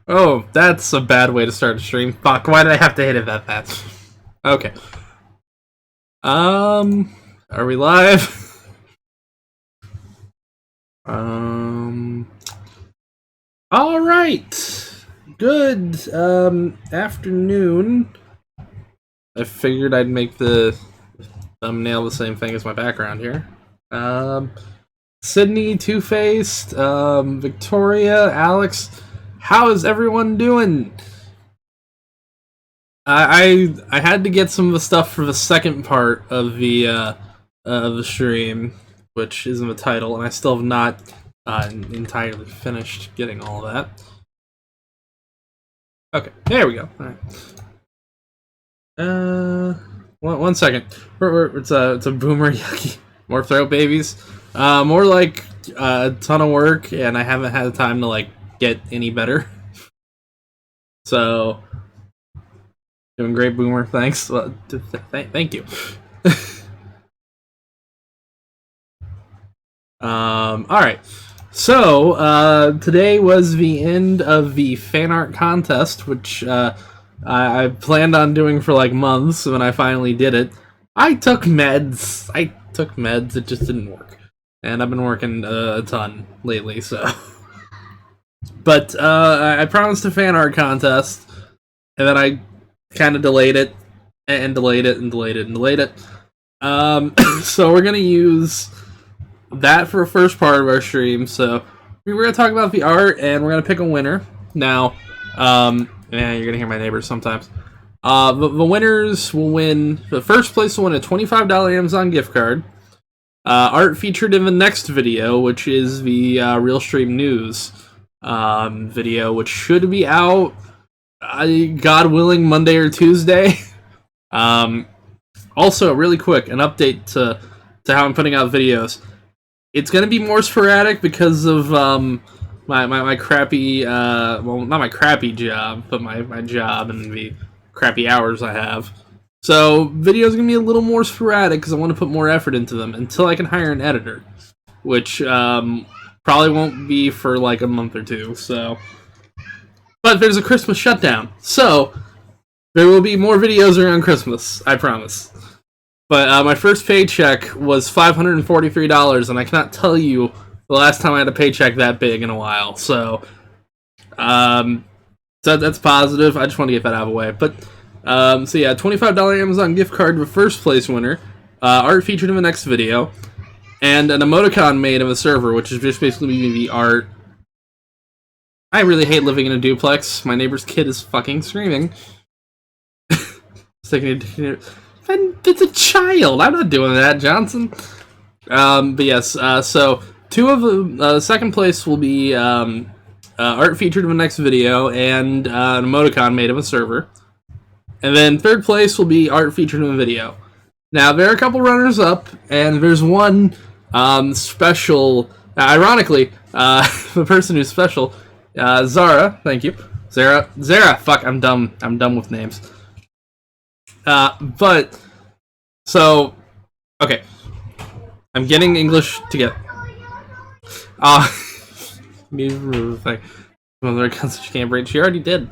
Oh, that's a bad way to start a stream. Fuck, why did I have to hit it that fast? Okay. Are we live? um, alright. Good, afternoon. I figured I'd make the thumbnail the same thing as my background here. Sydney, Two-Faced, Victoria, Alex, how is everyone doing? I had to get some of the stuff for the second part of the stream, which is in the title, and I still have not entirely finished getting all of that. Okay, there we go. All right. One second. It's a boomer yucky. More throat babies. More like a ton of work, and I haven't had time to like get any better. So doing great, boomer. Thanks. Well, thank you. All right. So today was the end of the fan art contest, which I planned on doing for like months. When I finally did it, I took meds. It just didn't work, and I've been working a ton lately. So, but I promised a fan art contest, and then I kind of delayed it, and delayed it, and delayed it, and delayed it. So we're gonna use that for the first part of our stream. So we're gonna talk about the art, and we're gonna pick a winner. Now, yeah, you're gonna hear my neighbors sometimes. The winners will win. The first place will win a $25 Amazon gift card. Art featured in the next video, which is the Real Stream News video, which should be out, God willing, Monday or Tuesday. Also, really quick, an update to how I'm putting out videos. It's gonna be more sporadic because of my crappy well, not my crappy job, but my job and the crappy hours I have. So videos are gonna be a little more sporadic because I want to put more effort into them until I can hire an editor, which probably won't be for like a month or two. So, but there's a Christmas shutdown, so there will be more videos around Christmas. I promise. But my first paycheck was $543, and I cannot tell you the last time I had a paycheck that big in a while. So, that's positive. I just want to get that out of the way. But, so yeah, $25 Amazon gift card to the first place winner. Art featured in the next video. And an emoticon made of a server, which is just basically the art. I really hate living in a duplex. My neighbor's kid is fucking screaming. It's a child. I'm not doing that, Johnson. But yes, so two of the second place will be art featured in the next video and an emoticon made of a server. And then third place will be art featured in the video. Now, there are a couple runners up, and there's one special. Ironically, the person who's special, Zara. Thank you, Zara. Fuck, I'm dumb. I'm dumb with names. But so okay, I'm getting English together. Mother she can't break. She already did.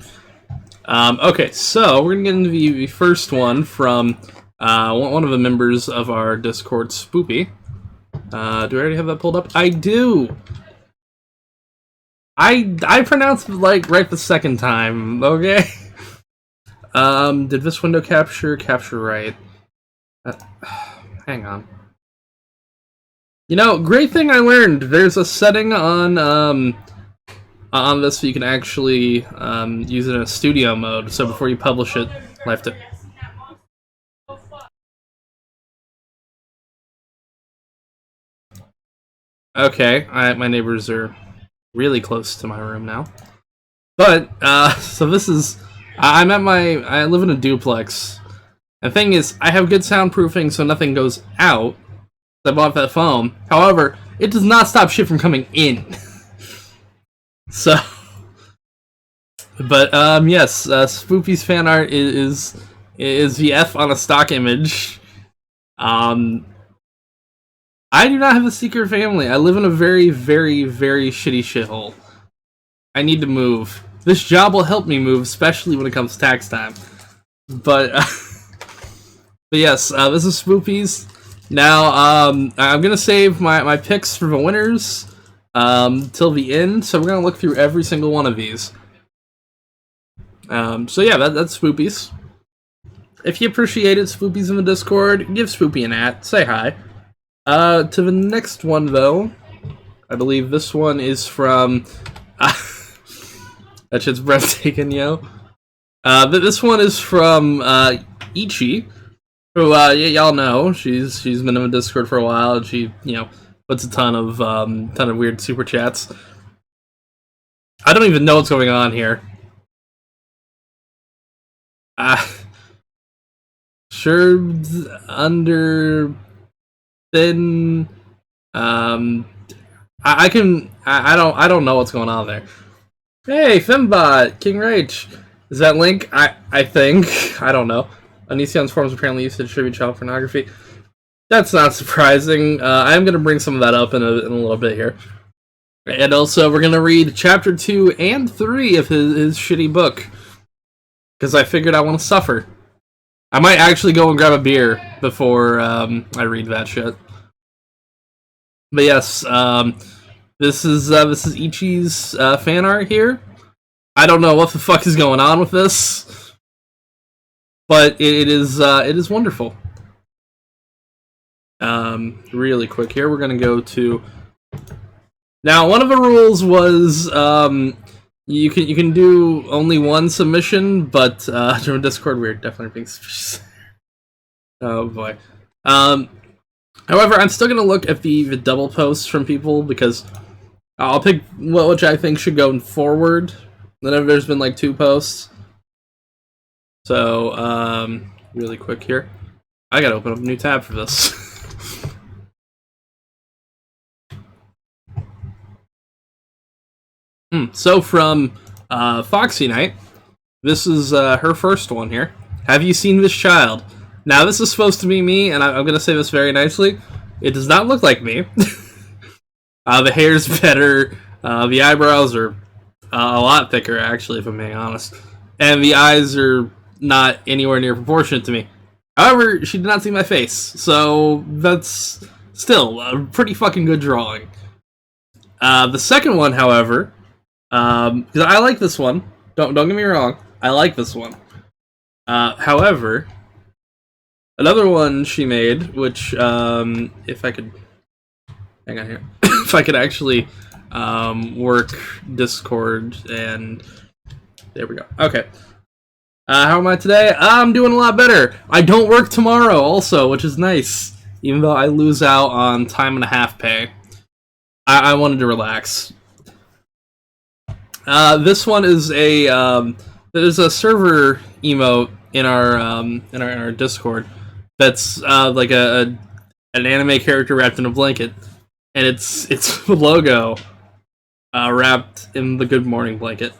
Okay, so we're gonna get into the first one from one of the members of our Discord, Spoopy. Do I already have that pulled up? I do. I pronounced it like right the second time. Okay. Did this window capture right? Hang on. You know, great thing I learned. There's a setting on this so you can actually use it in a studio mode. So before you publish it, I have to. Okay, my neighbors are really close to my room now. But so this is. I live in a duplex. The thing is, I have good soundproofing so nothing goes out. I bought that foam. However, it does not stop shit from coming in. So, but yes, Spoopy's fan art is the F on a stock image. I do not have a secret family. I live in a very, very, very shitty shithole. I need to move. This job will help me move, especially when it comes to tax time. But, but yes, this is Spoopies. Now, I'm gonna save my picks for the winners till the end, so we're gonna look through every single one of these. So yeah, that's Spoopies. If you appreciated Spoopies in the Discord, give Spoopy an at, say hi. To the next one, though, I believe this one is from... that shit's breathtaking, yo. This one is from Ichi, who y'all know. She's been in the Discord for a while, and she puts a ton of weird super chats. I don't even know what's going on here. Sure, under thin. I don't know what's going on there. Hey, Fembot, King Rach. Is that Link? I think. I don't know. Onision's forms apparently used to distribute child pornography. That's not surprising. I'm going to bring some of that up in a little bit here. And also, we're going to read Chapter 2 and 3 of his shitty book. Because I figured I want to suffer. I might actually go and grab a beer before I read that shit. But yes, this is Ichi's fan art here. I don't know what the fuck is going on with this, but it is wonderful. Really quick here, we're gonna go to. Now, one of the rules was you can do only one submission, but during Discord we're definitely being suspicious. Oh boy. However, I'm still gonna look at the double posts from people because I'll pick which I think should go forward. Then there's been like 2 posts. So really quick here, I gotta open up a new tab for this. So from Foxy Knight, this is her first one here. Have you seen this child? Now this is supposed to be me, and I'm gonna say this very nicely. It does not look like me. The hair's better. The eyebrows are a lot thicker, actually, if I'm being honest. And the eyes are not anywhere near proportionate to me. However, she did not see my face, so that's still a pretty fucking good drawing. The second one, however, because I like this one. Don't get me wrong. I like this one. However, another one she made, which if I could hang on here, if I could actually work Discord, and there we go. Okay. How am I today? I'm doing a lot better. I don't work tomorrow also, which is nice. Even though I lose out on time and a half pay. I wanted to relax. This one is a there's a server emote in our Discord that's like an anime character wrapped in a blanket, and it's the logo wrapped in the Good Morning blanket.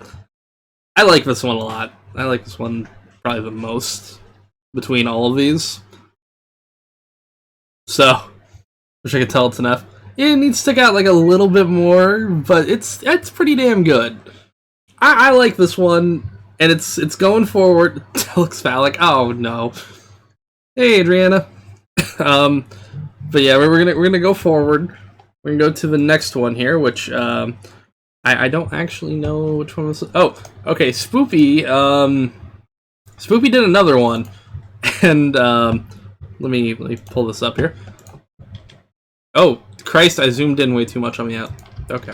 I like this one a lot. I like this one probably the most between all of these. So, wish I could tell it's enough. It needs to stick out like a little bit more, but it's pretty damn good. I like this one, and it's going forward. It looks phallic. Oh no. Hey Adriana. But yeah, we're gonna go forward. We're gonna go to the next one here, which I don't actually know which one was. Oh, okay. Spoopy. Spoopy did another one, and let me pull this up here. Oh Christ! I zoomed in way too much on me out. Okay.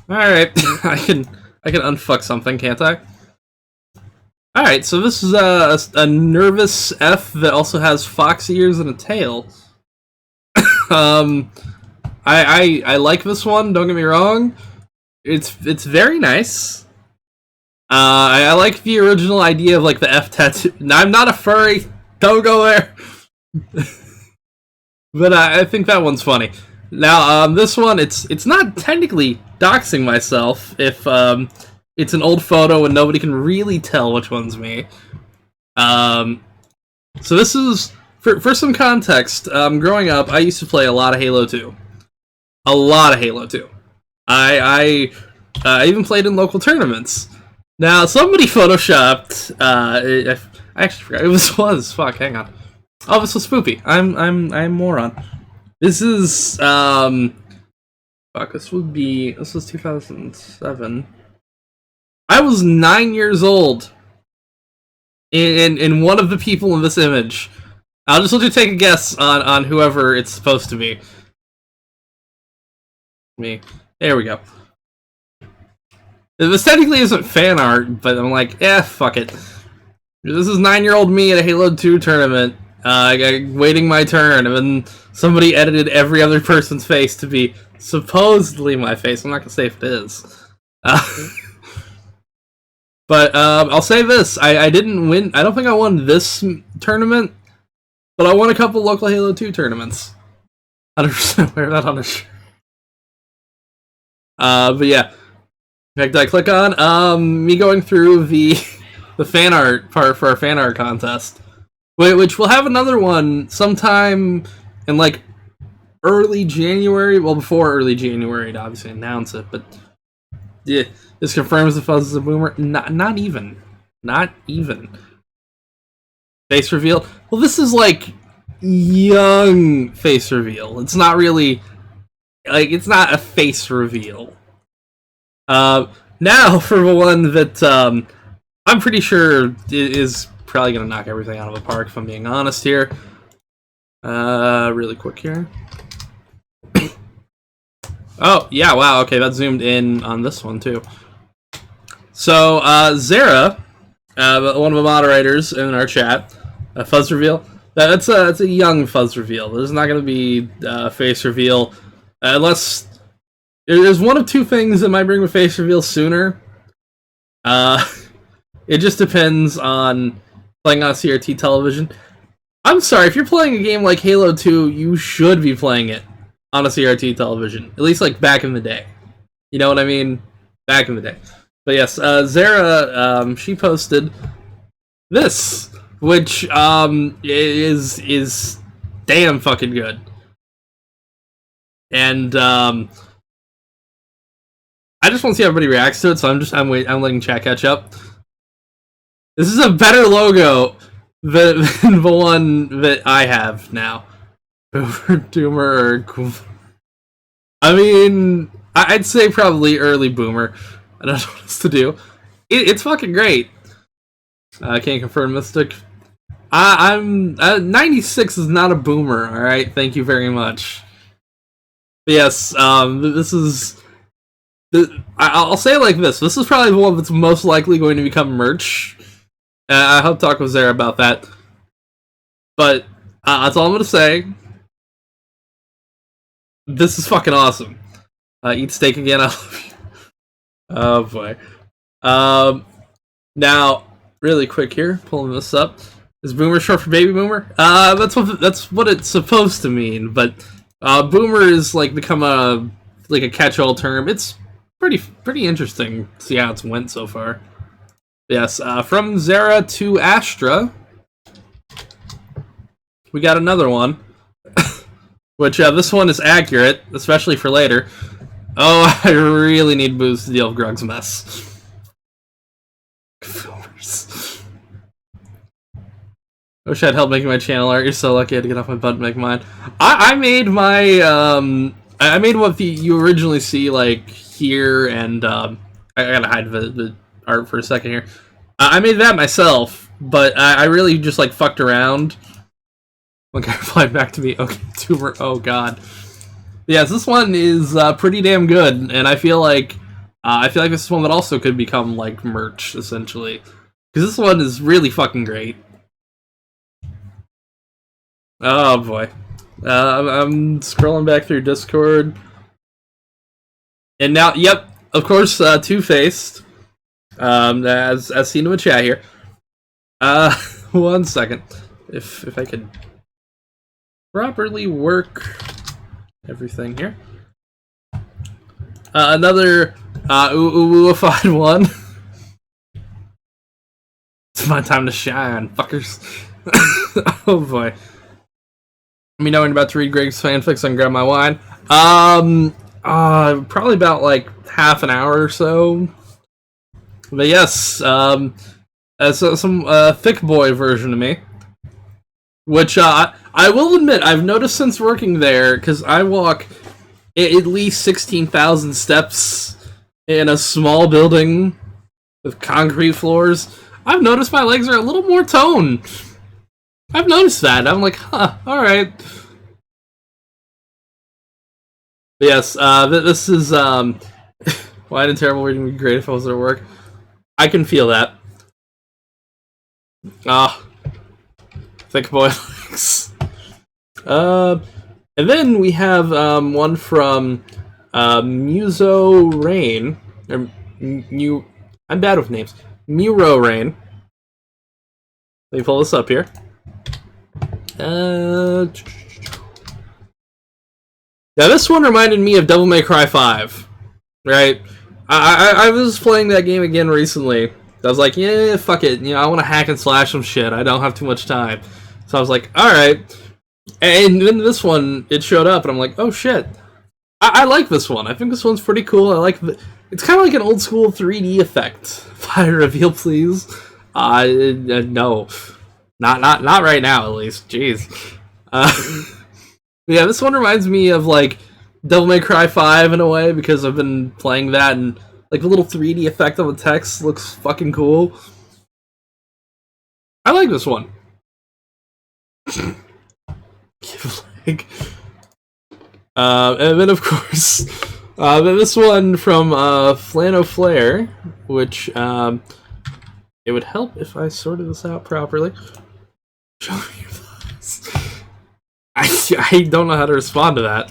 All right. I can unfuck something, can't I? All right. So this is a nervous F that also has fox ears and a tail. I like this one. Don't get me wrong. It's very nice. I like the original idea of like the F tattoo. I'm not a furry. Don't go there. But I think that one's funny. Now this one, it's not technically doxing myself if it's an old photo and nobody can really tell which one's me. So this is for some context. Growing up, I used to play a lot of Halo 2. A lot of Halo 2. I even played in local tournaments. Now, somebody photoshopped. I actually forgot. It was. Fuck, hang on. Oh, this was Spoopy. I'm a moron. This is. Fuck, this was 2007. I was 9 years old. In one of the people in this image. I'll just let you take a guess on whoever it's supposed to be. Me. There we go. This technically isn't fan art, but I'm like, fuck it. This is 9-year-old me at a Halo 2 tournament, waiting my turn, and then somebody edited every other person's face to be supposedly my face. I'm not gonna say if it is. But I'll say this: I didn't win. I don't think I won this tournament, but I won a couple local Halo 2 tournaments. 100% wear that on a shirt. But yeah. Did I click on? Me going through the fan art part for our fan art contest, which we'll have another one sometime in like early January. Well, before early January to obviously announce it, but yeah, this confirms the Fuzz is a boomer. Not even face reveal. Well, this is like young face reveal. It's not really like it's not a face reveal. Now for the one that I'm pretty sure is probably gonna knock everything out of the park. If I'm being honest here. Really quick here. Oh yeah, wow. Okay, that zoomed in on this one too. So Zara, one of the moderators in our chat, a fuzz reveal. That's a young fuzz reveal. There's not gonna be face reveal unless. There's one of two things that might bring a face reveal sooner. It just depends on playing on CRT television. I'm sorry, if you're playing a game like Halo 2, you should be playing it on a CRT television. At least like back in the day. You know what I mean? Back in the day. But yes, Zara, she posted this, which is damn fucking good. And I just want to see how everybody reacts to it, so I'm letting chat catch up. This is a better logo than the one that I have now. Doomer or I mean, I'd say probably early boomer. I don't know what else to do. It's fucking great. I can't confirm Mystic. I'm 96 is not a boomer. All right, thank you very much. But yes, this is. I'll say it like this. This is probably the one that's most likely going to become merch. I hope to talk with Zara about that. But that's all I'm going to say. This is fucking awesome. Eat steak again. I love you. Oh boy. Now, really quick here, pulling this up. Is boomer short for baby boomer? That's what it's supposed to mean. But boomer is like become a catch-all term. It's pretty interesting to see how it's went so far. Yes, from Zara to Astra, we got another one. Which, this one is accurate, especially for later. Oh, I really need booze to deal with Grug's mess. I wish I'd help making my channel art. You're so lucky I had to get off my butt and make mine. I made my, I made what you originally see, like, here, and, I gotta hide the art for a second here. I made that myself, but I really just, like, fucked around. One guy replied back to me, okay, tumor, oh god. Yes, this one is pretty damn good, and I feel like this is one that also could become like merch essentially, because this one is really fucking great. Oh boy, I'm scrolling back through Discord, and now, yep, of course, Two-Faced, as seen in the chat here. 1 second, if I could properly work everything here. Another uified one. It's my time to shine, fuckers. Oh boy. Let me know when you're about to read Greg's fanfics and grab my wine. Probably about like half an hour or so. But yes, some thick boy version of me, which I will admit I've noticed since working there because I walk at least 16,000 steps in a small building with concrete floors. I've noticed my legs are a little more toned. I've noticed that. I'm like, huh, alright. Yes, this is, why did terrible reading be great if I was at work? I can feel that. Ah, thick boy legs. And then we have, one from, Muso Rain, or I'm bad with names. Muro Rain. Let me pull this up here. Now this one reminded me of Devil May Cry 5, right? I was playing that game again recently. I was like, yeah, fuck it. I want to hack and slash some shit. I don't have too much time. So I was like, alright. And then this one, it showed up, and I'm like, oh shit. I like this one. I think this one's pretty cool. I like it's kind of like an old school 3D effect. Fire reveal, please. No. Not right now, at least. Jeez. Yeah, this one reminds me of, like, Devil May Cry 5 in a way, because I've been playing that, and, like, the little 3D effect on the text looks fucking cool. I like this one. Like, and then, of course, this one from Flano Flare, which, it would help if I sorted this out properly. Show me your thoughts. I don't know how to respond to that.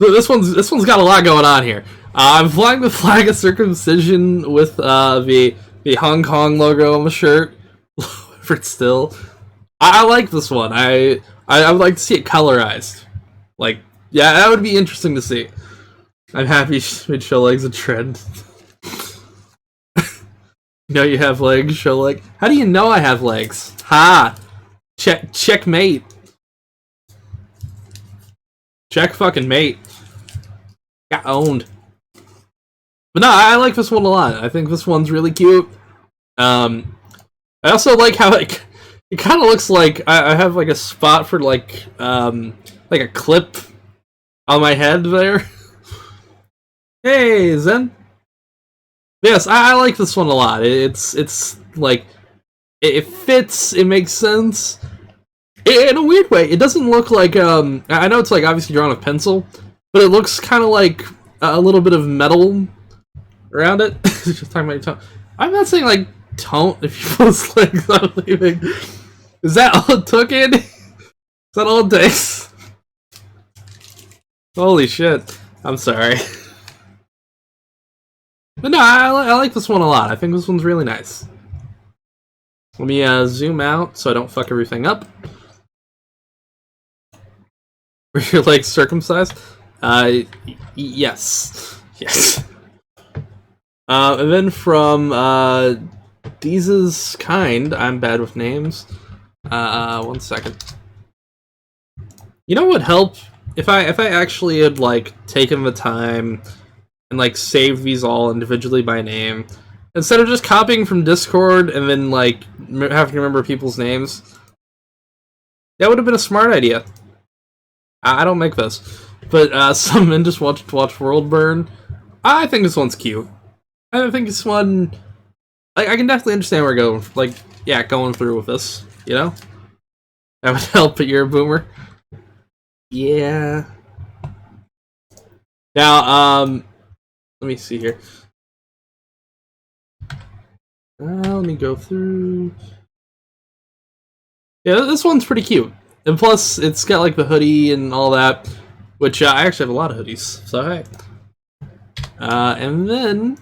This one's got a lot going on here. I'm flying the flag of circumcision with the Hong Kong logo on the shirt. For still, I like this one. I would like to see it colorized. Like, yeah, that would be interesting to see. I'm happy made show legs a trend. Know you have legs, show leg. How do you know I have legs? Ha! Checkmate. Check fucking mate. Got owned. But no, I like this one a lot. I think this one's really cute. I also like how it kind of looks like I have like a spot for like a clip on my head there. Hey, Zen. Yes, I like this one a lot. It's like it fits. It makes sense. In a weird way, it doesn't look like I know it's like obviously drawn with pencil, but it looks kind of like a little bit of metal around it. Just talking about your tone. I'm not saying like don't if you post legs. I'm leaving. Is that all it took, Andy? Is that all it takes? Holy shit! I'm sorry. But no, I like this one a lot. I think this one's really nice. Let me zoom out so I don't fuck everything up. Were your legs circumcised? Yes. Yes. And then from Deeza's Kind, I'm bad with names. 1 second. You know what would help? If I actually had, like, taken the time and, like, saved these all individually by name, instead of just copying from Discord and then, like, having to remember people's names. That would have been a smart idea. I don't make this. But some men just watch World Burn. I think this one's cute. I think this one... Like, I can definitely understand where we're going. Like, yeah, going through with this, you know? That would help, but you're a boomer. Yeah. Now, let me see here. Let me go through... Yeah, this one's pretty cute. And plus, it's got, like, the hoodie and all that. Which, I actually have a lot of hoodies. So, hey. And then...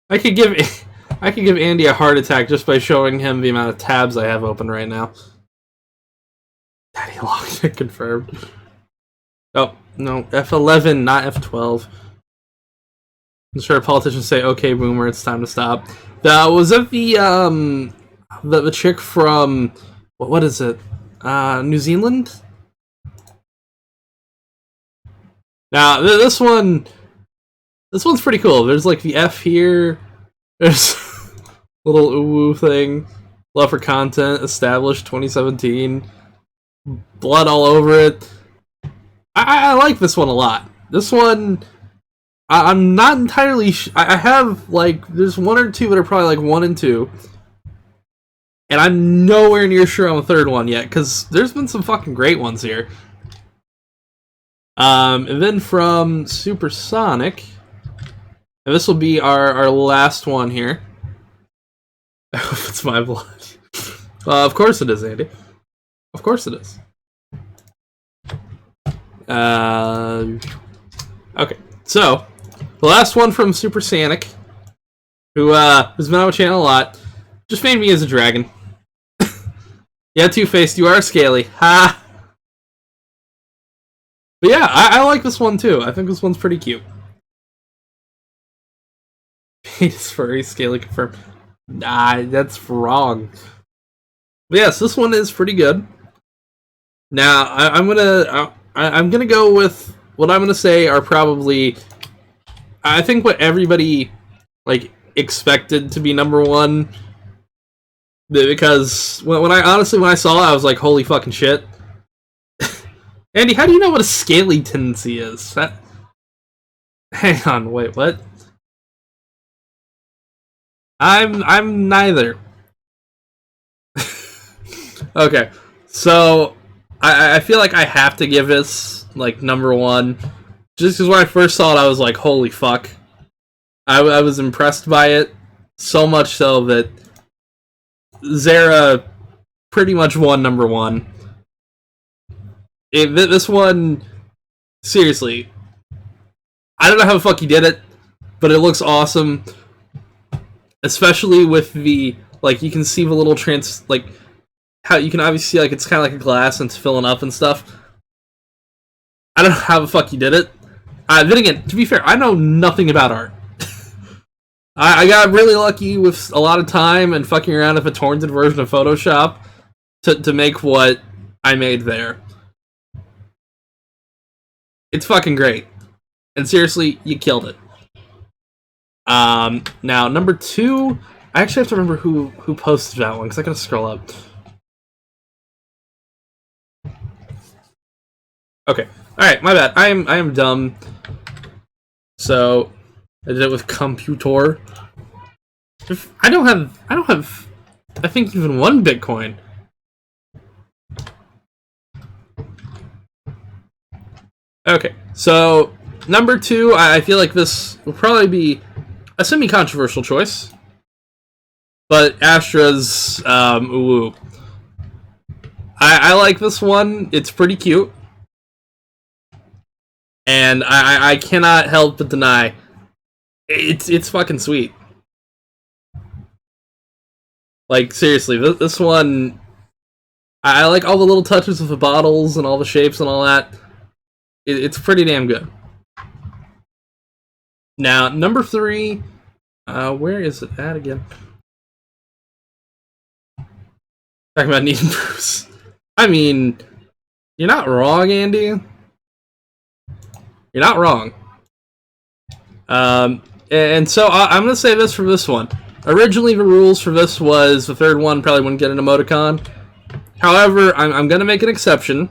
I could give Andy a heart attack just by showing him the amount of tabs I have open right now. Daddy locked it confirmed. Oh, no, F11, not F12. I'm sure politicians say, okay, boomer, it's time to stop. Was that the chick from, what is it? New Zealand? Now this one's pretty cool. There's like the F here. There's little uwu thing. Love for content established 2017. Blood all over it. I like this one a lot. This one, I'm not entirely. I have like there's one or two that are probably like 1 and 2, and I'm nowhere near sure on the third one yet because there's been some fucking great ones here. And then from Supersonic, and this will be our last one here. I hope it's my blood. Of course it is, Andy. Of course it is. Okay, so the last one from Supersonic, who has been on my channel a lot, just made me as a dragon. Yeah, Two-Faced, you are scaly. Ha! But yeah, I like this one too. I think this one's pretty cute. Penis furry, scaly confirmed. Nah, that's wrong. But yes, this one is pretty good. Now, I'm gonna go with what I'm gonna say are probably, I think what everybody like expected to be number one. Because when I saw it, I was like, holy fucking shit. Andy, how do you know what a scaly tendency is? Hang on, wait, what? I'm neither. Okay, so I feel like I have to give this like number one, just because when I first saw it, I was like, holy fuck. I was impressed by it, so much so that Zera pretty much won number one. This one, seriously, I don't know how the fuck he did it, but it looks awesome. Especially with the, like, you can see the little how you can obviously see, like, it's kind of like a glass and it's filling up and stuff. I don't know how the fuck he did it. Then again, to be fair, I know nothing about art. I got really lucky with a lot of time and fucking around with a torrented version of Photoshop to make what I made there. It's fucking great. And seriously, you killed it. Now, number 2, I actually have to remember who posted that one, because I gotta scroll up. Okay. Alright, my bad. I am dumb. So, I did it with Computor. I don't have, I think, even 1 Bitcoin. Okay, so, number 2, I feel like this will probably be a semi-controversial choice. But Astra's, Uwu. I like this one. It's pretty cute. And I cannot help but deny it's fucking sweet. Like, seriously, this one, I like all the little touches of the bottles and all the shapes and all that. It's pretty damn good. Now, number 3, where is it at again? Talking about needing Bruce. I mean, you're not wrong, Andy. You're not wrong. And so I'm going to say this for this one. Originally, the rules for this was the third one probably wouldn't get an emoticon. However, I'm going to make an exception.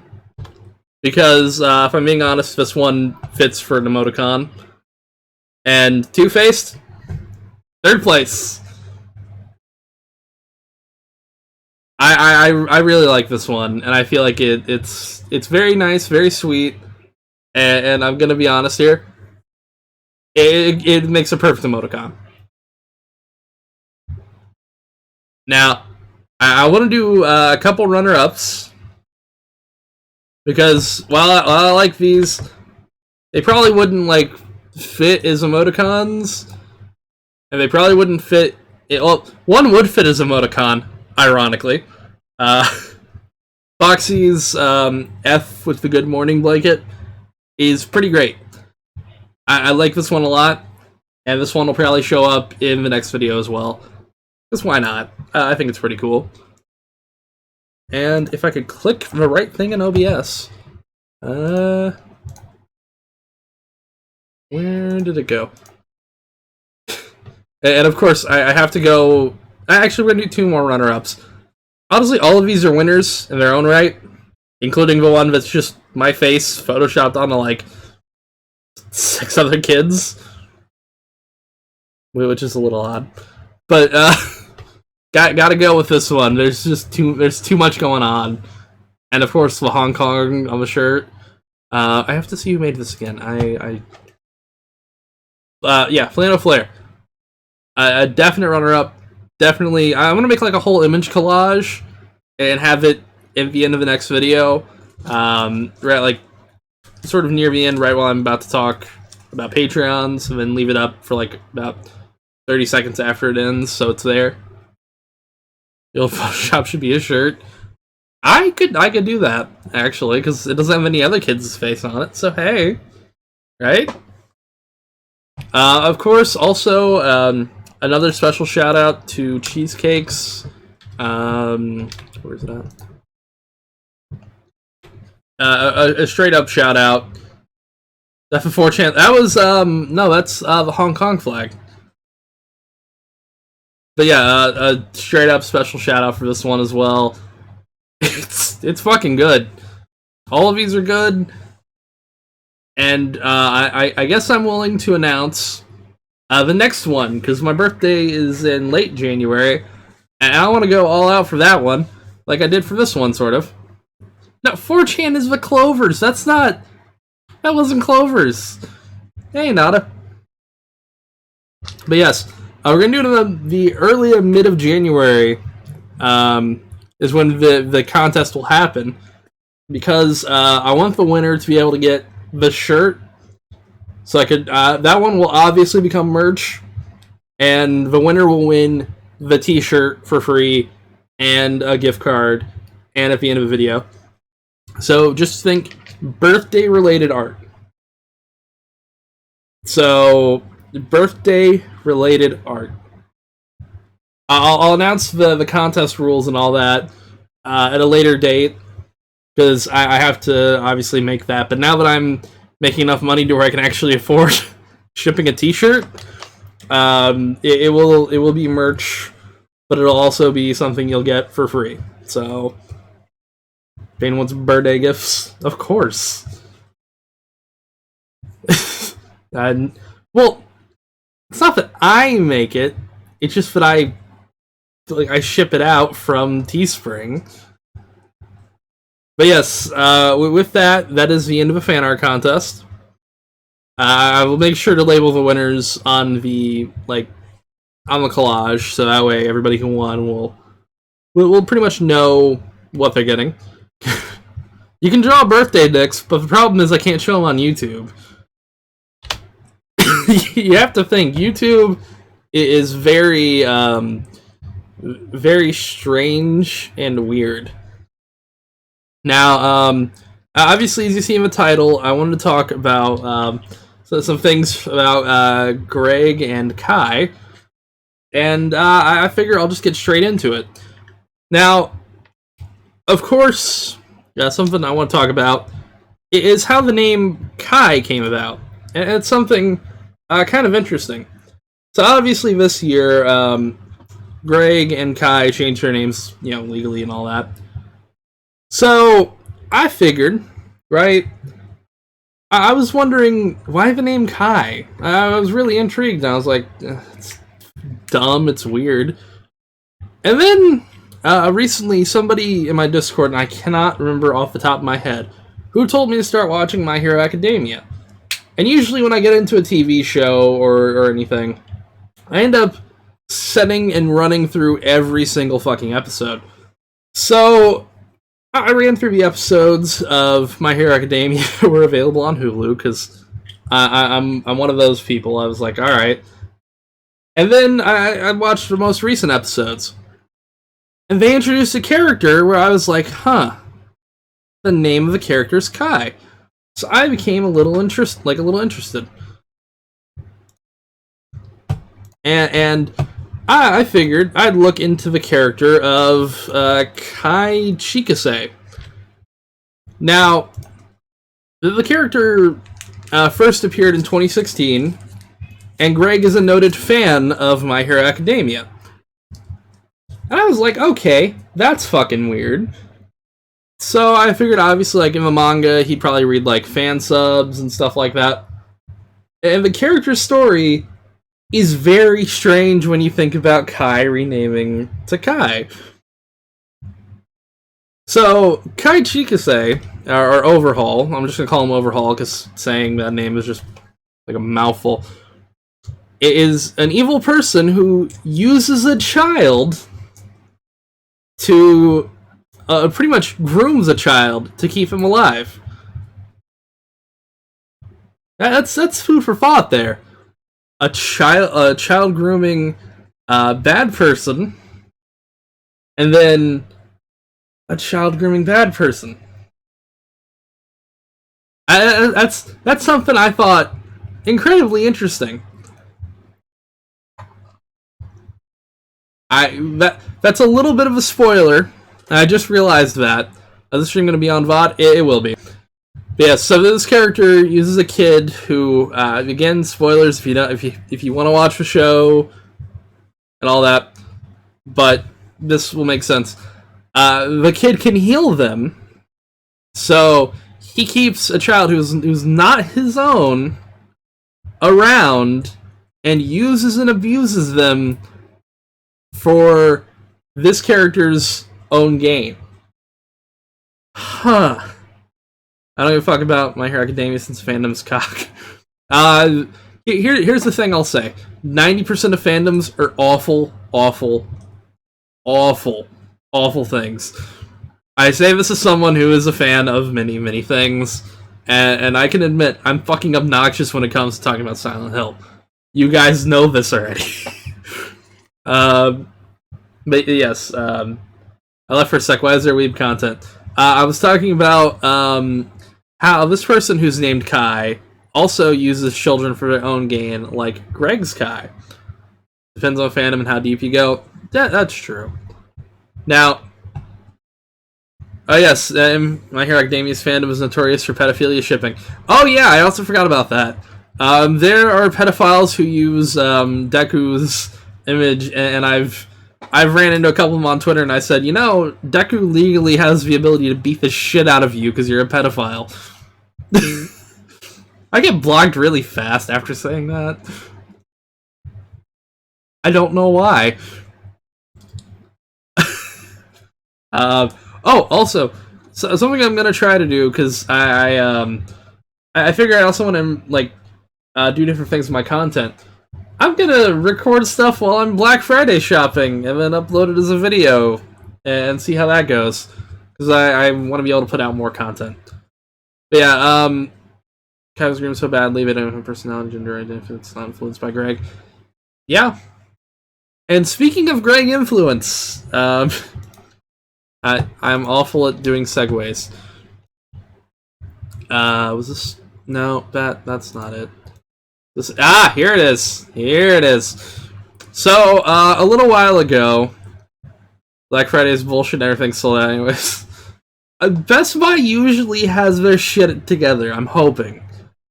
Because, if I'm being honest, this one fits for an emoticon. And Two-Faced, 3rd place. I really like this one, and I feel like it's very nice, very sweet, and I'm gonna be honest here. It makes a perfect emoticon. Now, I want to do a couple runner-ups. Because while I like these, they probably wouldn't like fit as emoticons, and they probably wouldn't fit. Well, one would fit as emoticon, ironically. Foxy's F with the Good Morning blanket is pretty great. I like this one a lot, and this one will probably show up in the next video as well. Because why not? I think it's pretty cool. And if I could click the right thing in OBS, Where did it go? And of course, I have to go. Actually, we're gonna do 2 more runner-ups. Honestly, all of these are winners in their own right, including the one that's just my face photoshopped onto like 6 other kids, which is a little odd. But gotta go with this one. There's too much going on, and of course the Hong Kong on the shirt. I have to see who made this again. Yeah, Flannel Flare. A definite runner-up. Definitely, I'm gonna make like a whole image collage and have it at the end of the next video. Right, like sort of near the end, right while I'm about to talk about Patreons, and then leave it up for like about 30 seconds after it ends, so it's there. The old Photoshop should be a shirt. I could do that actually, because it doesn't have any other kids' face on it. So hey, right? Of course, also another special shout out to Cheesecakes. Where's it at? A straight up shout out. That for 4chan. That was no, that's the Hong Kong flag. But yeah, a straight up special shout out for this one as well. It's fucking good. All of these are good, and I guess I'm willing to announce the next one, because my birthday is in late January, and I want to go all out for that one, like I did for this one, sort of. No, 4chan is the Clovers. That wasn't Clovers. Hey, Nada. But yes, we're gonna do it in the early to mid of January. Is when the contest will happen, because I want the winner to be able to get the shirt. So I could that one will obviously become merch, and the winner will win the t-shirt for free and a gift card, and at the end of the video. So just think birthday related art. So birthday related art. I'll announce the contest rules and all that at a later date, because I have to obviously make that. But now that I'm making enough money to where I can actually afford shipping a t-shirt, it will be merch, but it'll also be something you'll get for free. So, if anyone wants birthday gifts, of course. And, well, it's not that I make it, it's just that I ship it out from Teespring. But yes, with that is the end of the fan art contest. I will make sure to label the winners on the collage, so that way everybody who won will pretty much know what they're getting. You can draw birthday dicks, but the problem is I can't show them on YouTube. You have to think, YouTube is very very strange and weird. Now, obviously, as you see in the title, I wanted to talk about some things about Greg and Kai, and I figure I'll just get straight into it. Now, of course, something I want to talk about is how the name Kai came about, and it's something kind of interesting. So obviously this year, Greg and Kai changed their names, legally and all that. So I figured, right? I was wondering why the name Kai. I was really intrigued. I was like, it's dumb, it's weird. And then recently, somebody in my Discord, and I cannot remember off the top of my head, who told me to start watching My Hero Academia. And usually when I get into a TV show or anything, I end up setting and running through every single fucking episode. So I ran through the episodes of My Hero Academia that were available on Hulu, because I'm one of those people. I was like, alright. And then I watched the most recent episodes. And they introduced a character where I was like, huh. The name of the character is Kai. So I became a little interested. And I figured I'd look into the character of Kai Chikase. Now, the character first appeared in 2016, and Greg is a noted fan of My Hero Academia. And I was like, okay, that's fucking weird. So I figured, obviously, like, in the manga, he'd probably read, like, fan subs and stuff like that. And the character's story is very strange when you think about Kai renaming to Kai. So, Kai Chikase, or Overhaul, I'm just gonna call him Overhaul because saying that name is just like a mouthful, is an evil person who uses a child to pretty much grooms a child to keep him alive. That's food for thought there. A child grooming bad person, and then a child grooming bad person. That's something I thought incredibly interesting. That's a little bit of a spoiler. I just realized that. Is this stream going to be on VOD? It will be. But yeah, so this character uses a kid who, again, spoilers if you want to watch the show and all that, but this will make sense. The kid can heal them, so he keeps a child who's not his own around and uses and abuses them for this character's own gain. Huh. I don't give a fuck about My Hero Academia since fandom's cock. Here's the thing I'll say. 90% of fandoms are awful, awful, awful, awful things. I say this as someone who is a fan of many, many things, and I can admit I'm fucking obnoxious when it comes to talking about Silent Hill. You guys know this already. But yes, I left for a sec. Why is there weeb content? I was talking about how this person who's named Kai also uses children for their own gain, like Greg's Kai. Depends on fandom and how deep you go. That's true. Now, oh yes, My Hero Academia's fandom is notorious for pedophilia shipping. Oh yeah, I also forgot about that. There are pedophiles who use Deku's image, and I've ran into a couple of them on Twitter, and I said, Deku legally has the ability to beat the shit out of you because you're a pedophile. I get blocked really fast after saying that. I don't know why. Also, something I'm gonna try to do, because I figure I also want to do different things with my content. I'm gonna record stuff while I'm Black Friday shopping and then upload it as a video and see how that goes, because I want to be able to put out more content. But yeah, Kai was groomed so bad, leave it in personality, gender identity, it's not influenced by Greg. Yeah. And speaking of Greg influence, I'm awful at doing segues. Was this? No, that's not it. Here it is. Here it is. So, a little while ago, Black Friday's bullshit and everything sold out anyways. Best Buy usually has their shit together, I'm hoping.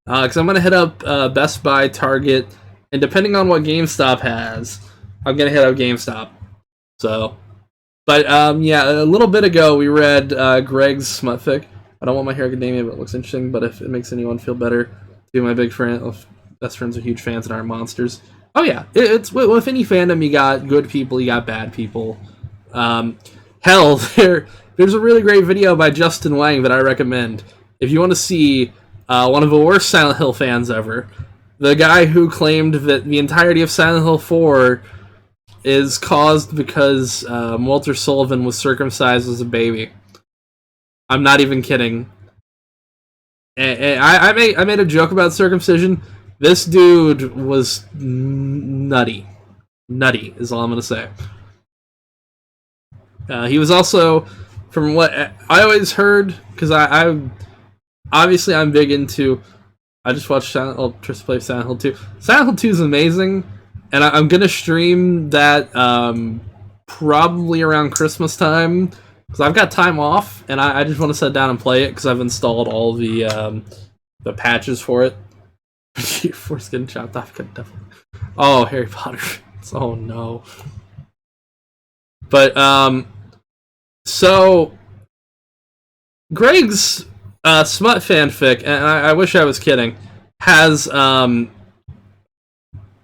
Because I'm going to hit up Best Buy, Target, and depending on what GameStop has, I'm going to hit up GameStop. So, but yeah, a little bit ago we read Greg's smutfic. I don't want My Hero Academia, but it looks interesting, but if it makes anyone feel better, to my big friend, best friends are huge fans and aren't monsters. Oh yeah, it's with any fandom, you got good people, you got bad people. Hell, there's a really great video by Justin Wang that I recommend. If you want to see one of the worst Silent Hill fans ever, the guy who claimed that the entirety of Silent Hill 4 is caused because Walter Sullivan was circumcised as a baby. I'm not even kidding. And I made a joke about circumcision. This dude was nutty. Nutty is all I'm going to say. He was also, from what I always heard, because obviously I'm big into, I just watched just play Silent Hill 2. Silent Hill 2 is amazing, and I'm going to stream that probably around Christmas time, because I've got time off, and I just want to sit down and play it, because I've installed all the patches for it. Your foreskin chopped off could definitely. Oh, Harry Potter. Oh no. But so Greg's smut fanfic, and I wish I was kidding, has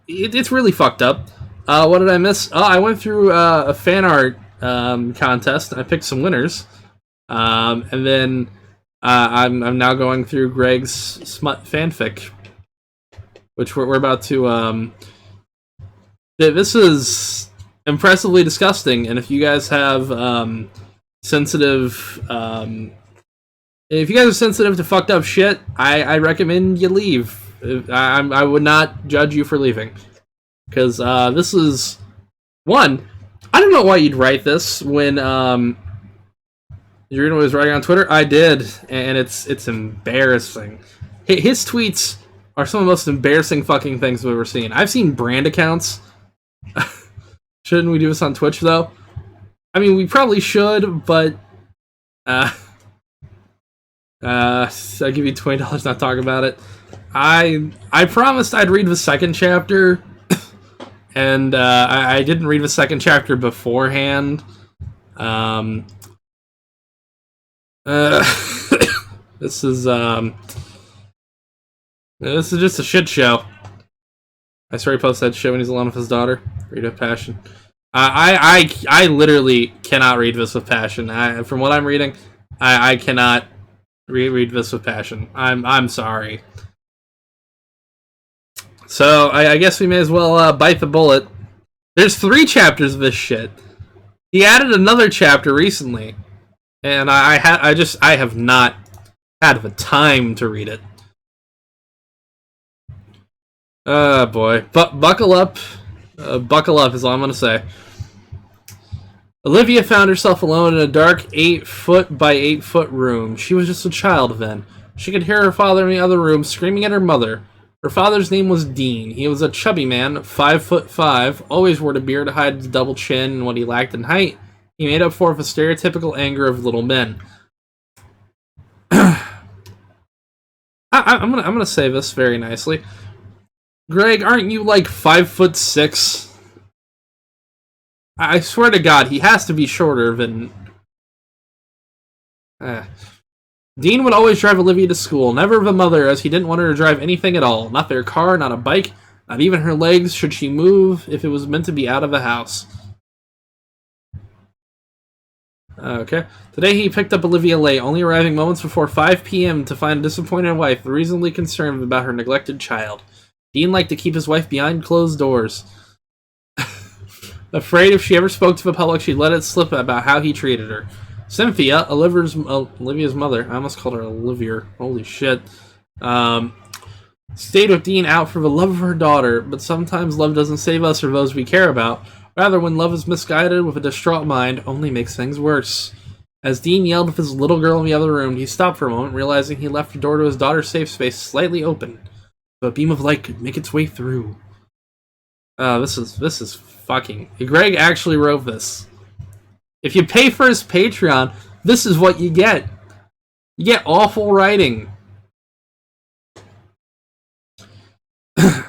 it's really fucked up. What did I miss? Oh, I went through a fan art contest and I picked some winners. And then I'm now going through Greg's smut fanfic, which we're about to. This is impressively disgusting, and if you guys have sensitive, if you guys are sensitive to fucked up shit, I recommend you leave. I would not judge you for leaving, because this is one. I don't know why you'd write this when you was writing on Twitter. I did, and it's embarrassing. His tweets are some of the most embarrassing fucking things we've ever seen. I've seen brand accounts. Shouldn't we do this on Twitch though? I mean, we probably should, but I'll give you $20 not talk about it. I promised I'd read the second chapter, and I didn't read the second chapter beforehand. This is just a shit show. I swear he posts that shit when he's alone with his daughter. Read with passion. I literally cannot read this with passion. From what I'm reading, I cannot read this with passion. I'm sorry. So I guess we may as well bite the bullet. There's 3 chapters of this shit. He added another chapter recently, and I have not had the time to read it. Boy. But buckle up. Buckle up is all I'm gonna say. Olivia found herself alone in a dark 8-foot by 8-foot room. She was just a child then. She could hear her father in the other room screaming at her mother. Her father's name was Dean. He was a chubby man, 5'5", always wore a beard to hide his double chin and what he lacked in height. He made up for the stereotypical anger of little men. I'm gonna say this very nicely. Greg, aren't you like 5'6"? I swear to God, he has to be shorter than. Dean would always drive Olivia to school, never the mother, as he didn't want her to drive anything at all. Not their car, not a bike, not even her legs, should she move if it was meant to be out of the house. Okay. Today he picked up Olivia late, only arriving moments before 5 p.m. to find a disappointed wife, reasonably concerned about her neglected child. Dean liked to keep his wife behind closed doors. Afraid if she ever spoke to the public, she'd let it slip about how he treated her. Cynthia, Olivia's mother, I almost called her Olivia, holy shit, stayed with Dean out for the love of her daughter, but sometimes love doesn't save us or those we care about. Rather, when love is misguided with a distraught mind, only makes things worse. As Dean yelled with his little girl in the other room, he stopped for a moment, realizing he left the door to his daughter's safe space slightly open, so a beam of light could make its way through. This is fucking. Greg actually wrote this. If you pay for his Patreon, this is what you get. You get awful writing.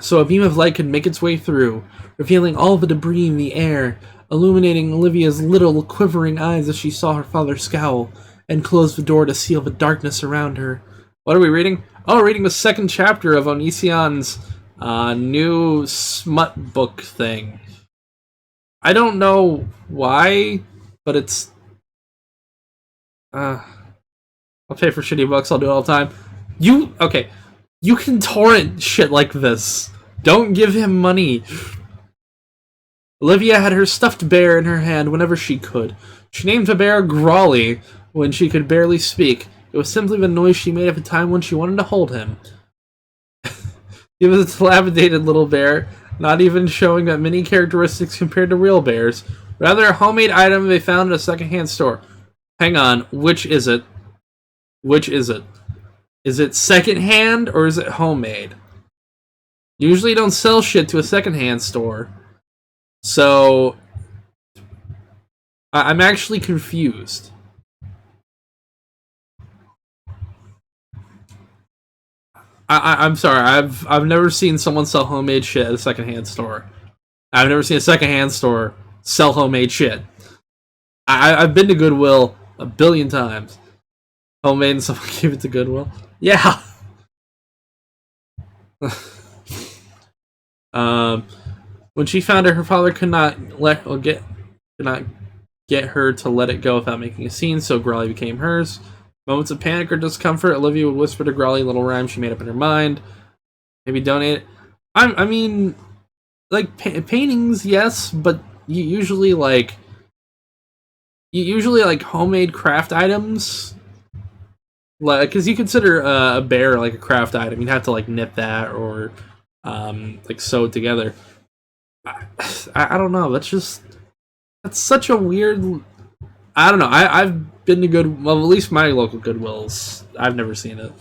So a beam of light could make its way through, revealing all the debris in the air, illuminating Olivia's little quivering eyes as she saw her father scowl, and closed the door to seal the darkness around her. What are we reading? Oh, we're reading the second chapter of Onision's new smut book thing. I don't know why, but it's... I'll pay for shitty books, I'll do it all the time. Okay, you can torrent shit like this. Don't give him money. Olivia had her stuffed bear in her hand whenever she could. She named the bear Grawly when she could barely speak. It was simply the noise she made at the time when she wanted to hold him. He was a dilapidated little bear, not even showing that many characteristics compared to real bears. Rather, a homemade item they found at a secondhand store. Hang on, which is it? Which is it? Is it secondhand or is it homemade? Usually you don't sell shit to a secondhand store. So, I'm actually confused. I'm sorry. I've never seen someone sell homemade shit at a secondhand store. I've never seen a secondhand store sell homemade shit. I've been to Goodwill a billion times. Homemade and someone gave it to Goodwill. Yeah. When she found her father could not get her to let it go without making a scene, so Growly became hers. Moments of panic or discomfort, Olivia would whisper to Growly a little rhyme she made up in her mind. Maybe donate it. I mean, like, paintings, yes, but usually homemade craft items. Like, because you consider a bear like a craft item, you'd have to like knit that or like sew it together. I don't know. That's such a weird. I don't know. I've been to at least my local Goodwills. I've never seen it.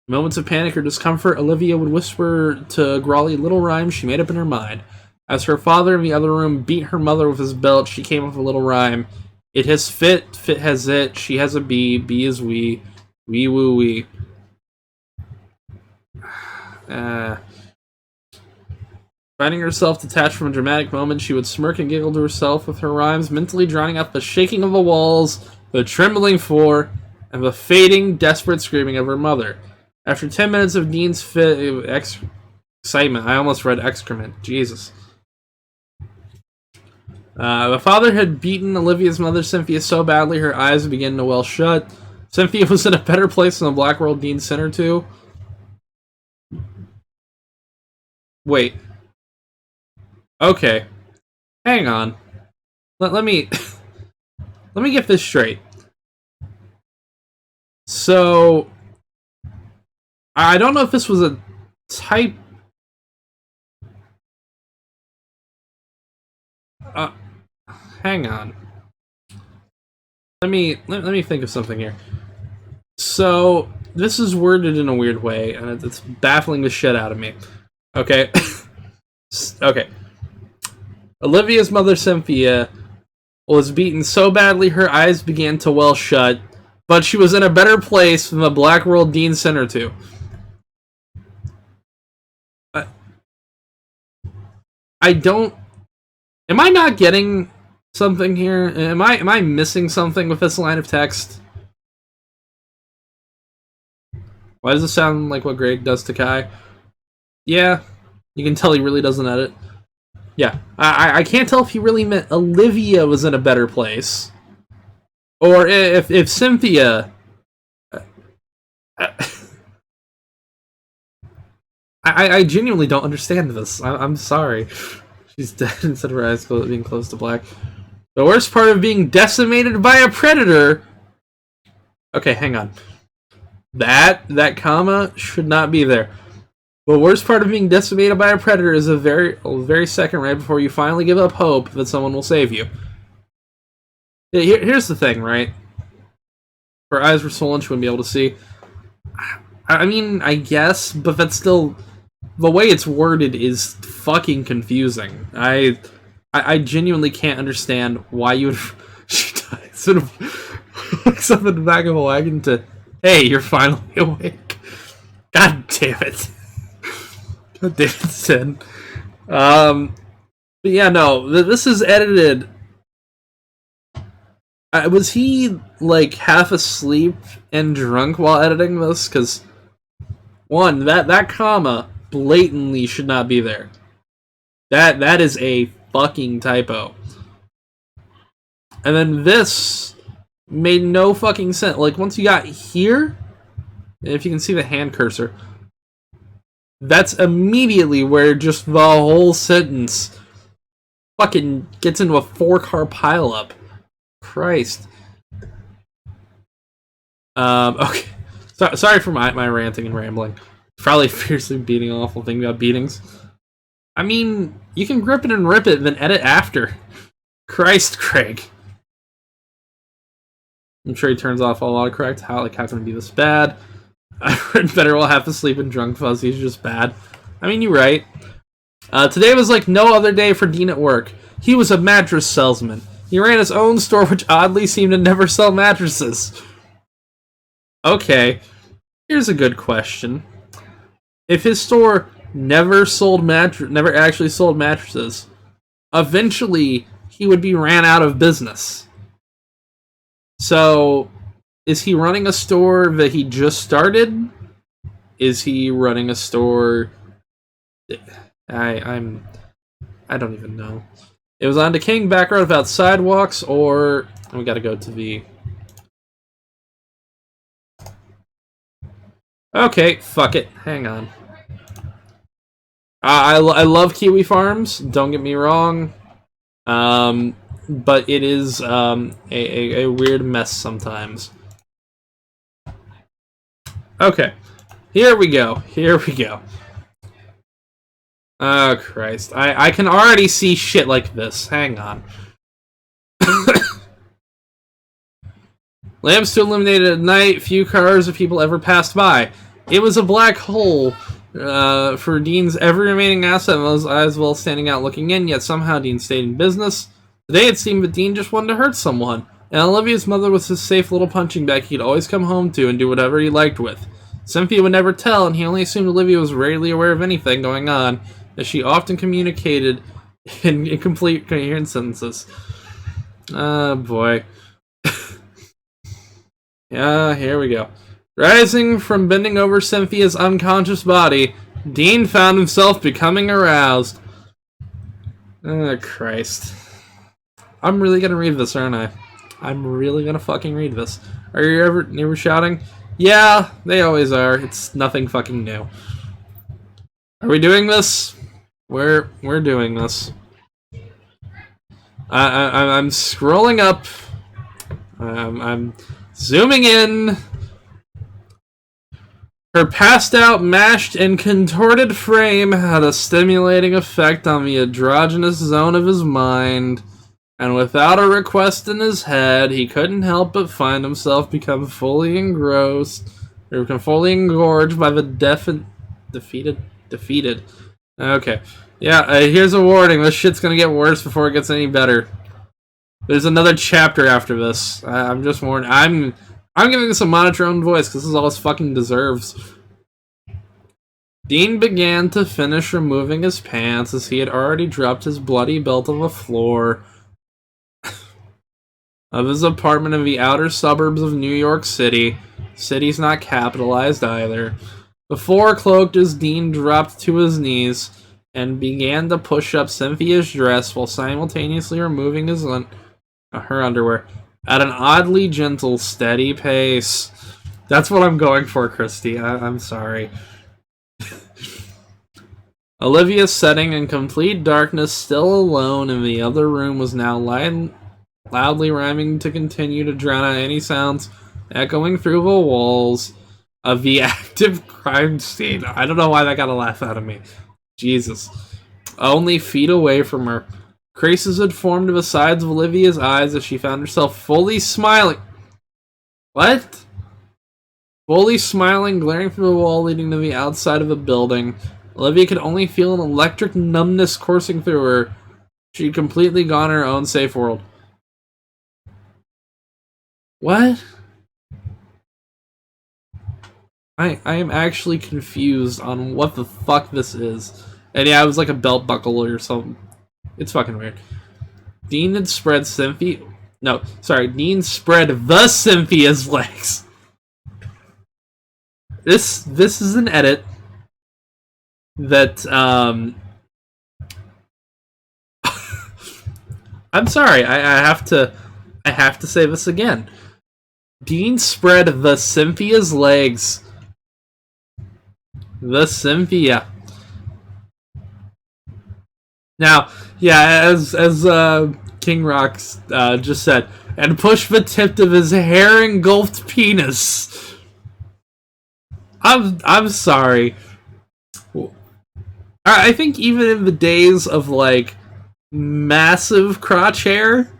Moments of panic or discomfort, Olivia would whisper to Growly little rhymes she made up in her mind. As her father in the other room beat her mother with his belt, she came up with a little rhyme. It has fit, fit has it, she has a bee, bee is we woo we. Finding herself detached from a dramatic moment, she would smirk and giggle to herself with her rhymes, mentally drowning out the shaking of the walls, the trembling floor, and the fading, desperate screaming of her mother. After 10 minutes of Dean's excitement, I almost read excrement. Jesus. The father had beaten Olivia's mother, Cynthia, so badly her eyes began to well shut. Cynthia was in a better place than the Black World Dean sent her to. Wait. Okay. Hang on. Let me let me get this straight. So I don't know if this was a type. Hang on. Let me think of something here. So this is worded in a weird way, and it's baffling the shit out of me. Okay. Okay. Olivia's mother, Cynthia, was beaten so badly her eyes began to well shut, but she was in a better place than the Black World Dean sent her to. I don't. Am I not getting something here? Am I missing something with this line of text? Why does it sound like what Greg does to Kai? Yeah, you can tell he really doesn't edit. Yeah, I can't tell if he really meant Olivia was in a better place, or if Cynthia. I genuinely don't understand this. I'm sorry. She's dead instead of her eyes being close to black. The worst part of being decimated by a predator. Okay, hang on. That comma should not be there. The worst part of being decimated by a predator is a very second right before you finally give up hope that someone will save you. Here's the thing, right? Her eyes were swollen, she wouldn't be able to see. I mean, I guess, but that's still... The way it's worded is fucking confusing. I genuinely can't understand why you would... She sort of looks up in the back of a wagon to, hey, you're finally awake. God damn it. God damn it, Sin. But yeah, no, this is edited... was he, like, half asleep and drunk while editing this? Because, one, that comma blatantly should not be there. That is a fucking typo. And then this made no fucking sense. Like, once you got here, if you can see the hand cursor, that's immediately where just the whole sentence fucking gets into a 4-car pileup. Christ. Okay. Sorry for my ranting and rambling. Probably fiercely beating off while thinking about beatings. I mean, you can grip it and rip it, then edit after. Christ, Craig. I'm sure he turns off all autocorrect. How can it be this bad? I've read better while half asleep and drunk. Fuzzy's just bad. I mean, you're right. Today was like no other day for Dean at work. He was a mattress salesman. He ran his own store, which oddly seemed to never sell mattresses. Okay, here's a good question. If his store never actually sold mattresses, eventually he would be ran out of business. So, is he running a store that he just started? Is he running a store? I'm I don't even know. It was on decaying background without sidewalks, or we gotta go to the. Okay, fuck it. Hang on. I love Kiwi Farms. Don't get me wrong. But it is a weird mess sometimes. Okay, here we go. Here we go. Oh Christ! I can already see shit like this. Hang on. Lamps to illuminate at night. Few cars or people ever passed by. It was a black hole for Dean's every remaining asset, as well standing out looking in. Yet somehow Dean stayed in business. Today it seemed that Dean just wanted to hurt someone, and Olivia's mother was his safe little punching bag he'd always come home to and do whatever he liked with. Cynthia would never tell, and he only assumed Olivia was rarely aware of anything going on, as she often communicated in incomplete coherent sentences. Oh boy. Yeah, here we go. Rising from bending over Cynthia's unconscious body, Dean found himself becoming aroused. Oh, Christ. I'm really gonna read this, aren't I? I'm really gonna fucking read this. Are you ever shouting? Yeah, they always are. It's nothing fucking new. Are we doing this? We're doing this. I'm scrolling up. I'm zooming in. Her passed out, mashed, and contorted frame had a stimulating effect on the erogenous zone of his mind, and without a request in his head, he couldn't help but find himself become fully engorged by the defeated. Okay. Yeah, here's a warning. This shit's gonna get worse before it gets any better. There's another chapter after this. I'm just warning. I'm giving this a monotone voice because this is all it fucking deserves. Dean began to finish removing his pants as he had already dropped his bloody belt on the floor of his apartment in the outer suburbs of New York City. City's not capitalized either. Before cloaked as Dean dropped to his knees and began to push up Cynthia's dress while simultaneously removing her underwear at an oddly gentle, steady pace. That's what I'm going for, Christy. I'm sorry. Olivia, sitting in complete darkness, still alone in the other room, was now loudly rhyming to continue to drown out any sounds echoing through the walls of the active crime scene. I don't know why that got a laugh out of me. Jesus. Only feet away from her. Creases had formed to the sides of Olivia's eyes as she found herself fully smiling. What? Fully smiling, glaring through the wall leading to the outside of the building. Olivia could only feel an electric numbness coursing through her. She'd completely gone her own safe world. What? I am actually confused on what the fuck this is. And yeah, it was like a belt buckle or something. It's fucking weird. Dean had spread Cynthia... No, sorry. Dean spread the Cynthia's legs. This is an edit that, I'm sorry. I have to say this again. Dean spread the Cynthia's legs. The Cynthia. Now, yeah, as King Rocks just said, and pushed the tip of his hair-engulfed penis. I'm sorry. I think even in the days of like massive crotch hair,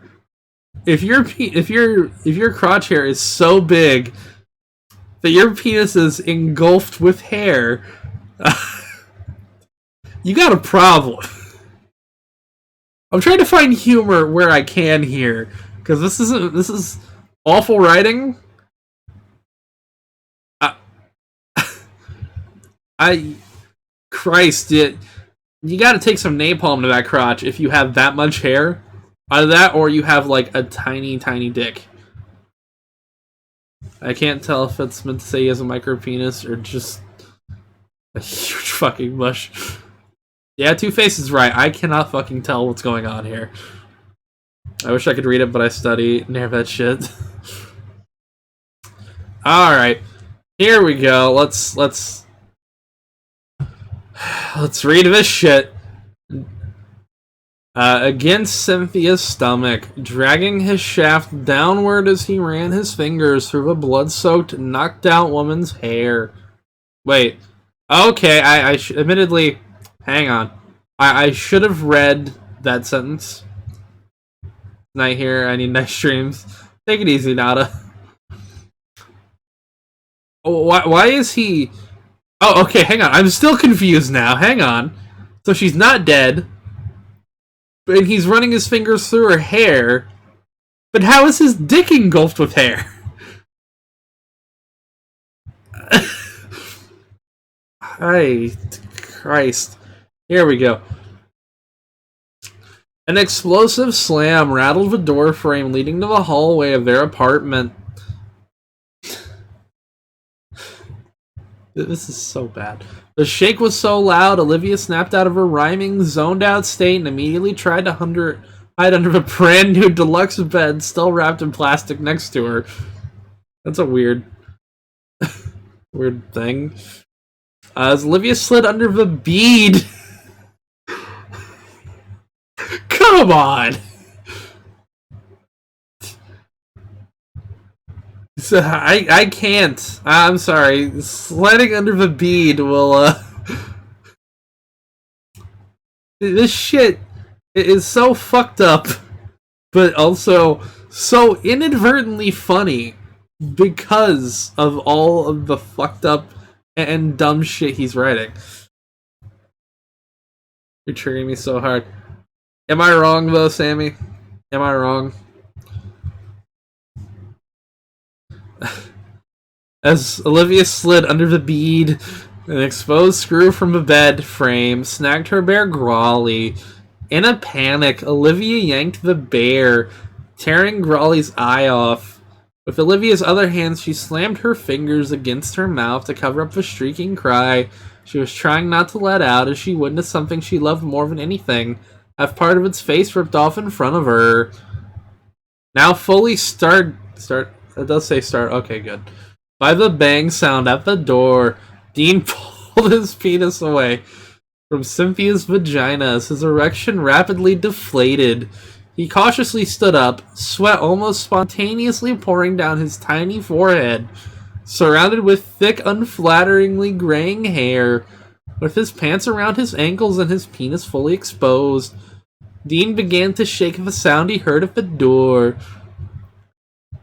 if your crotch hair is so big that your penis is engulfed with hair, you got a problem. I'm trying to find humor where I can here, because this is awful writing. I Christ, you got to take some napalm to that crotch if you have that much hair. Either that, or you have like a tiny, tiny dick. I can't tell if it's meant to say he has a micro penis or just a huge fucking bush. Yeah, Two-Face is right. I cannot fucking tell what's going on here. I wish I could read it, but I study near that shit. All right, here we go. Let's read this shit. Against Cynthia's stomach, dragging his shaft downward as he ran his fingers through the blood-soaked, knocked-out woman's hair. Wait. Okay, I admittedly... Hang on. I should have read that sentence. Night here, I need nice dreams. Take it easy, Nada. Oh, why is he... Oh, okay, hang on. I'm still confused now. Hang on. So she's not dead. And he's running his fingers through her hair. But how is his dick engulfed with hair? Hi, Christ. Here we go. An explosive slam rattled the door frame leading to the hallway of their apartment. This is so bad. The shake was so loud, Olivia snapped out of her rhyming, zoned out state and immediately tried to hide under the brand new deluxe bed still wrapped in plastic next to her. That's a weird thing. As Olivia slid under the bead... Come on! So I can't. I'm sorry. Sliding under the bead will, This shit is so fucked up, but also so inadvertently funny because of all of the fucked up and dumb shit he's writing. You're triggering me so hard. Am I wrong, though, Sammy? Am I wrong? As Olivia slid under the bead, an exposed screw from the bed frame snagged her bear Grawly. In a panic, Olivia yanked the bear, tearing Grawly's eye off. With Olivia's other hand, she slammed her fingers against her mouth to cover up the shrieking cry she was trying not to let out as she witnessed something she loved more than anything have part of its face ripped off in front of her. Now fully start. It does say start. Okay, good. By the bang sound at the door, Dean pulled his penis away from Cynthia's vagina as his erection rapidly deflated. He cautiously stood up, sweat almost spontaneously pouring down his tiny forehead, surrounded with thick, unflatteringly graying hair. With his pants around his ankles and his penis fully exposed, Dean began to shake the sound he heard at the door.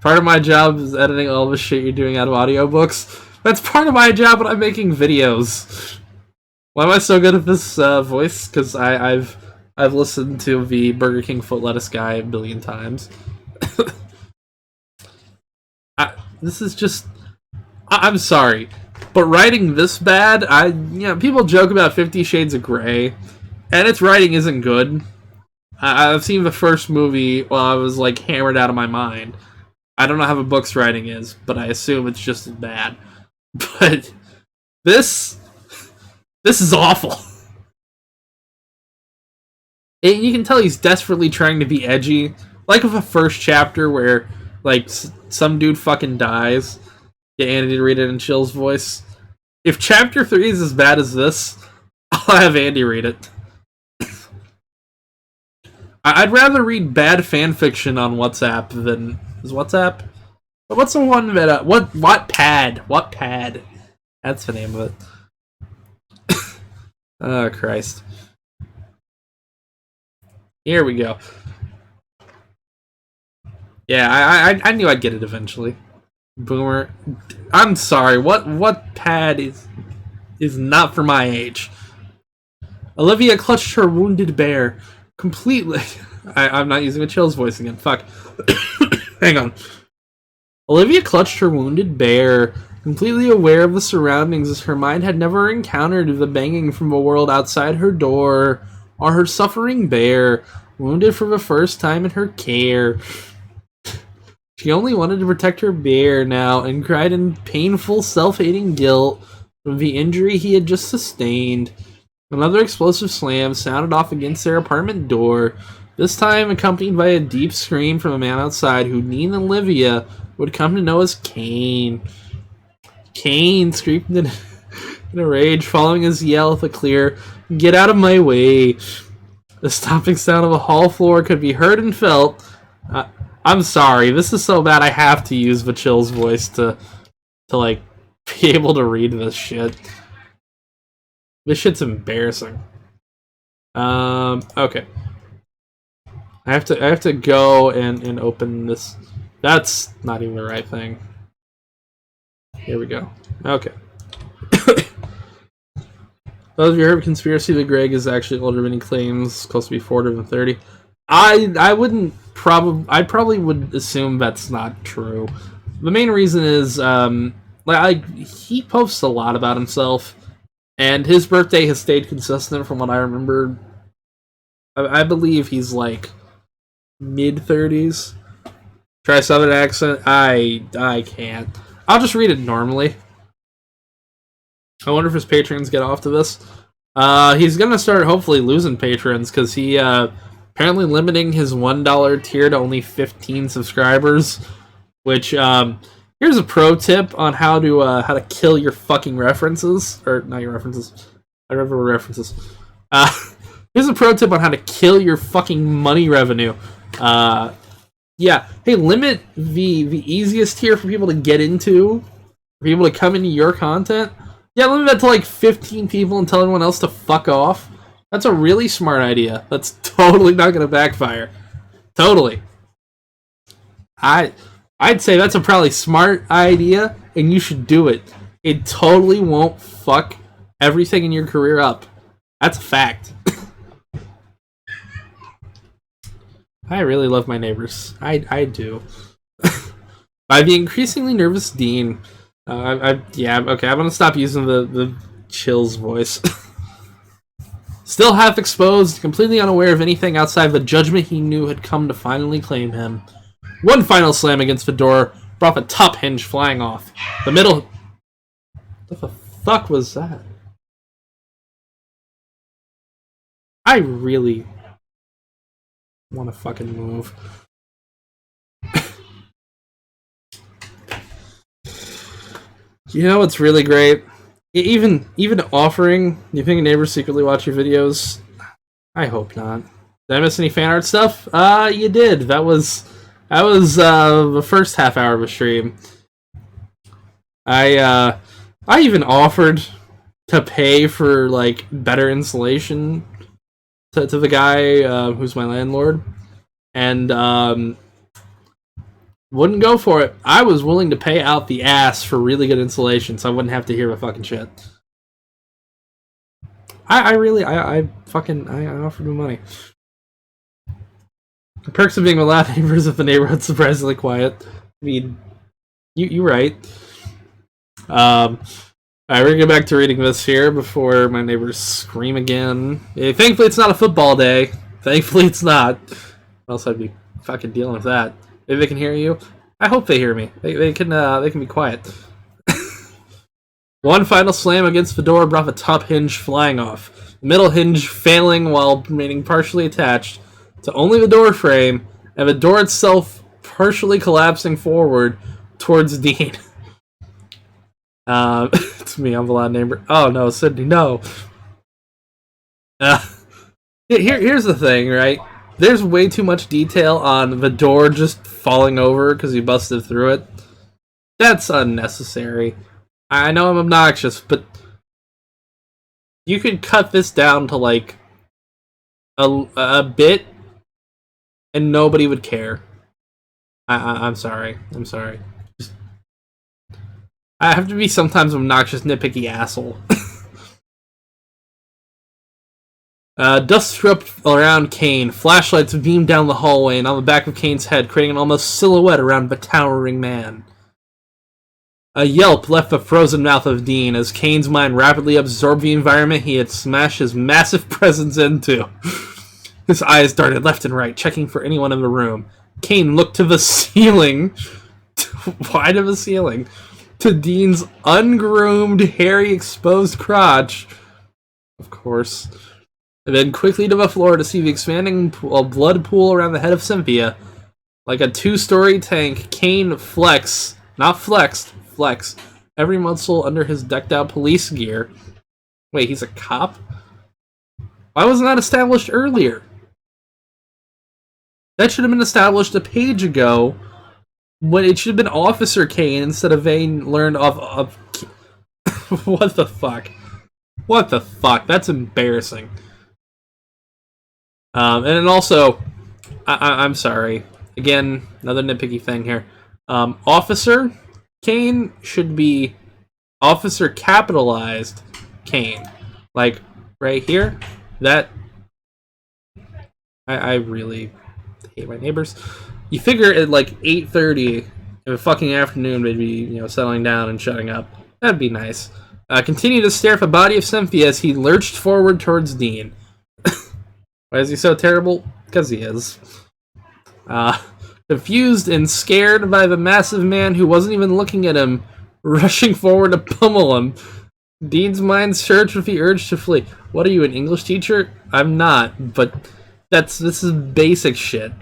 Part of my job is editing all the shit you're doing out of audiobooks. That's part of my job when I'm making videos. Why am I so good at this voice? Because I've listened to the Burger King foot lettuce guy a billion times. This is just... I'm sorry, but writing this bad, people joke about 50 Shades of Grey, and its writing isn't good. I've seen the first movie while I was like hammered out of my mind. I don't know how the book's writing is, but I assume it's just as bad. But this is awful. And you can tell he's desperately trying to be edgy. Like the first chapter where like some dude fucking dies. Get Andy to read it in Chill's voice. If chapter 3 is as bad as this, I'll have Andy read it. I'd rather read bad fanfiction on WhatsApp than... Is WhatsApp? But what's the one that... Wattpad. Wattpad. That's the name of it. Oh, Christ. Here we go. Yeah, I knew I'd get it eventually. Boomer. I'm sorry, what pad is not for my age? Olivia clutched her wounded bear completely. I'm not using a Chill's voice again. Fuck. Hang on. Olivia clutched her wounded bear Completely aware of the surroundings as her mind had never encountered the banging from a world outside her door, or her suffering bear, wounded for the first time in her care. She only wanted to protect her bear now and cried in painful, self-hating guilt from the injury he had just sustained. Another explosive slam sounded off against their apartment door, this time accompanied by a deep scream from a man outside who Neen and Olivia would come to know as Kane. Kane screamed in a rage, following his yell with a clear, "Get out of my way!" The stomping sound of a hall floor could be heard and felt. I'm sorry, this is so bad I have to use Vachil's voice to like, be able to read this shit. This shit's embarrassing. Okay. I have to go and open this. That's not even the right thing. Here we go. Okay. Those of you heard of conspiracy that Greg is actually older than he claims, close to be 40 than 30. I wouldn't I probably would assume that's not true. The main reason is he posts a lot about himself, and his birthday has stayed consistent from what I remember. I believe he's like mid-30s. Try Southern accent. I can't. I'll just read it normally. I wonder if his patrons get off to this. He's gonna start hopefully losing patrons because he apparently limiting his $1 tier to only 15 subscribers. Which here's a pro tip on how to kill your fucking references, or not your references. I remember references. Here's a pro tip on how to kill your fucking money revenue. Yeah, hey, limit the easiest tier for people to get into, for people to come into your content. Yeah, limit that to like 15 people and tell everyone else to fuck off. That's a really smart idea. That's totally not gonna backfire. Totally. I'd say that's a probably smart idea, and you should do it. It totally won't fuck everything in your career up. That's a fact. I really love my neighbors. I do. By the increasingly nervous Dean. Yeah, okay, I'm gonna stop using the Chill's voice. Still half exposed, completely unaware of anything outside the judgment he knew had come to finally claim him. One final slam against the door brought the top hinge flying off. The middle... What the fuck was that? I really want to fucking move. You know what's really great? Even offering, you think neighbors secretly watch your videos? I hope not. Did I miss any fan art stuff? You did. That was the first half hour of a stream. I even offered to pay for like better insulation to the guy who's my landlord, and wouldn't go for it. I was willing to pay out the ass for really good insulation, so I wouldn't have to hear the fucking shit. I offered him money. The perks of being without neighbors if the neighborhood's surprisingly quiet. I mean, you're right. Alright, we're gonna get back to reading this here before my neighbors scream again. Yeah, thankfully it's not a football day. Thankfully it's not. Or else I'd be fucking dealing with that. Maybe they can hear you. I hope they hear me. They can be quiet. One final slam against the door brought the top hinge flying off. The middle hinge failing while remaining partially attached to only the door frame, and the door itself partially collapsing forward towards Dean. It's me, I'm the loud neighbor. Oh no, Sydney, no. Here's the thing, right? There's way too much detail on the door just falling over because he busted through it. That's unnecessary. I know I'm obnoxious, but you could cut this down to like a bit and nobody would care. I'm sorry. I'm sorry. I have to be sometimes obnoxious, nitpicky asshole. Dust swept around Kane. Flashlights beamed down the hallway and on the back of Kane's head, creating an almost silhouette around the towering man. A yelp left the frozen mouth of Dean as Kane's mind rapidly absorbed the environment he had smashed his massive presence into. His eyes darted left and right, checking for anyone in the room. Kane looked to the ceiling. Why to the ceiling? To Dean's ungroomed, hairy, exposed crotch. Of course. And then quickly to the floor to see the expanding blood pool around the head of Cynthia. Like a 2-story tank, Kane flex every muscle under his decked out police gear. Wait, he's a cop? Why wasn't that established earlier? That should have been established a page ago, when it should have been Officer Kane instead of Vane learned of what the fuck? What the fuck? That's embarrassing. And then also, I'm sorry. Again, another nitpicky thing here. Officer Kane should be Officer capitalized Kane. Like, right here. That... I really hate my neighbors. You figure at like 8:30 in the fucking afternoon, they'd be, settling down and shutting up. That'd be nice. Continue to stare at the body of Cynthia as he lurched forward towards Dean. Why is he so terrible? Because he is. Confused and scared by the massive man who wasn't even looking at him, rushing forward to pummel him. Dean's mind surged with the urge to flee. What are you, an English teacher? I'm not, but this is basic shit.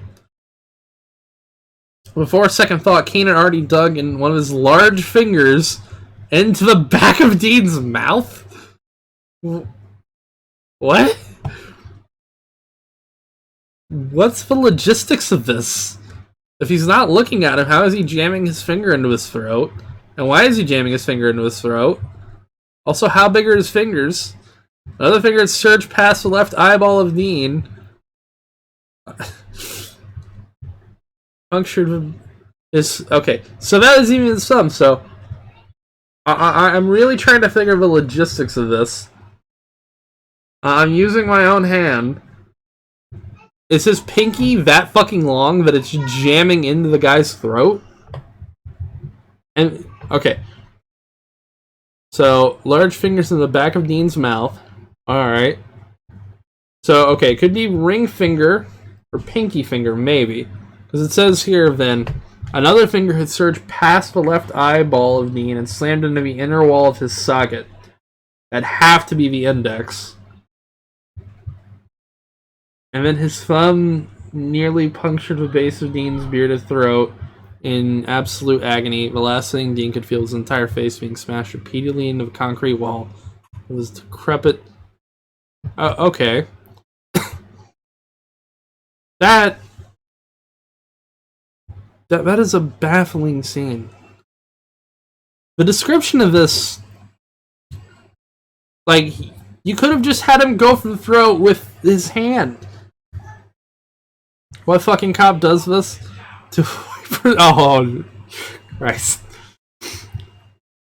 Before second thought, Kane had already dug in one of his large fingers into the back of Dean's mouth? What? What's the logistics of this? If he's not looking at him, how is he jamming his finger into his throat? And why is he jamming his finger into his throat? Also, how big are his fingers? Another finger had surged past the left eyeball of Dean. Punctured is okay. So that is even some. So I'm really trying to figure the logistics of this. I'm using my own hand. Is his pinky that fucking long that it's jamming into the guy's throat? And okay. So large fingers in the back of Dean's mouth. All right. So okay, could be ring finger or pinky finger, maybe. Because it says here, then, another finger had surged past the left eyeball of Dean and slammed into the inner wall of his socket. That'd have to be the index. And then his thumb nearly punctured the base of Dean's bearded throat in absolute agony. The last thing Dean could feel was his entire face being smashed repeatedly into the concrete wall. It was decrepit. Okay. That is a baffling scene. The description of this, like, you could have just had him go for the throat with his hand. What fucking cop does this? Oh, Christ.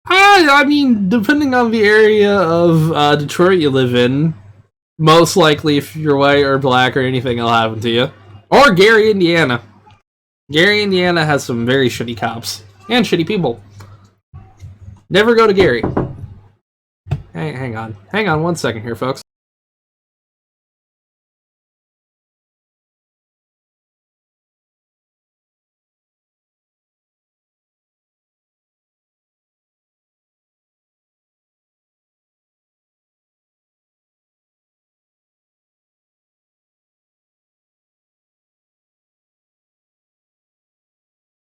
I mean, depending on the area of Detroit you live in, most likely if you're white or black or anything will happen to you. Or Gary, Indiana. Gary, Indiana has some very shitty cops. And shitty people. Never go to Gary. Hang on. Hang on 1 second here, folks.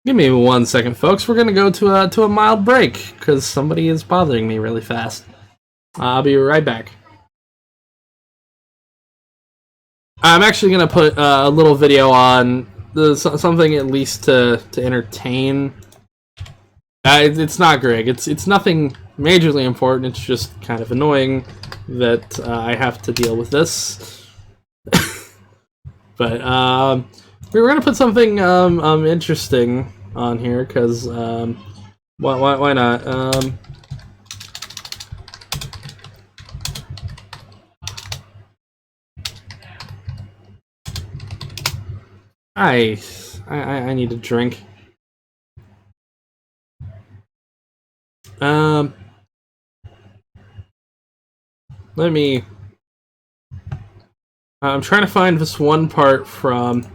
Give me 1 second, folks. We're gonna go to a mild break because somebody is bothering me really fast. I'll be right back. I'm actually gonna put a little video on something at least to entertain. It's not Greg. It's nothing majorly important. It's just kind of annoying that I have to deal with this. But we're gonna put something interesting on here because why not? I need a drink. Let me... I'm trying to find this one part from...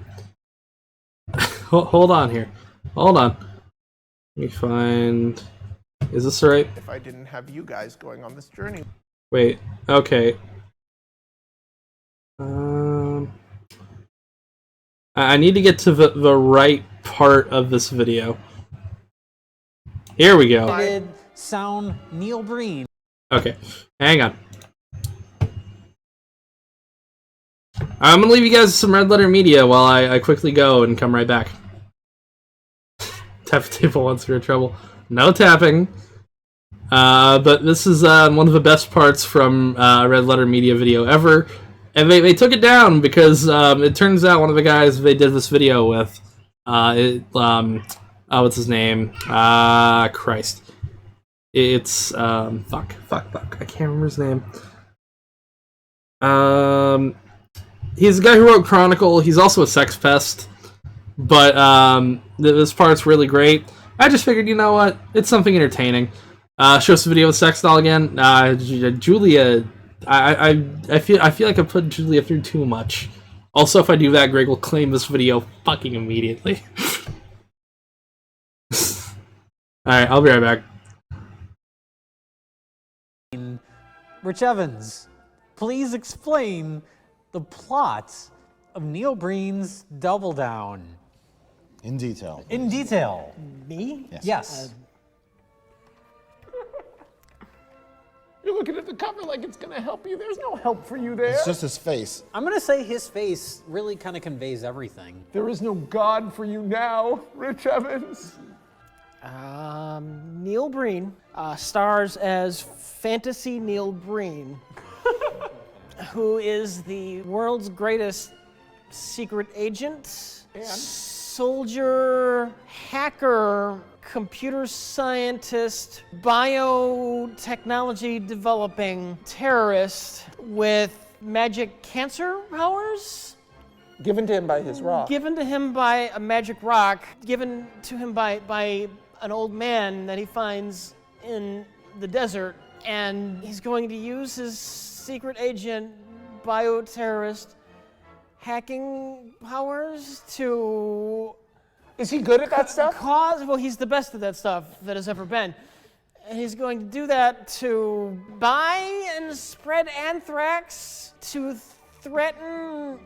Hold on here. Hold on. Let me find... Is this right? If I didn't have you guys going on this journey. Wait, okay. I need to get to the right part of this video. Here we go. Sound Neil Breen. Okay, hang on. I'm gonna leave you guys with some Red Letter Media while I quickly go and come right back. Tap the table once you're in trouble. No tapping. But this is one of the best parts from Red Letter Media video ever. And they took it down because it turns out one of the guys they did this video with, what's his name? Christ. It's, fuck. I can't remember his name. He's the guy who wrote Chronicle. He's also a sex pest. But this part's really great. I just figured, you know what? It's something entertaining. Show us the video of Sex Doll again. Julia, I feel like I put Julia through too much. Also, if I do that, Greg will claim this video fucking immediately. Alright, I'll be right back. Rich Evans, please explain the plot of Neil Breen's Double Down. In detail. In detail. Me? Yes. You're looking at the cover like it's gonna help you. There's no help for you there. It's just his face. I'm gonna say his face really kind of conveys everything. There is no God for you now, Rich Evans. Neil Breen stars as Fantasy Neil Breen, who is the world's greatest secret agent, soldier, hacker, computer scientist, biotechnology developing terrorist with magic cancer powers. Given to him by his rock. Given to him by a magic rock, given to him by an old man that he finds in the desert, and he's going to use his secret agent, bioterrorist, hacking powers to Is he good at that stuff? well, he's the best at that stuff that has ever been. And he's going to do that to buy and spread anthrax to threaten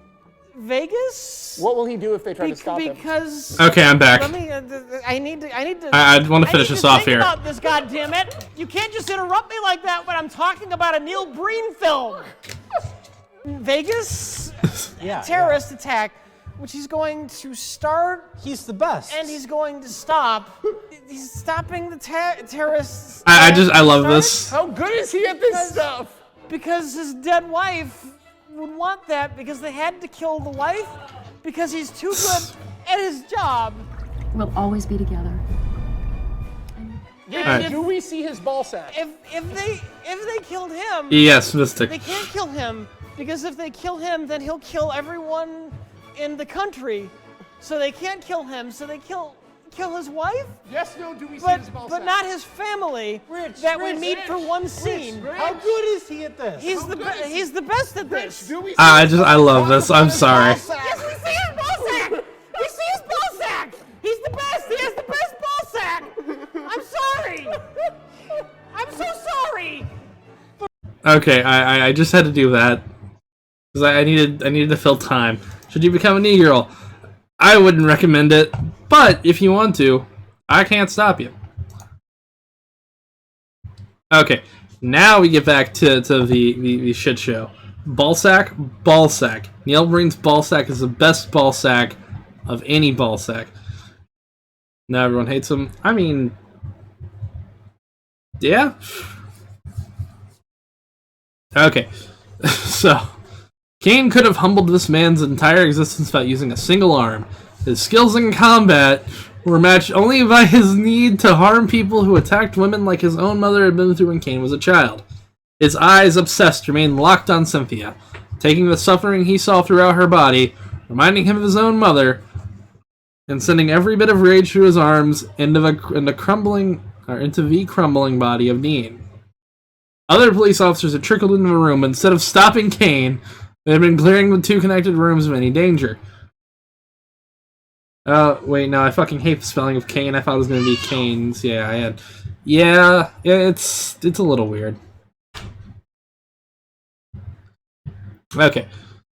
Vegas? What will he do if they try to stop him? Because Okay, I'm back. let me. I need to. I want to finish this off here. About this, goddammit! You can't just interrupt me like that when I'm talking about a Neil Breen film. Vegas terrorist attack, which he's going to start. He's the best. And he's going to stop. He's stopping the terrorists. I love this. How good is he at this stuff? Because his dead wife would want that because they had to kill the wife because he's too good at his job. We'll always be together. Yeah, do we see his ball sack? If they killed him, Yes, Mystic. they can't kill him because if they kill him, then he'll kill everyone in the country. So they can't kill him. So they kill his wife, Yes, no, do we see but his ball but sack? not his family that would meet for one scene. How good is he at this? He's the best at this. Do we see I love this. I'm sorry. Yes, we see his ball sack. We see his ball sack. He's the best. He has the best ball sack. I'm sorry. I'm so sorry. Okay, I just had to do that because I needed to fill time. Should you become a knee girl? I wouldn't recommend it, but if you want to, I can't stop you. Okay, now we get back to the shit show. Ballsack, ballsack. Neil Breen's ballsack is the best ballsack of any ballsack. Now everyone hates him. I mean, yeah. Okay, so Kane could have humbled this man's entire existence without using a single arm. His skills in combat were matched only by his need to harm people who attacked women like his own mother had been through when Kane was a child. His eyes, obsessed, remained locked on Cynthia, taking the suffering he saw throughout her body, reminding him of his own mother, and sending every bit of rage through his arms into the crumbling body of Dean. Other police officers had trickled into the room, but instead of stopping Kane, they had been clearing the two connected rooms of any danger. Oh, wait, no, I fucking hate the spelling of Kane. I thought it was going to be Canes. Yeah, I had... Yeah, it's a little weird. Okay.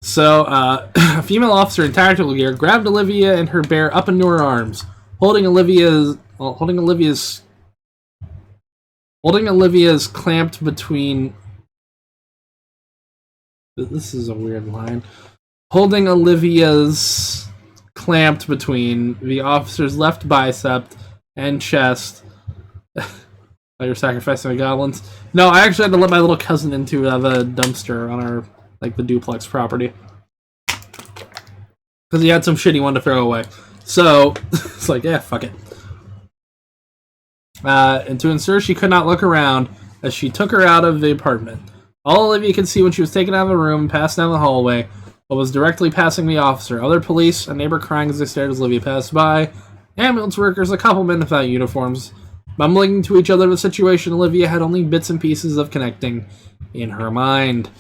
So, a female officer in tactical gear grabbed Olivia and her bear up into her arms, holding Olivia's clamped between... This is a weird line. Holding Olivia's clamped between the officer's left bicep and chest. Oh, you're sacrificing the goblins? No, I actually had to let my little cousin into the dumpster on our, like, the duplex property. Because he had some shit he wanted to throw away. So, it's like, yeah, fuck it. And to ensure she could not look around, as she took her out of the apartment. All Olivia could see when she was taken out of the room and passed down the hallway, but was directly passing the officer. Other police, a neighbor crying as they stared as Olivia passed by, ambulance workers, a couple men without uniforms. Mumbling to each other the situation, Olivia had only bits and pieces of connecting in her mind.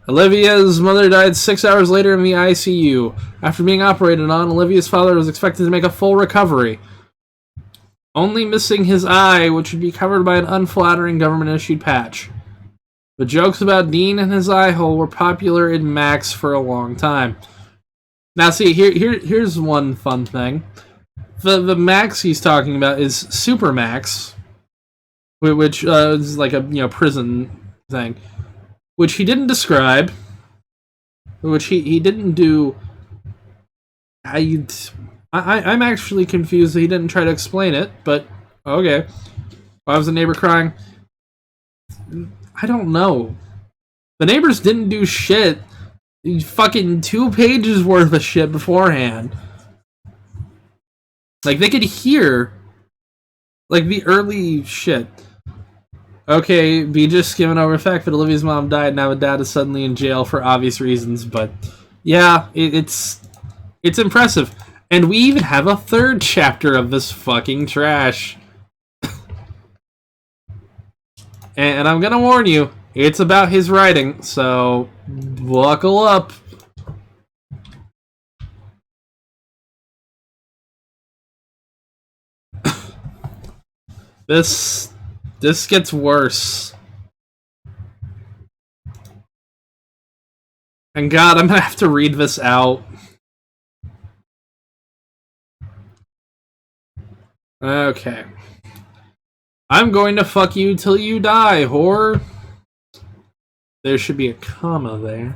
Olivia's mother died 6 hours later in the ICU. After being operated on, Olivia's father was expected to make a full recovery, only missing his eye, which would be covered by an unflattering government-issued patch. The jokes about Dean and his eye hole were popular in Max for a long time. Now, see, here's one fun thing. The Max he's talking about is Super Max, which is like a prison thing, which he didn't describe, which he didn't do. I'm actually confused that he didn't try to explain it, but okay. Why was the neighbor crying? I don't know. The neighbors didn't do shit. Fucking 2 pages worth of shit beforehand. Like, they could hear, like, the early shit. Okay, be just skimming over the fact that Olivia's mom died and now the dad is suddenly in jail for obvious reasons, but yeah, it's impressive. And we even have a 3rd chapter of this fucking trash. And I'm gonna warn you, it's about his writing, so buckle up. This gets worse. And God, I'm gonna have to read this out. Okay. I'm going to fuck you till you die, whore. There should be a comma there.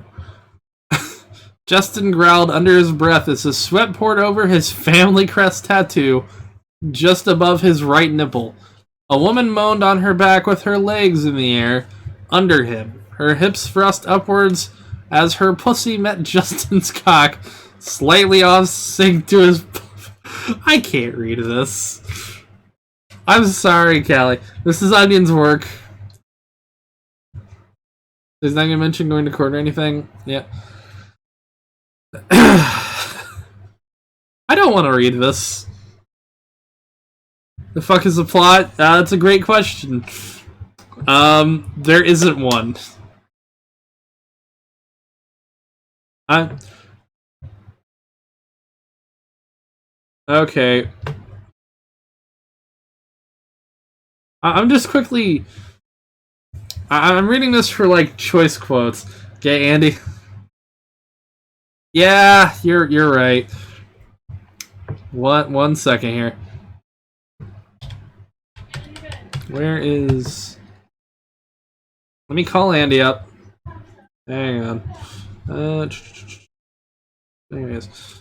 Justin growled under his breath as his sweat poured over his family crest tattoo just above his right nipple. A woman moaned on her back with her legs in the air under him, her hips thrust upwards as her pussy met Justin's cock, slightly off sync to his... I can't read this. I'm sorry, Callie. This is Onion's work. He's not gonna mention going to court or anything. Yeah. I don't want to read this. The fuck is the plot? That's a great question. There isn't one. Okay. I'm just quickly... I'm reading this for, like, choice quotes. Okay, Andy? Yeah, you're right. One second here. Where is... Let me call Andy up. Hang on. There he is.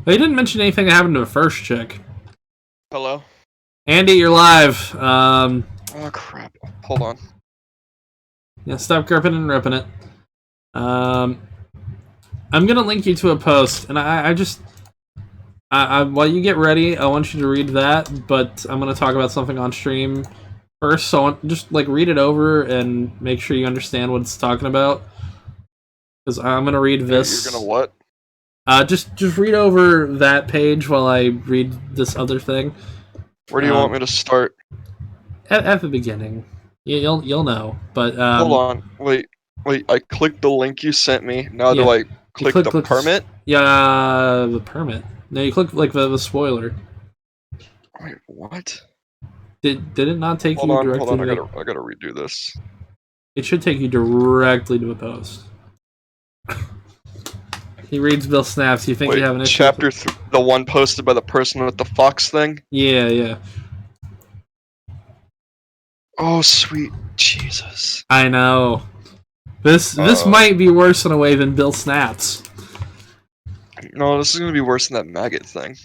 They didn't mention anything that happened to the first chick. Hello? Andy, you're live. Oh crap. Hold on. Yeah, stop gripping and ripping it. I'm gonna link you to a post, and I just... while you get ready, I want you to read that, but I'm gonna talk about something on stream first, so I want, just, like, read it over and make sure you understand what it's talking about. Because I'm gonna read this. You're gonna what? Just read over that page while I read this other thing. Where do you want me to start? At the beginning. You'll know. But Hold on. Wait. I clicked the link you sent me. Now Yeah. do I you click the click- permit? Yeah, the permit. No, you click like the spoiler. Wait, what? Did it not take Hold you on. directly I to gotta redo this. It should take you directly to a post. He reads Bill Snaps. You think Wait, you have an issue? chapter the one posted by the person with the fox thing? Yeah. Oh, sweet Jesus. I know. This might be worse in a way than Bill Snaps. No, this is gonna be worse than that maggot thing.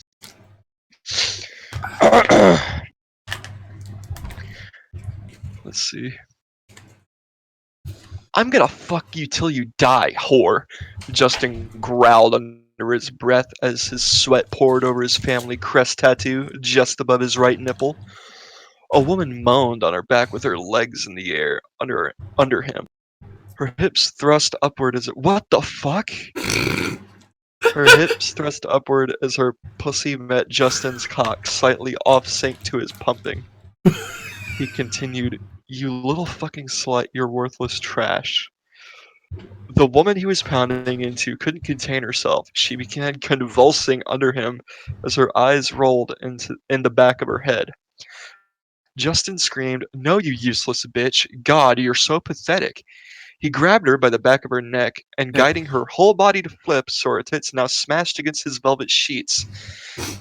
Let's see. I'm gonna fuck you till you die, whore. Justin growled under his breath as his sweat poured over his family crest tattoo just above his right nipple. A woman moaned on her back with her legs in the air under him. Her hips thrust upward as what the fuck? Her hips thrust upward as her pussy met Justin's cock, slightly off sync to his pumping. He continued, "You little fucking slut, you're worthless trash." The woman he was pounding into couldn't contain herself. She began convulsing under him as her eyes rolled in the back of her head. Justin screamed, "No, you useless bitch. God, you're so pathetic." He grabbed her by the back of her neck and guiding her whole body to flip so her tits now smashed against his velvet sheets.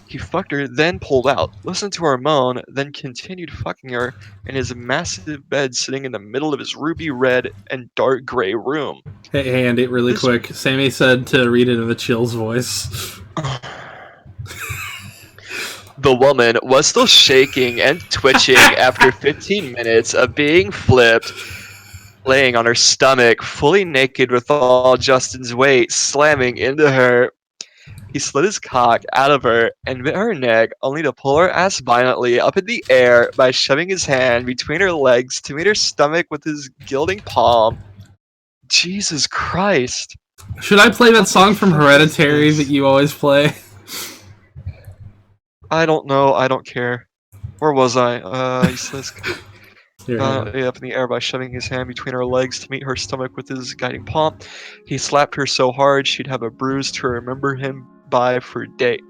He fucked her, then pulled out, listened to her moan, then continued fucking her in his massive bed sitting in the middle of his ruby red and dark gray room. Hey, Andy, really quick. Sammy said to read it in the Chill's voice. The woman was still shaking and twitching after 15 minutes of being flipped, laying on her stomach, fully naked with all Justin's weight slamming into her. He slid his cock out of her and bit her neck, only to pull her ass violently up in the air by shoving his hand between her legs to meet her stomach with his gilding palm. Jesus Christ. Should I play that song from Hereditary that you always play? I don't know. I don't care. Where was I? He slid his Here, up in the air by shoving his hand between her legs to meet her stomach with his guiding palm. He slapped her so hard she'd have a bruise to remember him by for a day.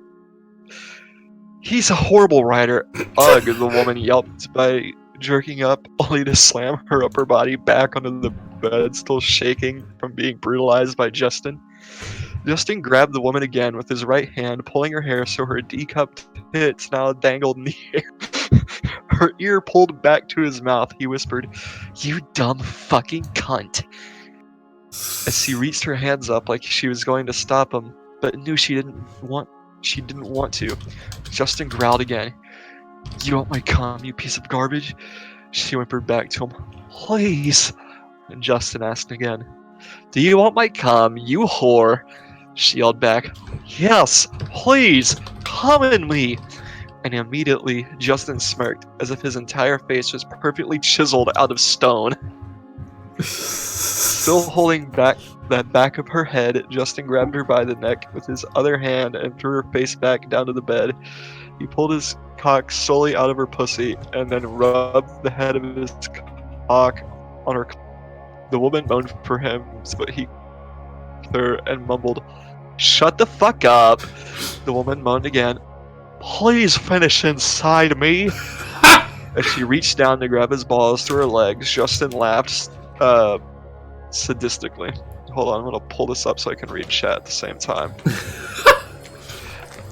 He's a horrible writer. Ugh, the woman yelped by jerking up, only to slam her upper body back onto the bed, still shaking from being brutalized by Justin. Justin grabbed the woman again with his right hand, pulling her hair so her decupped tits now dangled in the air. Her ear pulled back to his mouth, he whispered, "You dumb fucking cunt." As he reached her hands up like she was going to stop him, but knew she didn't want to. Justin growled again. "You want my cum, you piece of garbage?" She whimpered back to him. "Please." And Justin asked again. "Do you want my cum, you whore?" She yelled back. "Yes, please, come in me." And immediately, Justin smirked, as if his entire face was perfectly chiseled out of stone. Still holding back the back of her head, Justin grabbed her by the neck with his other hand and threw her face back down to the bed. He pulled his cock slowly out of her pussy and then rubbed the head of his cock on her. The woman moaned for him, but he her and mumbled, "Shut the fuck up." The woman moaned again. "Please finish inside me." As she reached down to grab his balls through her legs, Justin laughed sadistically. Hold on, I'm gonna pull this up so I can read chat at the same time.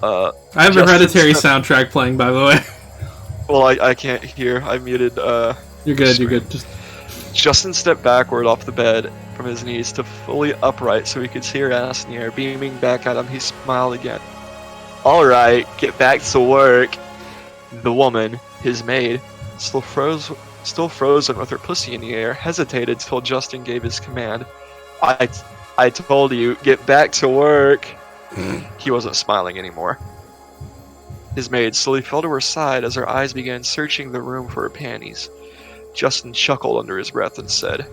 I have a Hereditary soundtrack playing, by the way. Well, I can't hear. I muted. You're good. You're good. Justin stepped backward off the bed from his knees to fully upright so he could see her ass in the air. Beaming back at him, he smiled again. "Alright, get back to work." The woman, his maid, still frozen with her pussy in the air, hesitated till Justin gave his command. I told you, get back to work." He wasn't smiling anymore. His maid slowly fell to her side as her eyes began searching the room for her panties. Justin chuckled under his breath and said,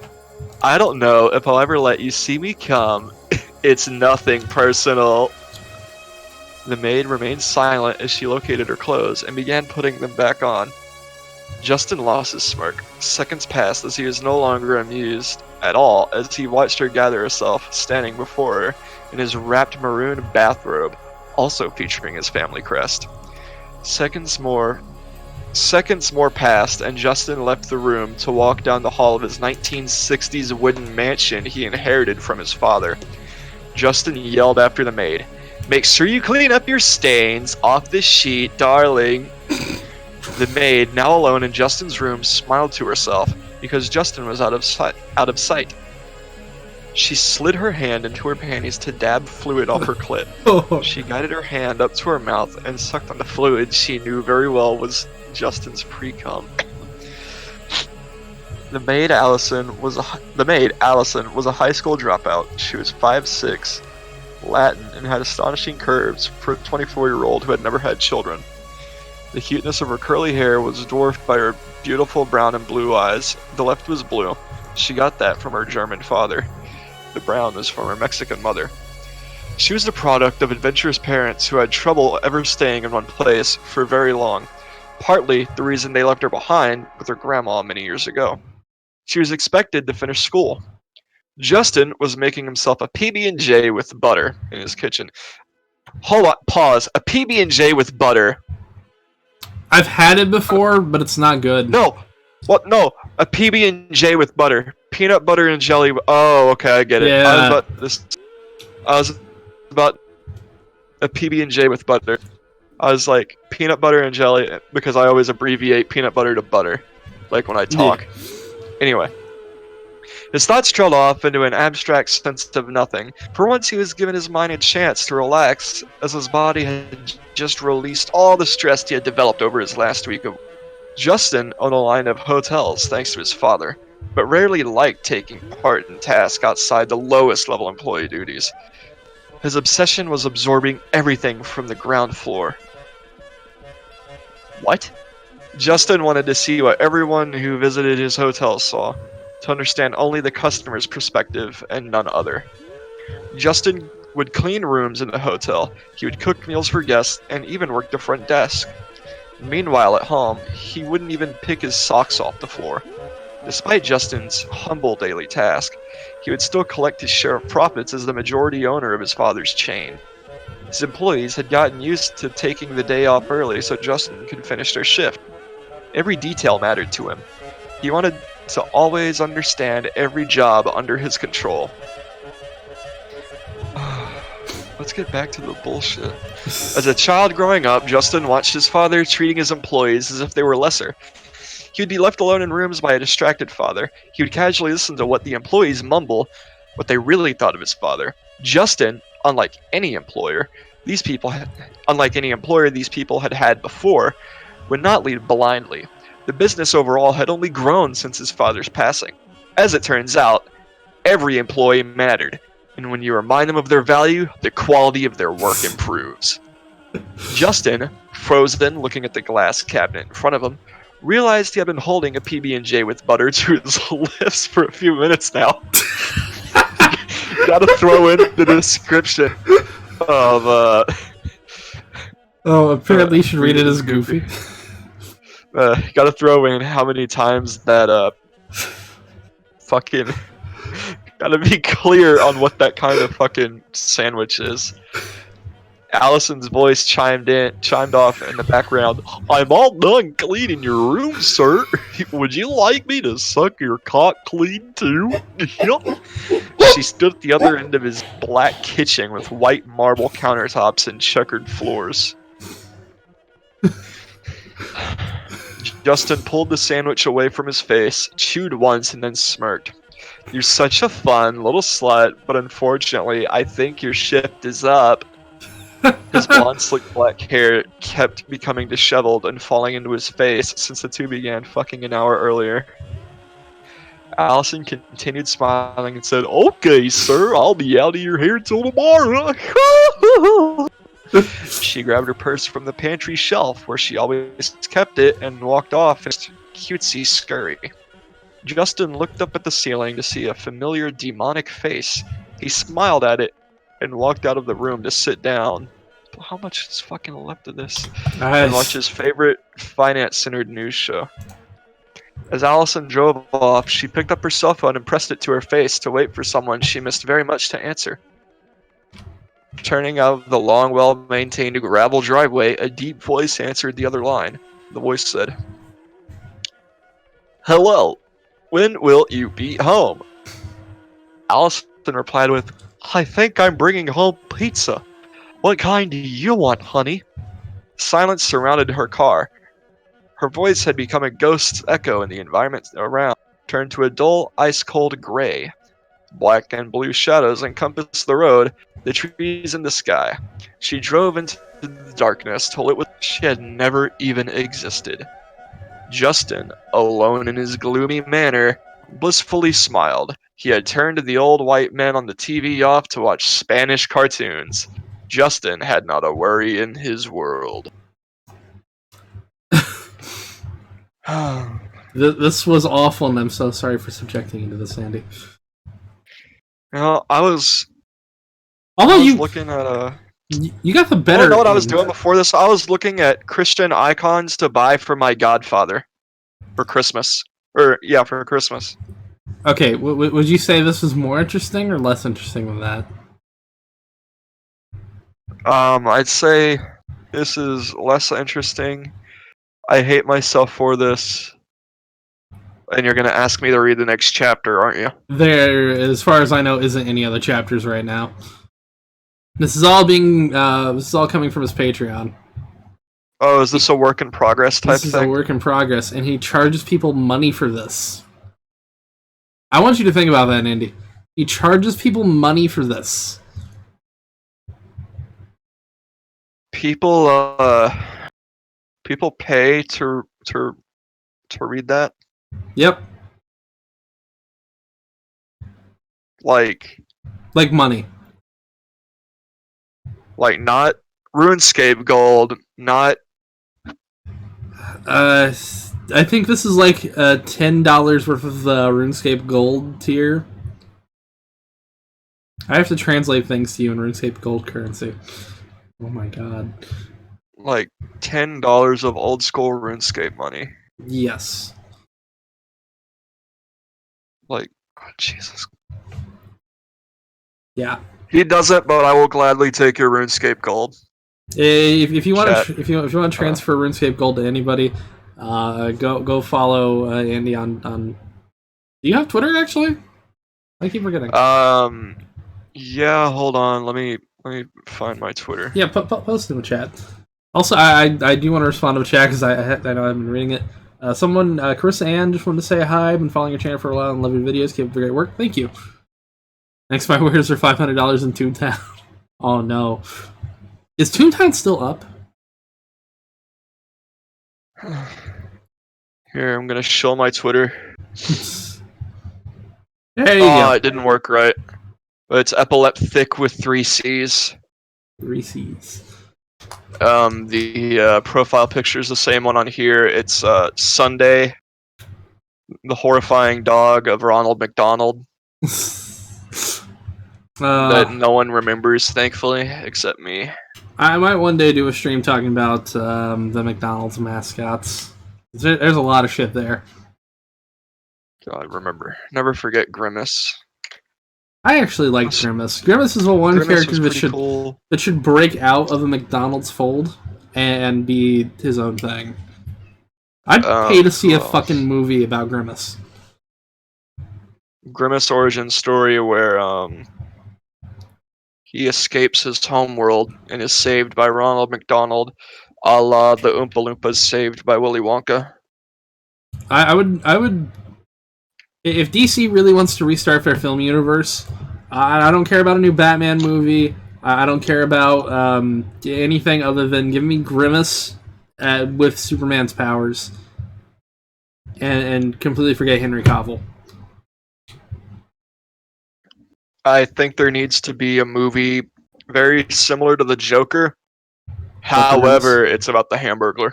"I don't know if I'll ever let you see me come. It's nothing personal." The maid remained silent as she located her clothes and began putting them back on. Justin lost his smirk. Seconds passed as he was no longer amused at all as he watched her gather herself, standing before her in his wrapped maroon bathrobe, also featuring his family crest. Seconds more passed, and Justin left the room to walk down the hall of his 1960s wooden mansion he inherited from his father. Justin yelled after the maid, "Make sure you clean up your stains off this sheet, darling." The maid, now alone in Justin's room, smiled to herself because Justin was out of sight. She slid her hand into her panties to dab fluid off her clit. She guided her hand up to her mouth and sucked on the fluid she knew very well was Justin's pre-cum. The maid Allison was a high school dropout. She was 5'6", Latin, and had astonishing curves for a 24-year-old who had never had children. The cuteness of her curly hair was dwarfed by her beautiful brown and blue eyes. The left was blue. She got that from her German father. The brown was from her Mexican mother. She was the product of adventurous parents who had trouble ever staying in one place for very long. Partly the reason they left her behind with her grandma many years ago. She was expected to finish school. Justin was making himself a PB&J with butter in his kitchen. Hold on, pause. A PB&J with butter. I've had it before, but it's not good. No. What? No. A PB&J with butter. Peanut butter and jelly. Oh, okay, I get it. Yeah. I was about a PB&J with butter. I was like, peanut butter and jelly, because I always abbreviate peanut butter to butter, like when I talk. Anyway. His thoughts trailed off into an abstract sense of nothing. For once he was given his mind a chance to relax, as his body had just released all the stress he had developed over his last week of... Justin owned a line of hotels thanks to his father, but rarely liked taking part in tasks outside the lowest level employee duties. His obsession was absorbing everything from the ground floor. What? Justin wanted to see what everyone who visited his hotel saw, to understand only the customer's perspective and none other. Justin would clean rooms in the hotel, he would cook meals for guests, and even work the front desk. Meanwhile, at home, he wouldn't even pick his socks off the floor. Despite Justin's humble daily task, he would still collect his share of profits as the majority owner of his father's chain. His employees had gotten used to taking the day off early so Justin could finish their shift. Every detail mattered to him. He wanted to always understand every job under his control. Let's get back to the bullshit. As a child growing up, Justin watched his father treating his employees as if they were lesser. He would be left alone in rooms by a distracted father. He would casually listen to what the employees mumble, what they really thought of his father. Justin, unlike any employer these people had had before, would not lead blindly. The business overall had only grown since his father's passing. As it turns out, every employee mattered, and when you remind them of their value, the quality of their work improves. Justin, frozen, looking at the glass cabinet in front of him, realized he had been holding a PB&J with butter to his lips for a few minutes now. Gotta throw in the description of, Oh, apparently you should read it as Goofy. Gotta throw in how many times that, fucking... Gotta be clear on what that kind of fucking sandwich is. Allison's voice chimed off in the background. "I'm all done cleaning your room, sir. Would you like me to suck your cock clean too?" She stood at the other end of his black kitchen with white marble countertops and checkered floors. Justin pulled the sandwich away from his face, chewed once, and then smirked. "You're such a fun little slut, but unfortunately, I think your shift is up." His blonde, slick black hair kept becoming disheveled and falling into his face since the two began fucking an hour earlier. Allison continued smiling and said, "Okay, sir, I'll be out of your hair till tomorrow." She grabbed her purse from the pantry shelf where she always kept it and walked off in a cutesy scurry. Justin looked up at the ceiling to see a familiar demonic face. He smiled at it and walked out of the room to sit down. how much is fucking left of this? I, And watch his favorite finance-centered news show. As Allison drove off, she picked up her cell phone and pressed it to her face to wait for someone she missed very much to answer. Turning out of the long, well-maintained gravel driveway, a deep voice answered the other line. The voice said, "Hello, when will you be home?" Allison replied with, "I think I'm bringing home pizza. What kind do you want, honey?" Silence surrounded her car. Her voice had become a ghost's echo in the environment around, turned to a dull, ice-cold gray. Black and blue shadows encompassed the road, the trees, and the sky. She drove into the darkness till it was she had never even existed. Justin, alone in his gloomy manor, blissfully smiled. He had turned the old white men on the TV off to watch Spanish cartoons. Justin had not a worry in his world. this was awful, and I'm so sorry for subjecting you to this, Andy. I was Although you looking at you got the I better. don't know what I was end. doing before this. I was looking at Christian icons to buy for my godfather for Christmas. For Christmas. Okay, would you say this was more interesting or less interesting than that? I'd say this is less interesting. I hate myself for this. And you're gonna ask me to read the next chapter, aren't you? There, as far as I know, isn't any other chapters right now. This is all coming from his Patreon. Oh, is this a work in progress type This is thing? a work in progress, and he charges people money for this. I want you to think about that, Andy. He charges people money for this. People pay to read that? Yep, Like money. not RuneScape gold, not I think this is like $10 worth of the RuneScape Gold tier. I have to translate things to you in RuneScape Gold currency. Oh my god. like $10 of old school RuneScape money. Yes. Like, oh, Jesus. Yeah. He doesn't, but I will gladly take your RuneScape gold. If you want Chat. to if you want to transfer RuneScape Gold to anybody, go follow Andy on. Do you have Twitter actually? I keep forgetting. Yeah. Hold on. Let me find my Twitter. Yeah, post in the chat. Also, I do want to respond to the chat because I know I've been reading it. Someone, Carissa Ann, just wanted to say hi. I've been following your channel for a while and love your videos. Keep up the great work. Thank you. Next, my wares are $500 in Toontown. Oh no, is Toontown still up? Here, I'm gonna show my Twitter. There you go. It didn't work right. But it's epileptic with 3 C's. 3 C's. The profile picture is the same one on here. It's Sunday, the horrifying dog of Ronald McDonald that no one remembers, thankfully, except me. I might one day do a stream talking about the McDonald's mascots. There's a lot of shit there. God, remember. Never forget Grimace. I actually like Grimace. Grimace is the one Grimace character was pretty cool. that should break out of the McDonald's fold and be his own thing. I'd pay to see a fucking movie about Grimace. Grimace origin story where he escapes his homeworld and is saved by Ronald McDonald, a la the Oompa Loompas saved by Willy Wonka. I would. If DC really wants to restart their film universe, I don't care about a new Batman movie. I don't care about anything other than give me Grimace with Superman's powers, and completely forget Henry Cavill. I think there needs to be a movie very similar to the Joker. However, it's about the Hamburglar.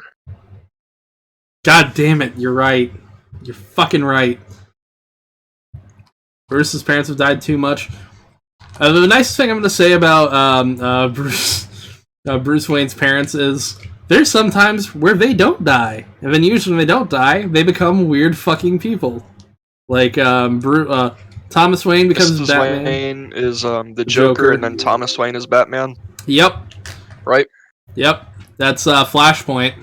God damn it, you're right. You're fucking right. Bruce's parents have died too much. The nicest thing I'm going to say about Bruce Wayne's parents is there's sometimes where they don't die, and then usually when they don't die, they become weird fucking people. Like Thomas Wayne becomes Mrs. Batman. Wayne is the Joker, and then Thomas Wayne is Batman. Yep. Right? Yep. That's Flashpoint.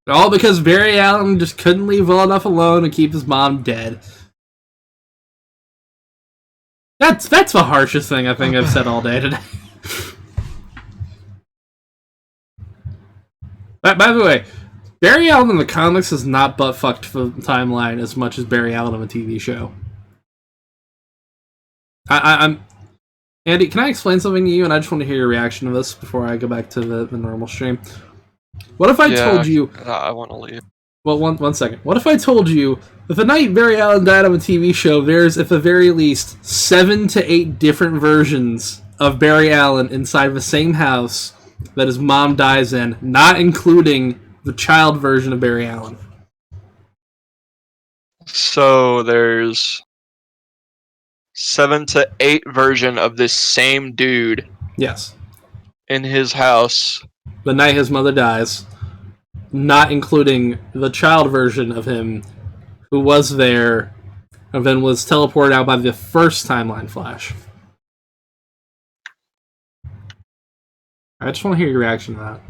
All because Barry Allen just couldn't leave well enough alone to keep his mom dead. That's the harshest thing I think I've said all day today. By the way, Barry Allen in the comics is not butt-fucked the timeline as much as Barry Allen on the TV show. I'm Andy, can I explain something to you? And I just want to hear your reaction to this before I go back to the normal stream. What if I told you... I want to leave. Well, one second. What if I told you that the night Barry Allen died on a TV show, there's, at the very least, 7 to 8 different versions of Barry Allen inside the same house that his mom dies in, not including the child version of Barry Allen. So there's 7 to 8 version of this same dude Yes. in his house. The night his mother dies, not including the child version of him who was there and then was teleported out by the first timeline flash. I just want to hear your reaction to that.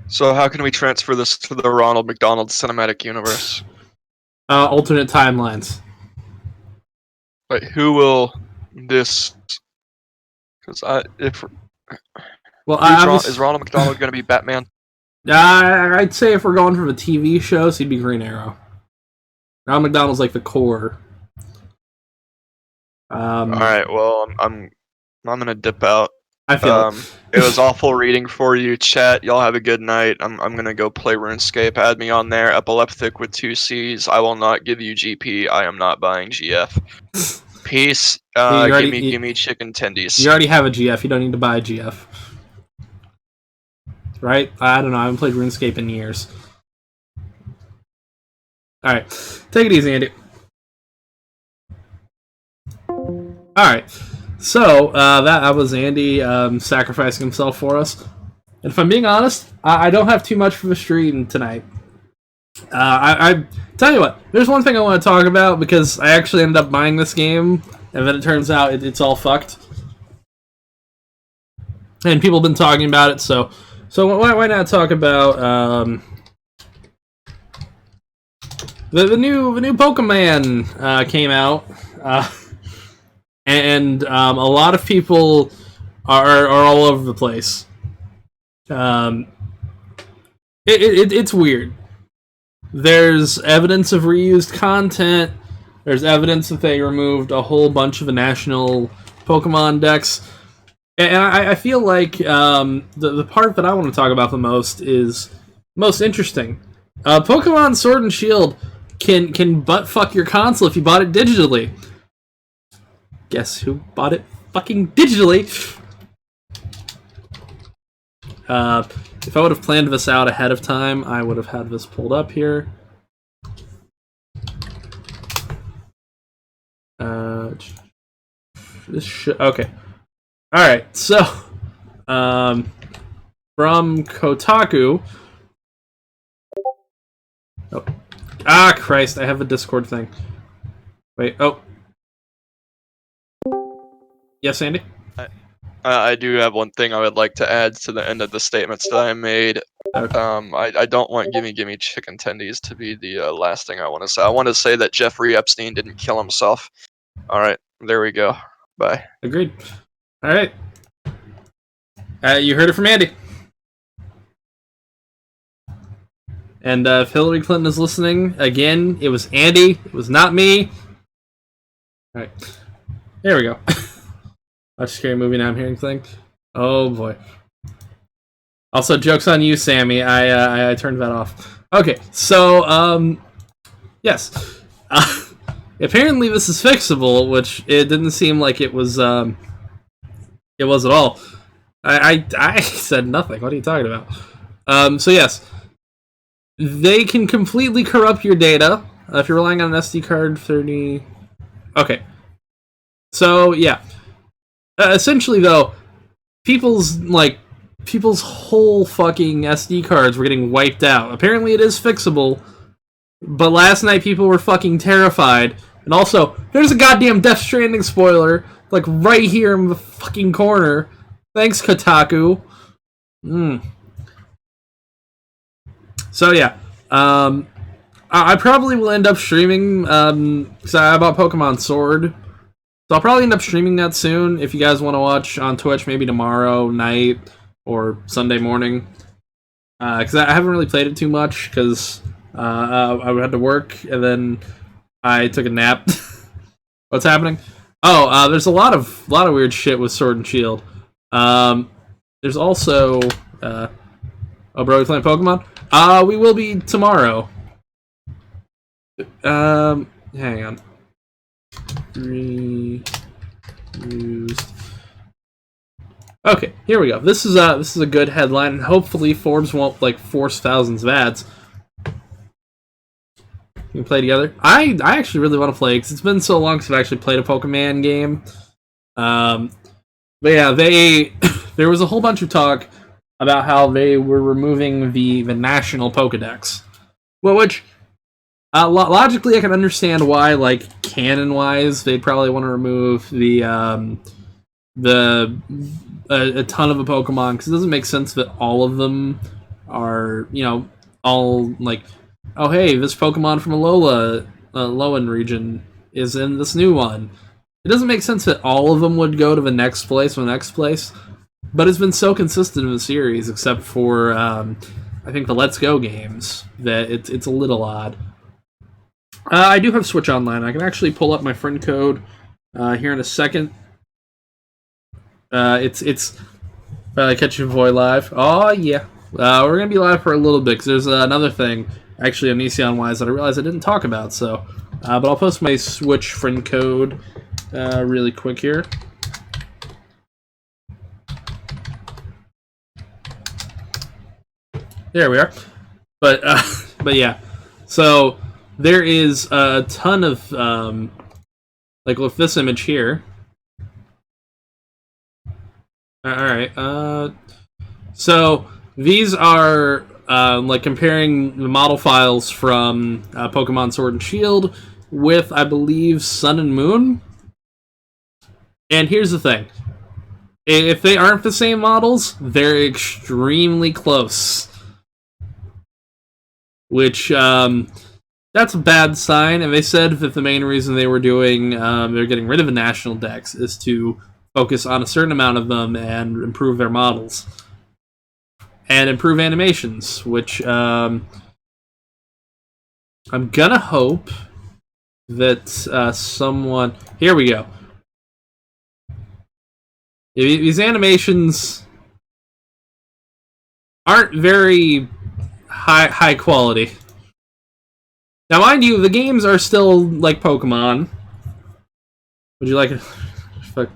So how can we transfer this to the Ronald McDonald Cinematic Universe? Alternate timelines. Like, who will this? Because is Ronald McDonald going to be Batman? I'd say if we're going from a TV show, so he'd be Green Arrow. Ronald McDonald's like the core. All right. Well, I'm gonna dip out. I feel it was awful reading for you, chat. Y'all have a good night. I'm gonna go play RuneScape. Add me on there. Epileptic with 2 C's. I will not give you GP. I am not buying GF. Peace. Give me chicken tendies. You already have a GF. You don't need to buy a GF. Right? I don't know. I haven't played RuneScape in years. Alright. Take it easy, Andy. Alright. So, that was Andy sacrificing himself for us. And if I'm being honest, I don't have too much for the stream tonight. I tell you what, there's one thing I want to talk about because I actually ended up buying this game, and then it turns out it's all fucked. And people have been talking about it, so why not talk about the new Pokemon came out, and a lot of people are all over the place. It's weird. There's evidence of reused content. There's evidence that they removed a whole bunch of the national Pokemon decks. And I feel like the part that I want to talk about the most is most interesting. Pokemon Sword and Shield can butt-fuck your console if you bought it digitally. Guess who bought it fucking digitally? If I would have planned this out ahead of time, I would have had this pulled up here. Okay. Alright, so, from Kotaku... Oh. Ah, Christ, I have a Discord thing. Wait, oh. Yes, Andy? I do have one thing I would like to add to the end of the statements that I made. Okay. I don't want Gimme Chicken Tendies to be the last thing I want to say. I want to say that Jeffrey Epstein didn't kill himself. Alright, there we go. Bye. Agreed. Alright. You heard it from Andy. And if Hillary Clinton is listening, again, it was Andy. It was not me. Alright. There we go. Watch Scary Movie Now I'm hearing thing. Oh boy. Also, joke's on you, Sammy. I turned that off. Okay, so, yes. Apparently this is fixable, which it didn't seem like it was at all. I said nothing. What are you talking about? So yes. They can completely corrupt your data. If you're relying on an SD card, 30... Okay. So, yeah. Essentially, though, people's whole fucking SD cards were getting wiped out. Apparently it is fixable, but last night people were fucking terrified. And also, there's a goddamn Death Stranding spoiler, like right here in the fucking corner. Thanks, Kotaku. So yeah, I probably will end up streaming, because I bought Pokemon Sword. So I'll probably end up streaming that soon, if you guys want to watch on Twitch, maybe tomorrow night or Sunday morning. Because I haven't really played it too much, because I had to work, and then I took a nap. What's happening? Oh, there's a lot of weird shit with Sword and Shield. There's also, oh bro, you playing Pokemon? We will be tomorrow. Hang on. 3 used. Okay, here we go. This is a good headline, and hopefully Forbes won't like force thousands of ads. We can play together. I actually really want to play because it's been so long since I've actually played a Pokemon game. But yeah, there was a whole bunch of talk about how they were removing the national Pokedex. Well, which logically I can understand why, like canon-wise, they'd probably want to remove a ton of a Pokemon, because it doesn't make sense that all of them are, all like, oh hey, this Pokemon from Alolan region is in this new one. It doesn't make sense that all of them would go to the next place or the next place, but it's been so consistent in the series, except for I think the Let's Go games, that it's a little odd. I do have Switch Online. I can actually pull up my friend code here in a second. It's Catch Your Boy live. Oh yeah, we're gonna be live for a little bit because there's another thing actually on Onision Wise that I realized I didn't talk about. So, but I'll post my Switch friend code really quick here. There we are. But yeah, so there is a ton of like with this image here. Alright, so these are like comparing the model files from Pokemon Sword and Shield with, I believe, Sun and Moon. And here's the thing. If they aren't the same models, they're extremely close. Which, that's a bad sign, and they said that the main reason they were doing, they're getting rid of the national dex is to focus on a certain amount of them and improve their models. And improve animations, which, I'm gonna hope that, someone... Here we go. These animations aren't very high quality. Now, mind you, the games are still like Pokemon. Would you like it? Fuck.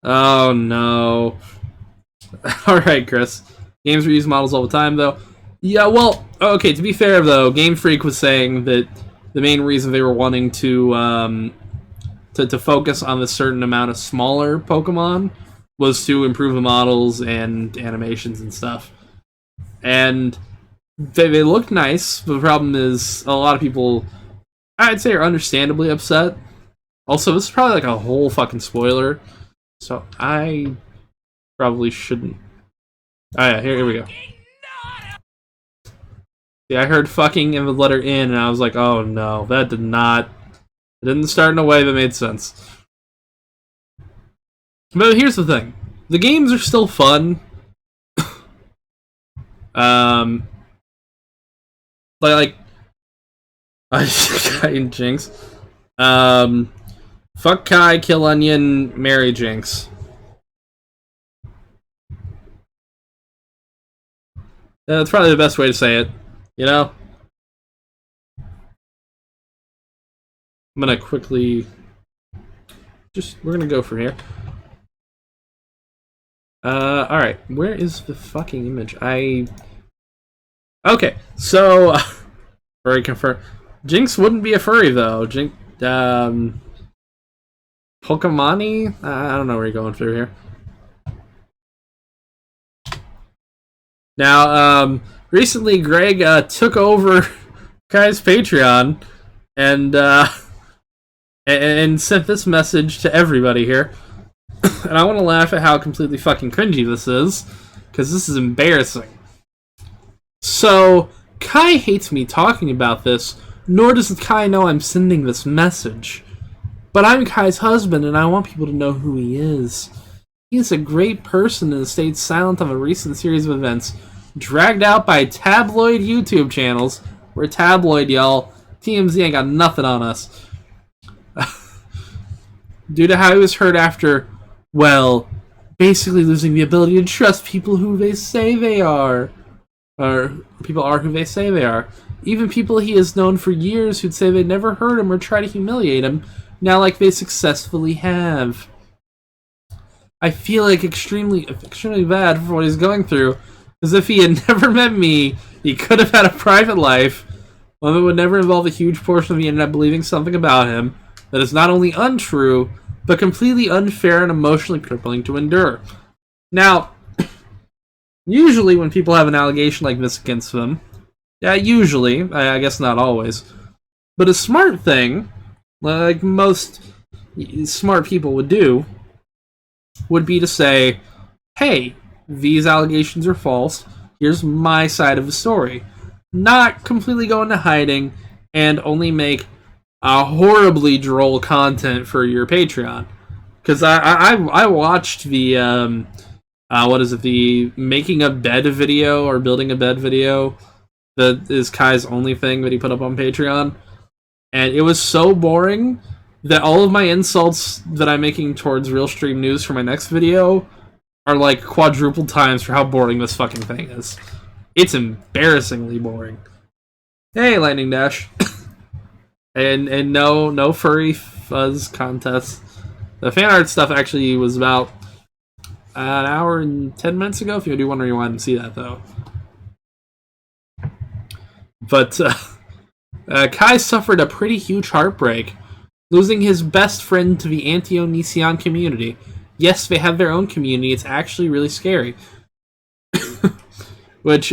Oh no. Alright, Chris. Games reuse models all the time, though. Yeah, well, okay, to be fair, though, Game Freak was saying that the main reason they were wanting to focus on a certain amount of smaller Pokemon was to improve the models and animations and stuff. And they look nice, but the problem is a lot of people, I'd say, are understandably upset. Also, this is probably like a whole fucking spoiler, so I probably shouldn't. Oh yeah, here we go. Yeah, I heard fucking in the letter N, and I was like, oh no, that didn't start in a way that made sense. But here's the thing. The games are still fun. Like I Jinx. Fuck Kai, kill Onion, marry Jinx. That's probably the best way to say it, you know? I'm gonna quickly... we're gonna go from here. Alright, where is the fucking image? Okay, so... furry confirmed. Jinx wouldn't be a furry, though. Pokemon-y? I don't know where you're going through here. Now, recently Greg took over Kai's Patreon and sent this message to everybody here. And I want to laugh at how completely fucking cringy this is, because this is embarrassing. So, Kai hates me talking about this, nor does Kai know I'm sending this message. But I'm Kai's husband, and I want people to know who he is. He is a great person and stayed silent on a recent series of events, dragged out by tabloid YouTube channels. We're tabloid, y'all. TMZ ain't got nothing on us. Due to how he was hurt after, well, basically losing the ability to trust people who they say they are. Or people are who they say they are. Even people he has known for years who'd say they'd never heard him or try to humiliate him, now like they successfully have. I feel like extremely bad for what he's going through, as if he had never met me, he could have had a private life, one that would never involve a huge portion of the internet believing something about him that is not only untrue, but completely unfair and emotionally crippling to endure. Now, usually when people have an allegation like this against them, yeah, usually, I guess not always, but a smart thing, like most smart people would do, would be to say, hey, these allegations are false, here's my side of the story. Not completely go into hiding and only make a horribly droll content for your Patreon. Because I watched the, the making a bed video or building a bed video that is Kai's only thing that he put up on Patreon. And it was so boring that all of my insults that I'm making towards Real Stream News for my next video are like quadruple times for how boring this fucking thing is. It's embarrassingly boring. Hey, Lightning Dash. and no furry fuzz contest. The fan art stuff actually was about an hour and 10 minutes ago, if you do want to rewind and see that, though. But Kai suffered a pretty huge heartbreak, losing his best friend to the anti-Onision community. Yes, they have their own community. It's actually really scary. Which,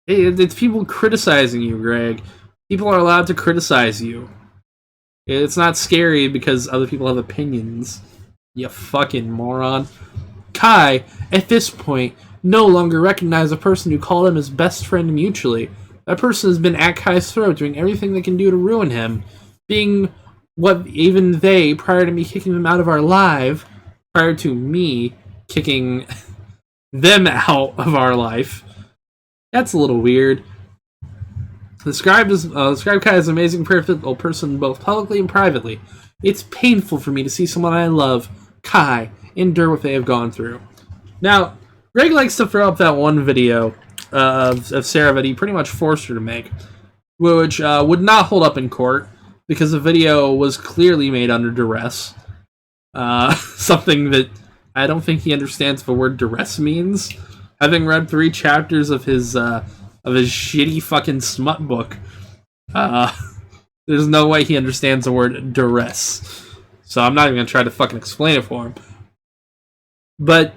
it's people criticizing you, Greg. People are allowed to criticize you. It's not scary because other people have opinions. You fucking moron. Kai, at this point, no longer recognizes a person who called him his best friend mutually. That person has been at Kai's throat, doing everything they can do to ruin him. Being what even they, prior to me kicking them out of our life, prior to me kicking them out of our life. That's a little weird. Describe Kai as an amazing, perfect person both publicly and privately. It's painful for me to see someone I love, Kai, endure what they have gone through. Now, Greg likes to throw up that one video of Sarah that he pretty much forced her to make, which would not hold up in court because the video was clearly made under duress. Something that I don't think he understands the word duress means. Having read 3 chapters of his shitty fucking smut book, there's no way he understands the word duress. So I'm not even gonna try to fucking explain it for him. But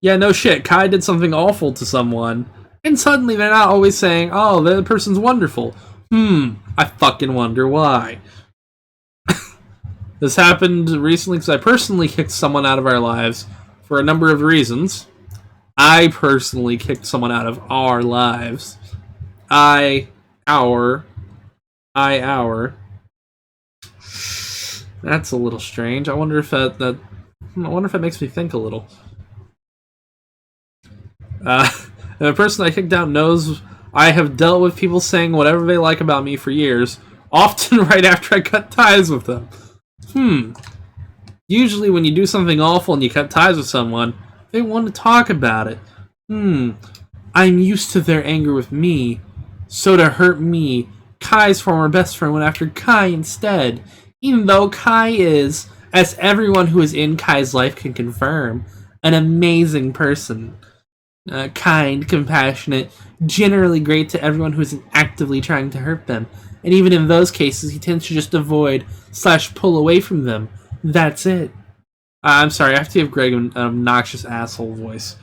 yeah, no shit, Kai did something awful to someone, and suddenly they're not always saying, oh, the person's wonderful. I fucking wonder why. This happened recently because I personally kicked someone out of our lives for a number of reasons. I personally kicked someone out of our lives. Our. That's a little strange. I wonder if that makes me think a little. The person I kicked out knows I have dealt with people saying whatever they like about me for years, often right after I cut ties with them. Usually when you do something awful and you cut ties with someone, they want to talk about it. I'm used to their anger with me, so to hurt me, Kai's former best friend went after Kai instead, even though Kai is, as everyone who is in Kai's life can confirm, an amazing person. Kind, compassionate, generally great to everyone who isn't actively trying to hurt them. And even in those cases, he tends to just avoid / pull away from them. That's it. I'm sorry, I have to give Greg an obnoxious asshole voice.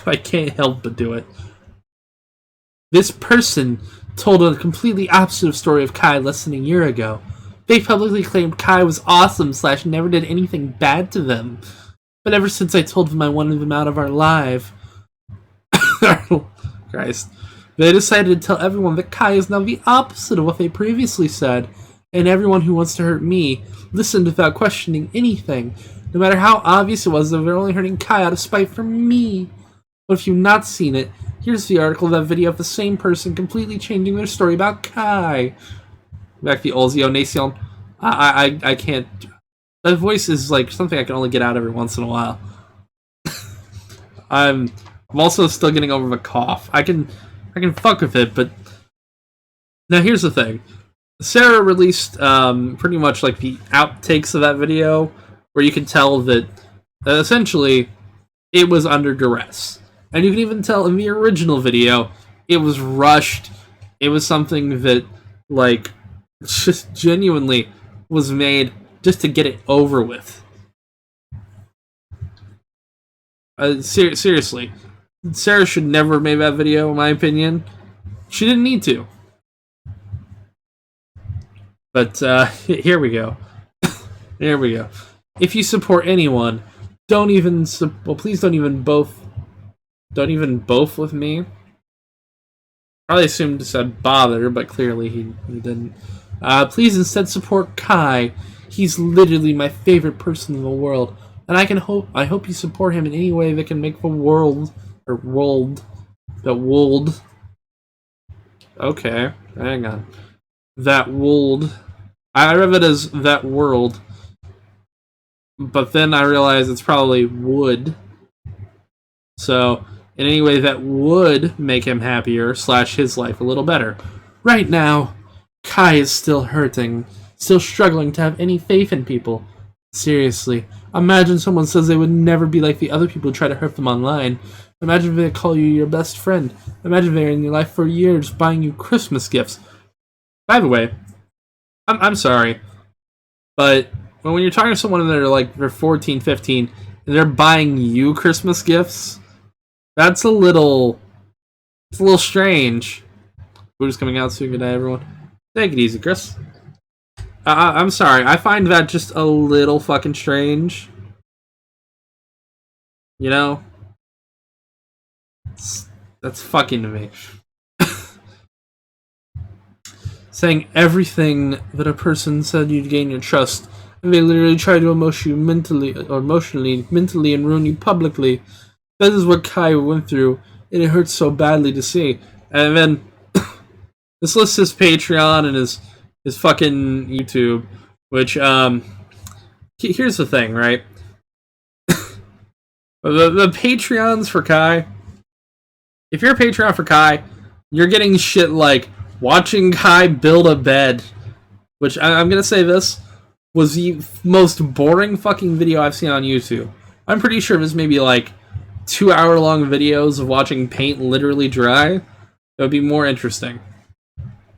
I can't help but do it. This person told a completely opposite story of Kai less than a year ago. They publicly claimed Kai was awesome / never did anything bad to them. But ever since I told them I wanted them out of our life, Christ, they decided to tell everyone that Kai is now the opposite of what they previously said, and everyone who wants to hurt me listened without questioning anything, no matter how obvious it was that they're only hurting Kai out of spite for me. But if you've not seen it, here's the article of that video of the same person completely changing their story about Kai. Back the Ozio Nation. I can't. That voice is like something I can only get out every once in a while. I'm also still getting over the cough. I can fuck with it, but now here's the thing. Sarah released pretty much like the outtakes of that video, where you can tell that essentially it was under duress. And you can even tell in the original video, it was rushed. It was something that, like, just genuinely was made just to get it over with. Seriously. Sarah should never have made that video, in my opinion. She didn't need to. But, here we go. Here we go. If you support anyone, please don't even both with me. Probably assumed it said bother, but clearly he didn't. Please instead support Kai. He's literally my favorite person in the world, and I hope you support him in any way that can make the world. Okay, hang on. That world. I read it as that world, but then I realized it's probably would. So, in any way that would make him happier / his life a little better. Right now, Kai is still hurting, still struggling to have any faith in people. Seriously, imagine someone says they would never be like the other people who try to hurt them online. Imagine if they call you your best friend. Imagine they're in your life for years buying you Christmas gifts. By the way, I'm sorry, but when you're talking to someone and they're 14, 15, and they're buying you Christmas gifts, that's a little strange. Food is coming out soon. Good night, everyone. Take it easy, Chris. I'm sorry. I find that just a little fucking strange. You know? That's fucking to me. Saying everything that a person said you'd gain your trust, and they literally try to emotionally and ruin you publicly. That is what Kai went through, and it hurts so badly to see. And then this lists his Patreon and his fucking YouTube, which here's the thing, right? the Patreons for Kai. If you're a Patreon for Kai, you're getting shit like watching Kai build a bed, which I'm gonna say this was the most boring fucking video I've seen on YouTube. I'm pretty sure this may be like 2-hour-long videos of watching paint literally dry. That would be more interesting.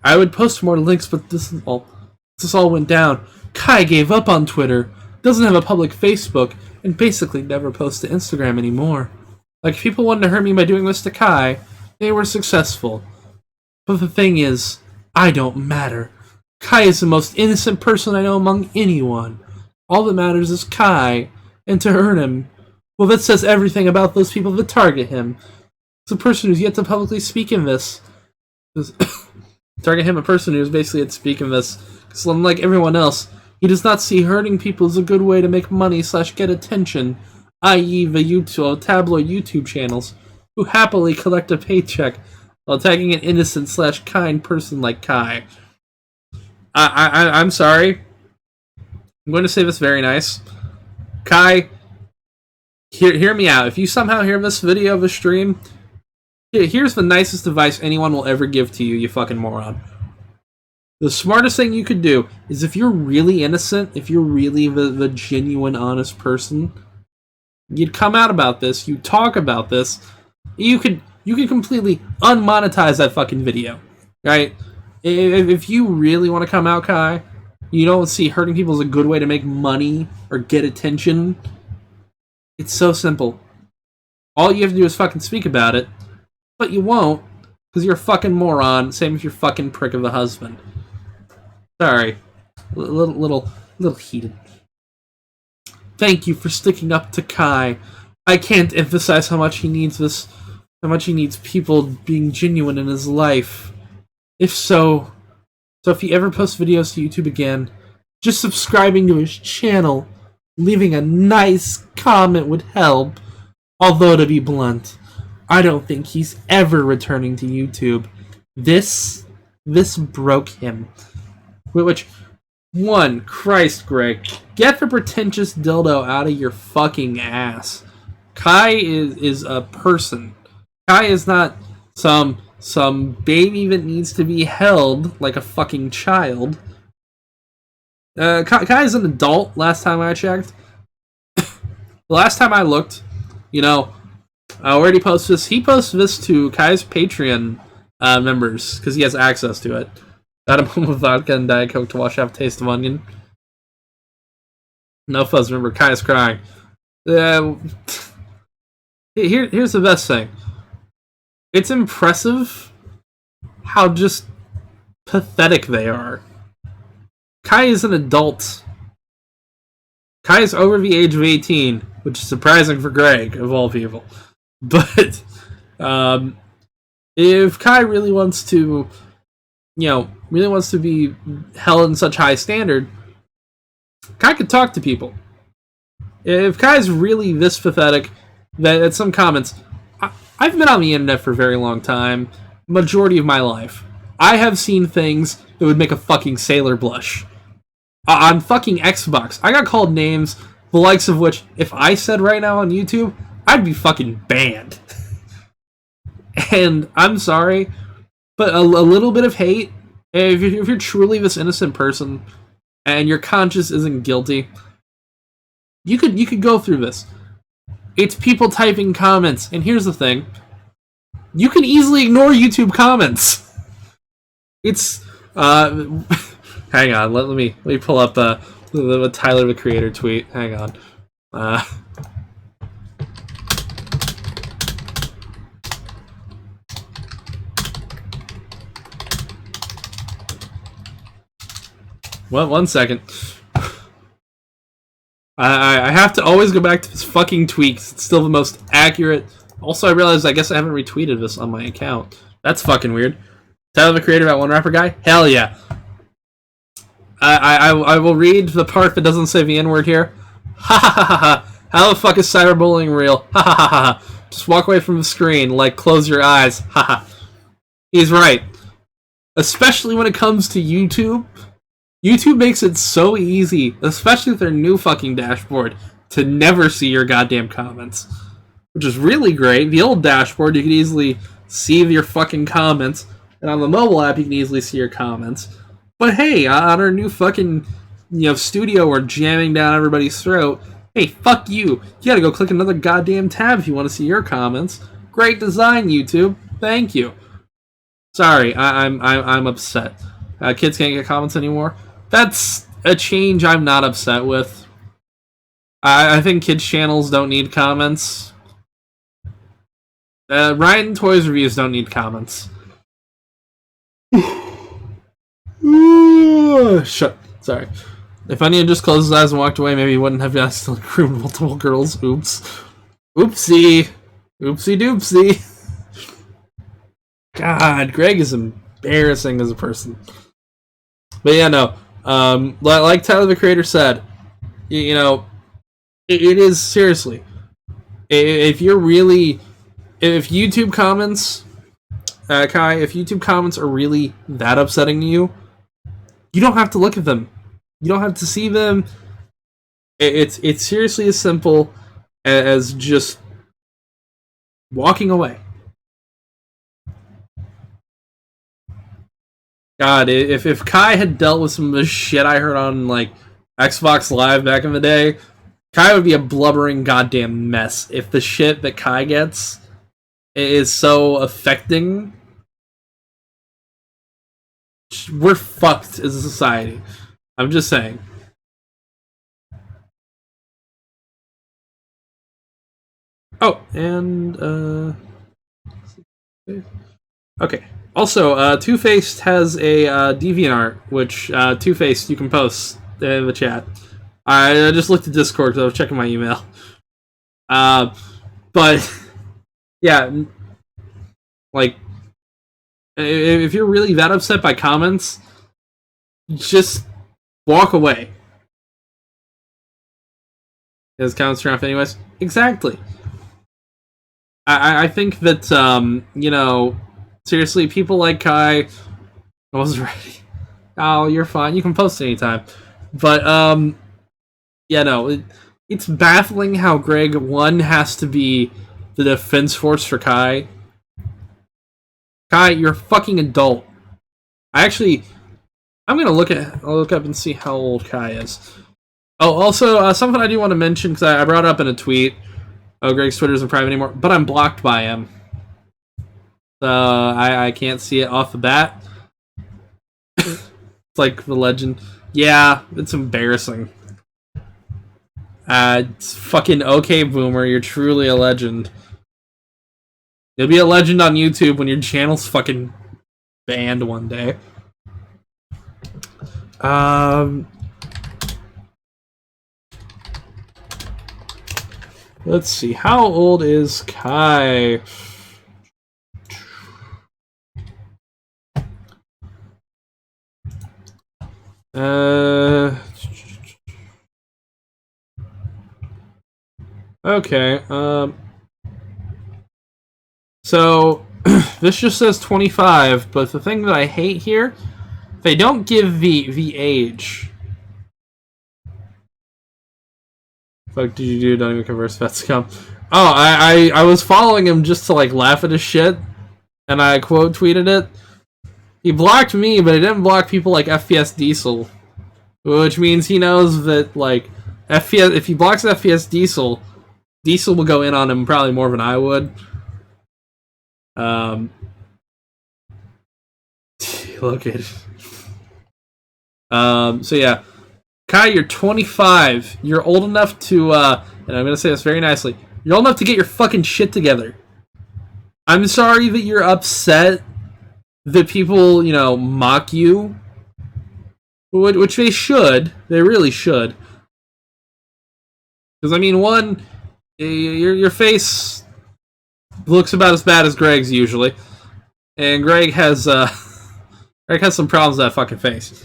I would post more links, but this all went down. Kai gave up on Twitter, doesn't have a public Facebook, and basically never posts to Instagram anymore. Like, if people wanted to hurt me by doing this to Kai, they were successful. But the thing is, I don't matter. Kai is the most innocent person I know among anyone. All that matters is Kai, and to hurt him, well, that says everything about those people that target him. It's a person who's yet to publicly speak in this. Target him, a person who's basically yet to speak in this. Because unlike everyone else, he does not see hurting people as a good way to make money / get attention, i.e. the tabloid YouTube channels, who happily collect a paycheck while tagging an innocent / kind person like Kai. I'm sorry. I'm going to say this very nice. Kai, hear me out. If you somehow hear this video of the stream, here's the nicest advice anyone will ever give to you, you fucking moron. The smartest thing you could do is, if you're really innocent, if you're really the genuine, honest person, you'd come out about this, you talk about this, you could completely unmonetize that fucking video, right? If you really want to come out, Kai, you don't see hurting people as a good way to make money or get attention. It's so simple. All you have to do is fucking speak about it, but you won't, because you're a fucking moron, same as your fucking prick of a husband. Sorry. Little heated. Thank you for sticking up to Kai. I can't emphasize how much he needs this, how much he needs people being genuine in his life. So if he ever posts videos to YouTube again, just subscribing to his channel, leaving a nice comment would help. Although, to be blunt, I don't think he's ever returning to YouTube. This broke him. Which, Christ, Greg, get the pretentious dildo out of your fucking ass. Kai is a person. Kai is not some baby that needs to be held like a fucking child. Kai is an adult, last time I checked. The last time I looked, where did he post this? He posted this to Kai's Patreon members, because he has access to it. Got a moment with vodka and Diet Coke to wash out taste of onion. No fuzz, remember, Kai's crying. Here's the best thing. It's impressive how just pathetic they are. Kai is an adult. Kai is over the age of 18, which is surprising for Greg, of all people. But, if Kai really wants to, be held in such high standard, Kai could talk to people. If Kai's really this pathetic, that at some comments, I've been on the internet for a very long time, majority of my life. I have seen things that would make a fucking sailor blush. On fucking Xbox, I got called names, the likes of which, if I said right now on YouTube, I'd be fucking banned. And I'm sorry, but a little bit of hate, if you're truly this innocent person, and your conscience isn't guilty, you could go through this. It's people typing comments, and here's the thing. You can easily ignore YouTube comments. It's, hang on, let me pull up the Tyler the Creator tweet. Hang on. Well, 1 second. I have to always go back to this fucking tweet. It's still the most accurate. Also, I realized I guess I haven't retweeted this on my account. That's fucking weird. Tyler the Creator about one rapper guy? Hell yeah. I will read the part that doesn't say the N-word here. Ha ha ha ha. How the fuck is cyberbullying real? Ha ha ha ha. Just walk away from the screen, like close your eyes. Ha ha. He's right. Especially when it comes to YouTube. YouTube makes it so easy, especially with their new fucking dashboard, to never see your goddamn comments. Which is really great. The old dashboard, you can easily see your fucking comments, and on the mobile app, you can easily see your comments. But hey, on our new fucking, studio, we're jamming down everybody's throat. Hey, fuck you. You gotta go click another goddamn tab if you want to see your comments. Great design, YouTube. Thank you. Sorry, I'm upset. Kids can't get comments anymore. That's a change I'm not upset with. I think kids' channels don't need comments. Ryan Toys Reviews don't need comments. Sorry. If Onion just closed his eyes and walked away, maybe he wouldn't have accidentally groomed multiple girls. Oops. Oopsie. Oopsie doopsie. God, Greg is embarrassing as a person. But yeah, no. Like Tyler the Creator said, it is seriously. If YouTube comments, Kai, if YouTube comments are really that upsetting to you, you don't have to look at them. You don't have to see them. It's seriously as simple as just walking away. God, if Kai had dealt with some of the shit I heard on Xbox Live back in the day, Kai would be a blubbering goddamn mess. If the shit that Kai gets is so affecting, we're fucked as a society. I'm just saying. Oh, and okay. Also, Two-Faced has a DeviantArt, which Two-Faced you can post in the chat. I just looked at Discord because I was checking my email. But yeah, like if you're really that upset by comments, just walk away. Because comments turn off anyways. Exactly. I think that seriously, people like Kai. I wasn't ready. Oh, you're fine. You can post anytime. But it's baffling how Greg has to be the defense force for Kai. Kai, you're a fucking adult. I'm gonna look up and see how old Kai is. Oh, also something I do want to mention because I brought it up in a tweet. Oh, Greg's Twitter isn't private anymore, but I'm blocked by him. So I can't see it off the bat. It's like the legend. Yeah, it's embarrassing. It's fucking okay, Boomer. You're truly a legend. You'll be a legend on YouTube when your channel's fucking banned one day. Let's see. How old is Kai? Okay. So this just says 25, but the thing that I hate here, they don't give the age. Fuck did you do? Don't even converse vets come. Oh, I was following him just to like laugh at his shit, and I quote tweeted it. He blocked me, but he didn't block people like FPS Diesel, which means he knows that like FPS. If he blocks FPS Diesel, Diesel will go in on him probably more than I would. Look at it. So yeah. Kai, you're 25. You're old enough to, and I'm gonna say this very nicely, you're old enough to get your fucking shit together. I'm sorry that you're upset that people, mock you. Which they should. They really should. Because, I mean, one, your face looks about as bad as Greg's usually. And Greg has some problems with that fucking face.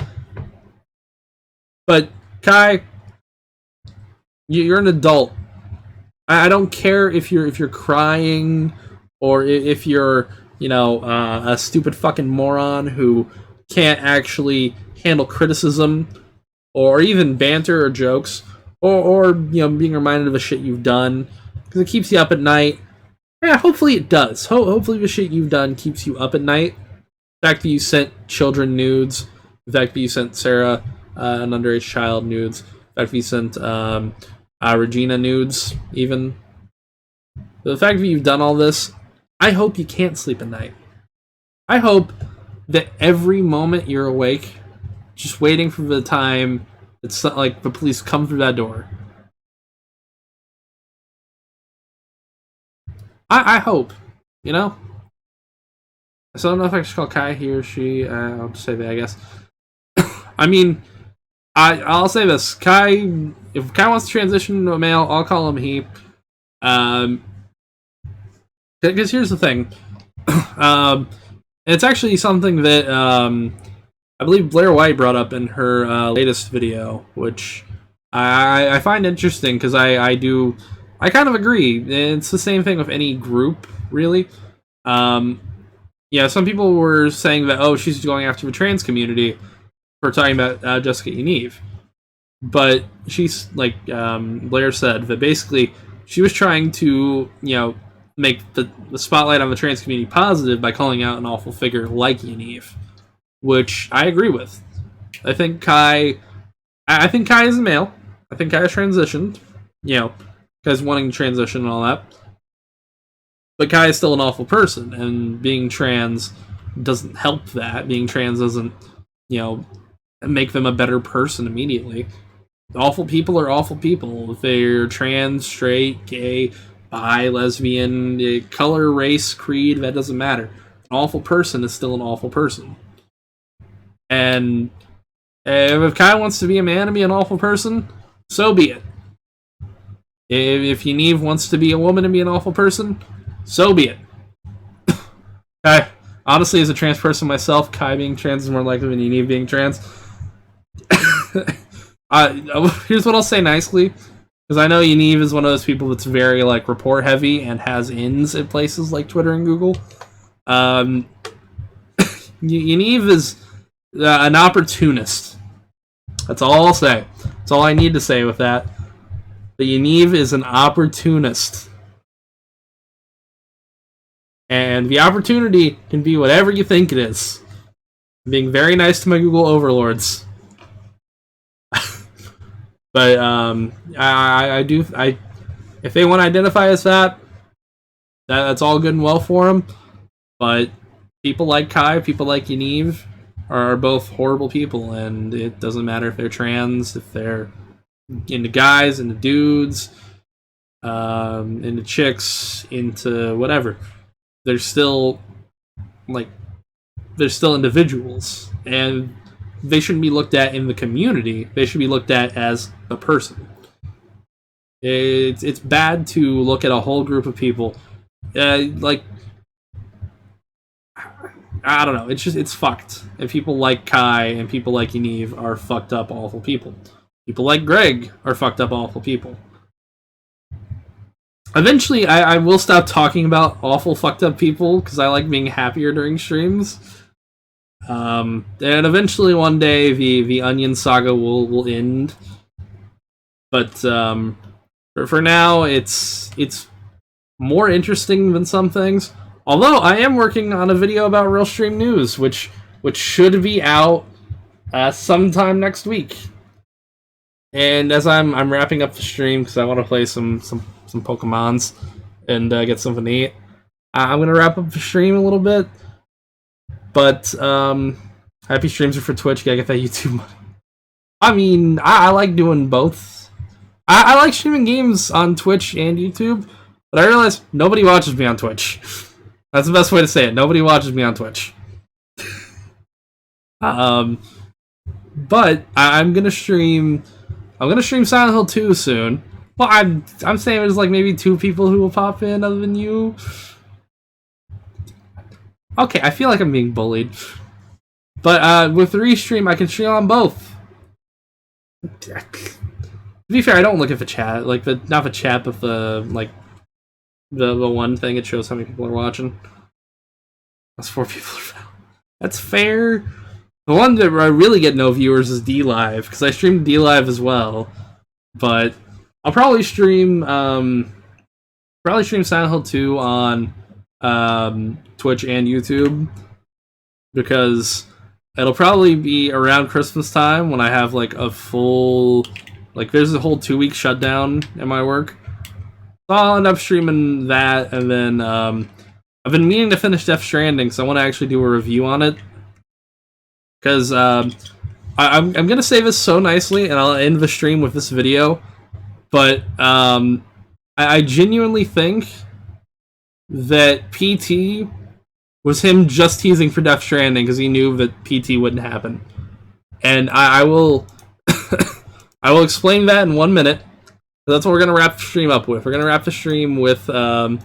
But Kai, you're an adult. I don't care if you're crying or if you're a stupid fucking moron who can't actually handle criticism or even banter or jokes or being reminded of the shit you've done because it keeps you up at night. Yeah, hopefully it does. Hopefully the shit you've done keeps you up at night. The fact that you sent children nudes, the fact that you sent Sarah an underage child nudes. In fact, we sent Regina nudes, even. The fact that you've done all this, I hope you can't sleep at night. I hope that every moment you're awake, just waiting for the time it's like the police come through that door. I hope, So I don't know if I should call Kai he or she. I'll just say that, I guess. I mean, I'll say this, Kai. If Kai wants to transition to a male, I'll call him he. Because here's the thing, it's actually something that I believe Blair White brought up in her latest video, which I find interesting because I kind of agree. It's the same thing with any group, really. Some people were saying that she's going after the trans community. For talking about Jessica Yaniv. But she's, like Blair said, that basically she was trying to, make the spotlight on the trans community positive by calling out an awful figure like Yaniv. Which I agree with. I think Kai is a male. I think Kai has transitioned. Kai's wanting to transition and all that. But Kai is still an awful person, and being trans doesn't help that. Being trans doesn't, make them a better person immediately. Awful people are awful people. If they're trans, straight, gay, bi, lesbian, color, race, creed, that doesn't matter. An awful person is still an awful person. And if Kai wants to be a man and be an awful person, so be it. If Yaniv wants to be a woman and be an awful person, so be it. Okay. Honestly, as a trans person myself, Kai being trans is more likely than Yaniv being trans. Here's what I'll say nicely, because I know Yaniv is one of those people that's very like report heavy and has ins at places like Twitter and Google. Yaniv is an opportunist. That's all I'll say. That's all I need to say with that. But Yaniv is an opportunist. And the opportunity can be whatever you think it is. I'm being very nice to my Google overlords. But if they want to identify as that's all good and well for them. But people like Kai, people like Yaniv, are both horrible people, and it doesn't matter if they're trans, if they're into guys, into dudes, into chicks, into whatever. They're still individuals, and they shouldn't be looked at in the community. They should be looked at as a person. It's bad to look at a whole group of people like, I don't know. It's fucked. And people like Kai and people like Yaniv are fucked up, awful people. People like Greg are fucked up, awful people. Eventually, I will stop talking about awful, fucked up people because I like being happier during streams. And eventually, one day, the Onion Saga will end. But for now, it's more interesting than some things. Although I am working on a video about Real Stream News, which should be out sometime next week. And as I'm wrapping up the stream because I want to play some Pokemons and get something to eat, I'm gonna wrap up the stream a little bit. But happy streams are for Twitch. Gotta get that YouTube money. I mean, I like doing both. I like streaming games on Twitch and YouTube, but I realize nobody watches me on Twitch. That's the best way to say it. Nobody watches me on Twitch. But I'm gonna stream. I'm gonna stream Silent Hill 2 soon. Well, I'm saying there's like maybe 2 people who will pop in other than you. Okay, I feel like I'm being bullied. But with the restream, I can stream on both. To be fair, I don't look at the chat, like not the chat, but the one thing it shows how many people are watching. That's 4 people. That's fair. The one that I really get no viewers is DLive, because I stream DLive as well. But I'll probably stream Silent Hill 2 on Twitch and YouTube, because it'll probably be around Christmas time when I have like a full, like there's a whole 2-week shutdown in my work. So I'll end up streaming that, and then I've been meaning to finish Death Stranding, so I want to actually do a review on it. Because I'm gonna say this so nicely, and I'll end the stream with this video. But I genuinely think that PT was him just teasing for Death Stranding because he knew that PT wouldn't happen. And I will I will explain that in 1 minute. That's what we're gonna wrap the stream up with. We're gonna wrap the stream with Hideo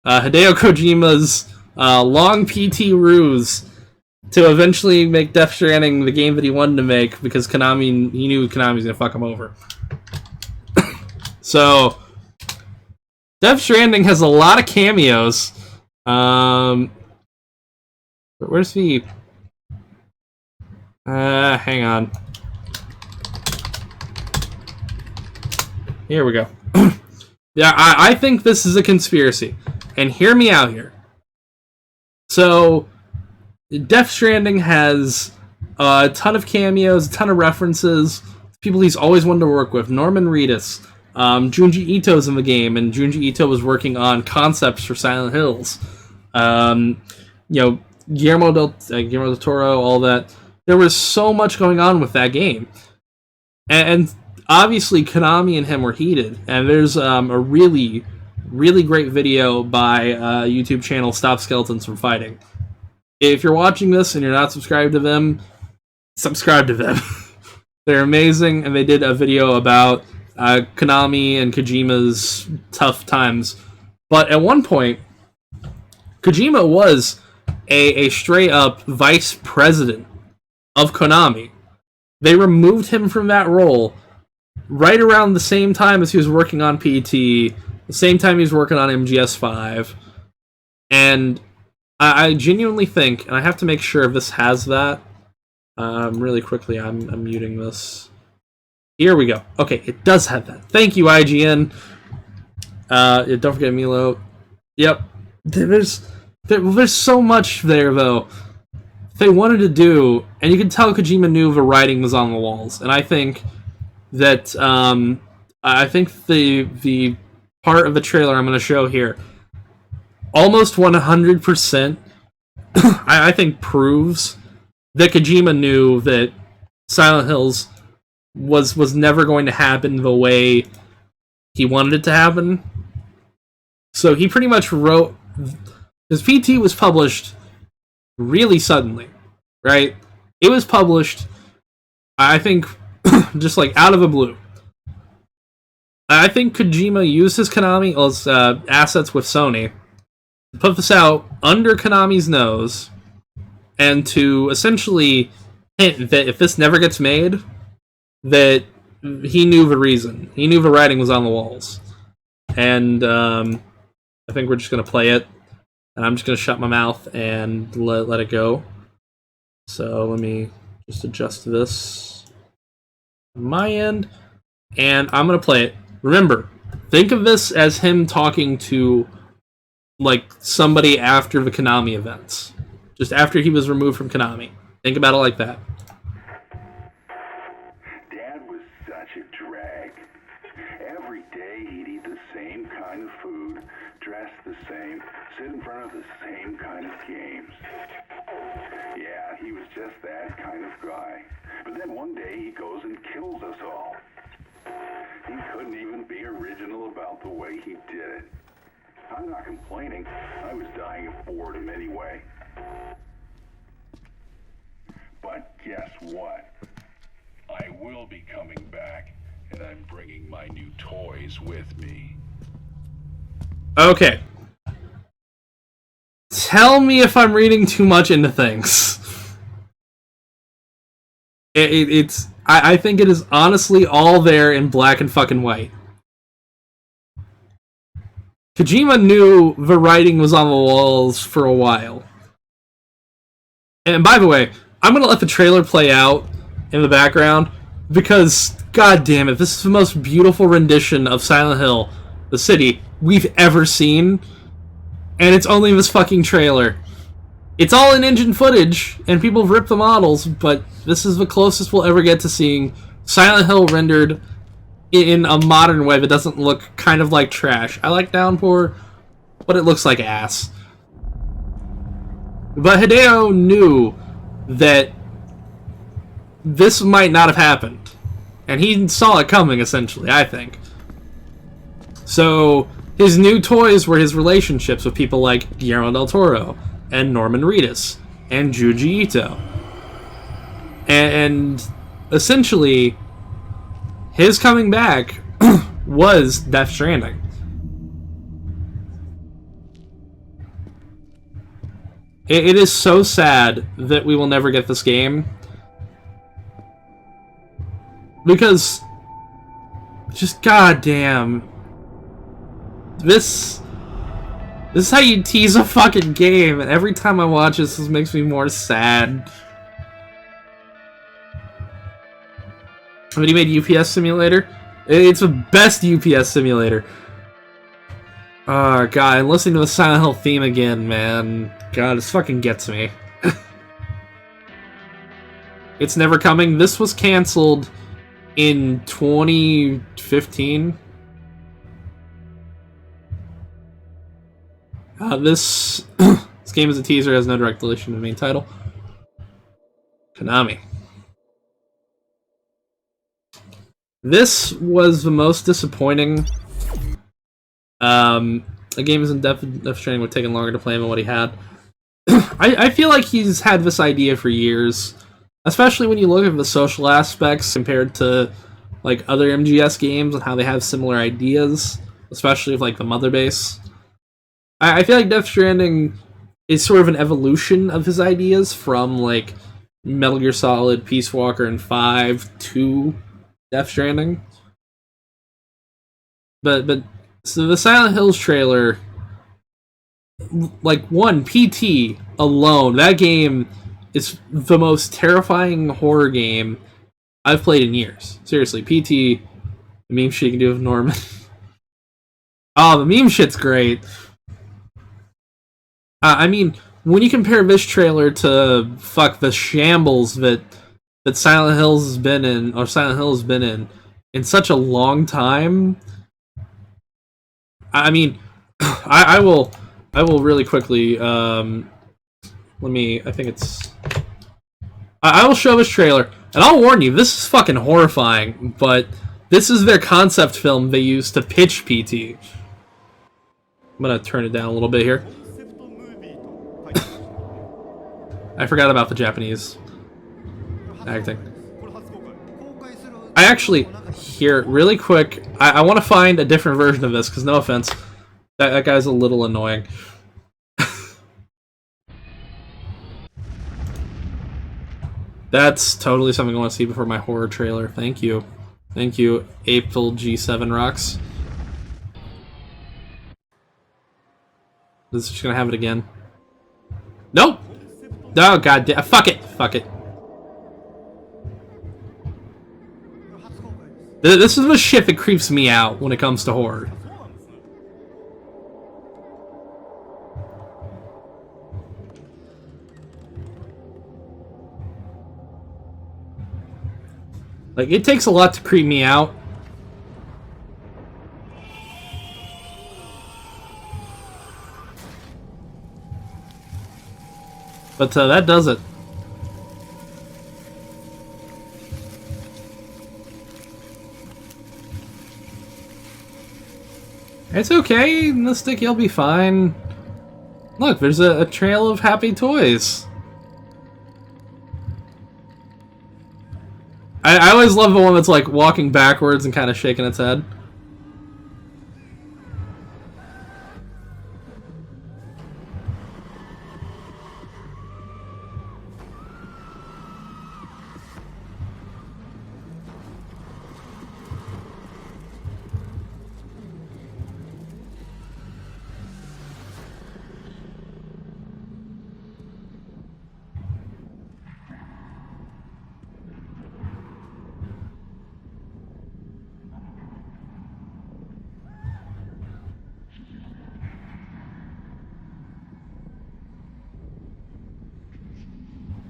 Kojima's long PT ruse to eventually make Death Stranding the game that he wanted to make, because he knew Konami was gonna fuck him over. So, Death Stranding has a lot of cameos. Where's the... hang on. Here we go. Yeah, I think this is a conspiracy. And hear me out here. So, Death Stranding has a ton of cameos, a ton of references, people he's always wanted to work with. Norman Reedus. Junji Ito's in the game, and Junji Ito was working on concepts for Silent Hills. Guillermo del Toro, all that. There was so much going on with that game. And obviously, Konami and him were heated, and there's a really, really great video by YouTube channel Stop Skeletons from Fighting. If you're watching this and you're not subscribed to them, subscribe to them. They're amazing, and they did a video about Konami and Kojima's tough times. But at one point, Kojima was a straight-up vice president of Konami. They removed him from that role right around the same time as he was working on PT, the same time he was working on MGS5. And I genuinely think, and I have to make sure if this has that, really quickly, I'm muting this. Here we go. Okay, it does have that. Thank you, IGN. Yeah, don't forget Milo. Yep. There's so much there, though. They wanted to do, and you can tell Kojima knew the writing was on the walls. And I think that the part of the trailer I'm going to show here, almost 100%, I think proves that Kojima knew that Silent Hills was never going to happen the way he wanted it to happen. So he pretty much wrote... His PT was published really suddenly, right? It was published, I think, just like out of the blue. I think Kojima used his Konami assets with Sony to put this out under Konami's nose and to essentially hint that if this never gets made, that he knew the reason. He knew the writing was on the walls. And I think we're just going to play it. And I'm just going to shut my mouth and let it go. So let me just adjust this on my end. And I'm going to play it. Remember, think of this as him talking to like somebody after the Konami events. Just after he was removed from Konami. Think about it like that. Dad was such a drag. Every day he'd eat the same kind of food, dress the same, sit in front of the same kind of games. Yeah, he was just that kind of guy. But then one day he goes and kills us all. He couldn't even be original about the way he did it. I'm not complaining. I was dying of boredom anyway. But guess what? I will be coming back, and I'm bringing my new toys with me. Okay. Tell me if I'm reading too much into things. I think it is honestly all there in black and fucking white. Kojima knew the writing was on the walls for a while. And by the way, I'm gonna let the trailer play out in the background because, god damn it, this is the most beautiful rendition of Silent Hill, the city, we've ever seen. And it's only this fucking trailer. It's all in engine footage, and people have ripped the models, but this is the closest we'll ever get to seeing Silent Hill rendered in a modern way that doesn't look kind of like trash. I like Downpour, but it looks like ass. But Hideo knew that this might not have happened. And he saw it coming, essentially, I think. So his new toys were his relationships with people like Guillermo del Toro, and Norman Reedus, and Junji Ito. And essentially, his coming back was Death Stranding. It is so sad that we will never get this game. Because, just goddamn, this is how you tease a fucking game, and every time I watch this makes me more sad. But he made UPS Simulator? It's the best UPS Simulator. Oh god, I'm listening to the Silent Hill theme again, man. God, this fucking gets me. It's never coming. This was cancelled in 2015. This game is a teaser, has no direct relation to the main title. Konami. This was the most disappointing A game as in Death Stranding would take longer to play than what he had. I feel like he's had this idea for years, especially when you look at the social aspects compared to like other MGS games and how they have similar ideas, especially with like the mother base. I feel like Death Stranding is sort of an evolution of his ideas from like Metal Gear Solid, Peace Walker, and 5 to Death Stranding. But so the Silent Hills trailer, like PT alone, that game is the most terrifying horror game I've played in years. Seriously, PT, the meme shit you can do with Norman. Oh, the meme shit's great. I mean, when you compare this trailer to the shambles that Silent Hills has been in, or Silent Hill has been in such a long time. I mean, I will really quickly. I think it's. I will show this trailer, and I'll warn you, this is fucking horrifying. But this is their concept film they used to pitch PT. I'm gonna turn it down a little bit here. I forgot about the Japanese acting. I actually, here, really quick, I want to find a different version of this, because no offense, that guy's a little annoying. That's totally something I want to see before my horror trailer. Thank you. Thank you, April G7 Rocks. This is just gonna have it again. Nope! Oh, god damn. Fuck it! Fuck it. This is the shit that creeps me out when it comes to horror. Like, it takes a lot to creep me out. But that does it. It's okay, Mystic, you'll be fine. Look, there's a trail of happy toys. I always love the one that's like walking backwards and kind of shaking its head.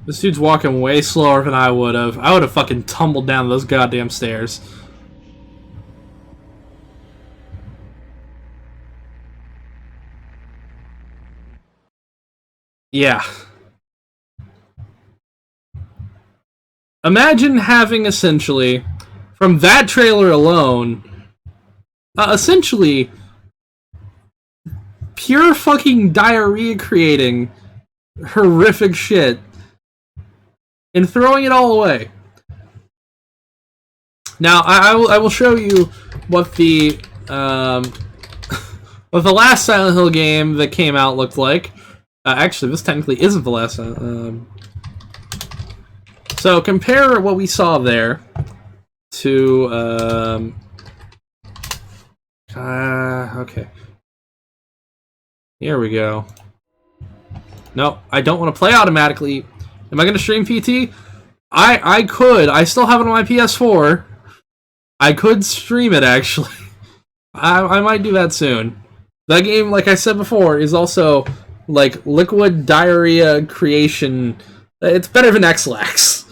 This dude's walking way slower than I would have. I would have fucking tumbled down those goddamn stairs. Yeah. Imagine having essentially, from that trailer alone, essentially pure fucking diarrhea creating horrific shit and throwing it all away. Now, I will show you what the what the last Silent Hill game that came out looked like. Actually, this technically isn't the last. So compare what we saw there to okay. Here we go. No, I don't want to play automatically. Am I going to stream PT? I could. I still have it on my PS4. I could stream it, actually. I might do that soon. That game, like I said before, is also, like, liquid diarrhea creation. It's better than X-Lax.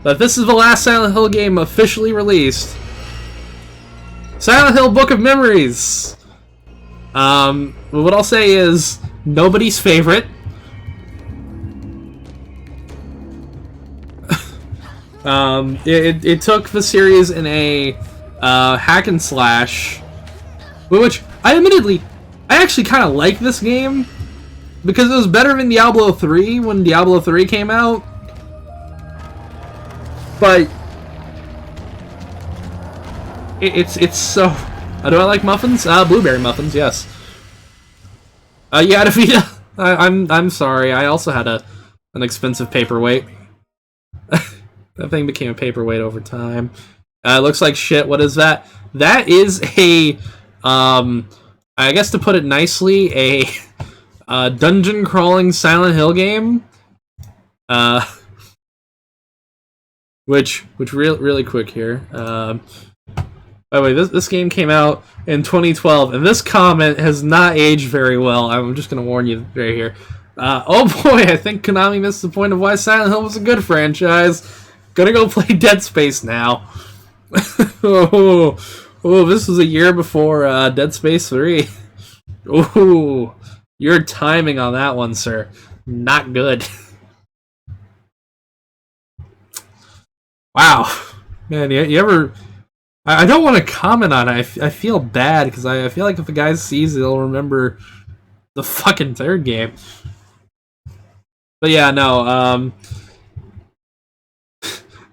But this is the last Silent Hill game officially released. Silent Hill Book of Memories! What I'll say is, nobody's favorite. It took the series in a hack and slash Which, I actually kind of like this game, because it was better than Diablo 3 when Diablo 3 came out. But it's so... do I like muffins? Blueberry muffins, yes. Yeah, Davida, I'm sorry, I also had an expensive paperweight. That thing became a paperweight over time. Looks like shit. What is that? That is a, I guess to put it nicely, a dungeon crawling Silent Hill game. Which really quick here. By the way, this game came out in 2012, and this comment has not aged very well. I'm just gonna warn you right here. Oh boy, I think Konami missed the point of why Silent Hill was a good franchise. Gonna go play Dead Space now. Oh, this was a year before Dead Space 3. Oh, your timing on that one, sir. Not good. Wow. Man, you ever... I don't want to comment on it. I feel bad, because I feel like if the guy sees it, he'll remember the fucking third game. But yeah, no,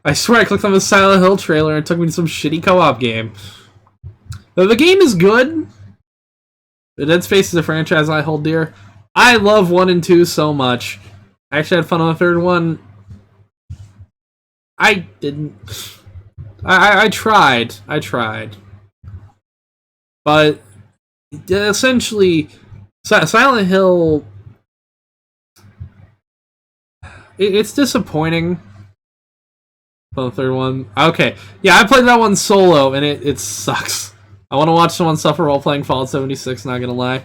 I swear I clicked on the Silent Hill trailer and it took me to some shitty co-op game. The game is good. The Dead Space is a franchise I hold dear. I love 1 and 2 so much. I actually had fun on the third one. I didn't... I tried. But essentially, Silent Hill... It's disappointing. On the third one. Okay. Yeah, I played that one solo, and it sucks. I want to watch someone suffer while playing Fallout 76, not gonna lie.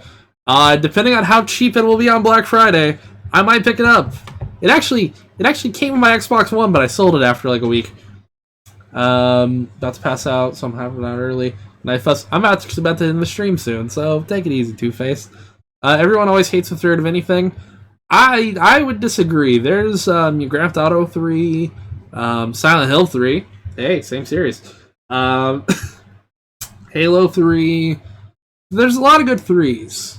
Depending on how cheap it will be on Black Friday, I might pick it up. It actually came with my Xbox One, but I sold it after like a week. About to pass out, so I'm having out early. And I'm about to end the stream soon, so take it easy, Two-Face. Everyone always hates the third of anything. I would disagree. There's Grand Theft Auto 3, Silent Hill 3. Hey, same series. Halo 3. There's a lot of good 3s.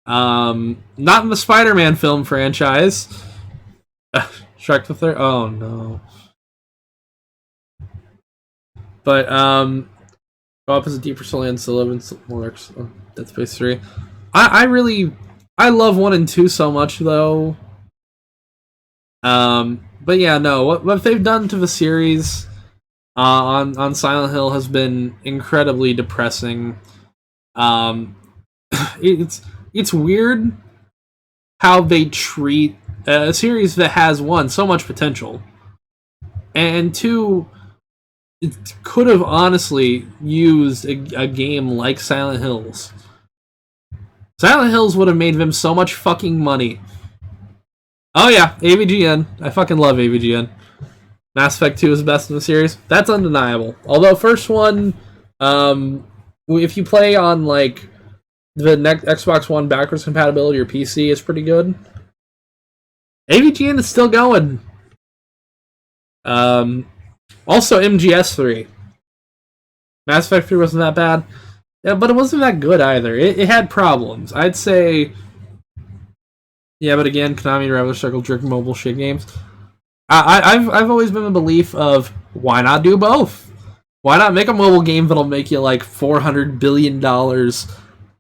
Not in the Spider-Man film franchise. Shrek the Third. Oh no. But opposite Deeper Soul and Sullivan works. Dead Space 3. I love 1 and 2 so much though. But yeah, no, what they've done to the series on Silent Hill has been incredibly depressing. It's weird how they treat a series that has, 1, so much potential, and 2, it could have honestly used a game like Silent Hills. Silent Hills would have made them so much fucking money. Oh yeah, AVGN. I fucking love AVGN. Mass Effect 2 is the best in the series. That's undeniable. Although first one, if you play on like the next Xbox One backwards compatibility or PC, is pretty good. AVGN is still going. Also MGS3. Mass Effect 3 wasn't that bad. Yeah, but it wasn't that good either. It had problems. I'd say... Yeah, but again, Konami and Revolution Circle jerk mobile shit games. I've always been the belief of, why not do both? Why not make a mobile game that'll make you like $400 billion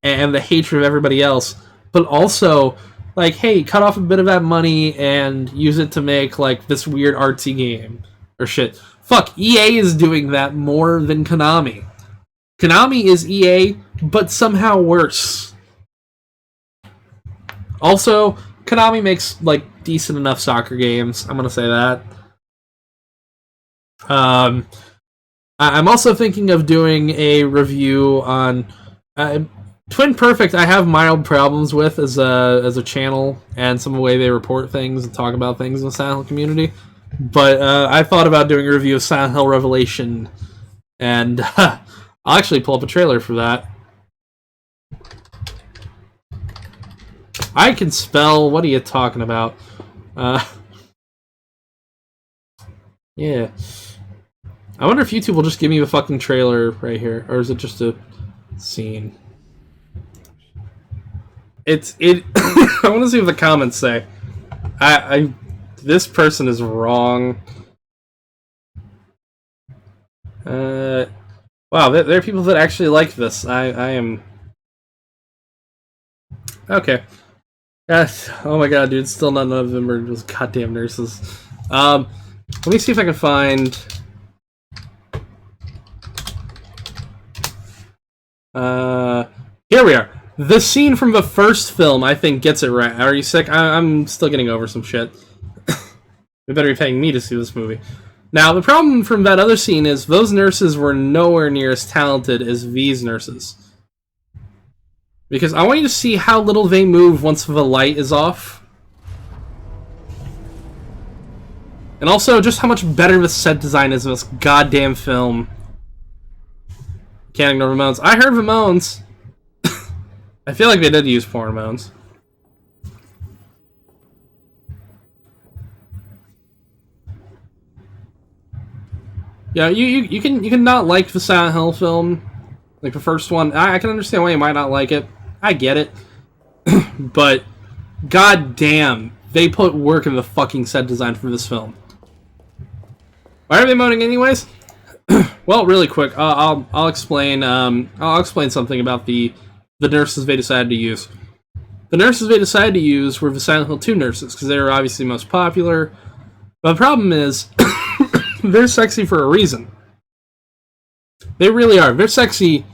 and the hatred of everybody else, but also, like, hey, cut off a bit of that money and use it to make like this weird artsy game or shit. Fuck, EA is doing that more than Konami. Konami is EA, but somehow worse. Also, Konami makes like decent enough soccer games. I'm gonna say that. I'm also thinking of doing a review on Twin Perfect. I have mild problems with as a channel and some of the way they report things and talk about things in the Silent Hill community. But I thought about doing a review of Silent Hill Revelation, and I'll actually pull up a trailer for that. I can spell. What are you talking about? Yeah. I wonder if YouTube will just give me the fucking trailer right here, or is it just a scene. I want to see what the comments say. This person is wrong. Wow, there are people that actually like this. I am... Okay. Yes. Oh my god, dude, still none of them are just goddamn nurses. Let me see if I can find... Here we are. The scene from the first film, I think, gets it right. Are you sick? I'm still getting over some shit. You better be paying me to see this movie. Now, the problem from that other scene is those nurses were nowhere near as talented as these nurses. Because I want you to see how little they move once the light is off. And also, just how much better the set design is in this goddamn film. Can't ignore the moans. I heard the moans. I feel like they did use hormones. Yeah, you can not like the Silent Hill film, like the first one. I can understand why you might not like it. I get it, but god damn, they put work in the fucking set design for this film. Why are they moaning anyways? Well, really quick, I'll explain. I'll explain something about the nurses they decided to use. The nurses they decided to use were the Silent Hill 2 nurses, because they were obviously most popular. But the problem is, they're sexy for a reason. They really are. They're sexy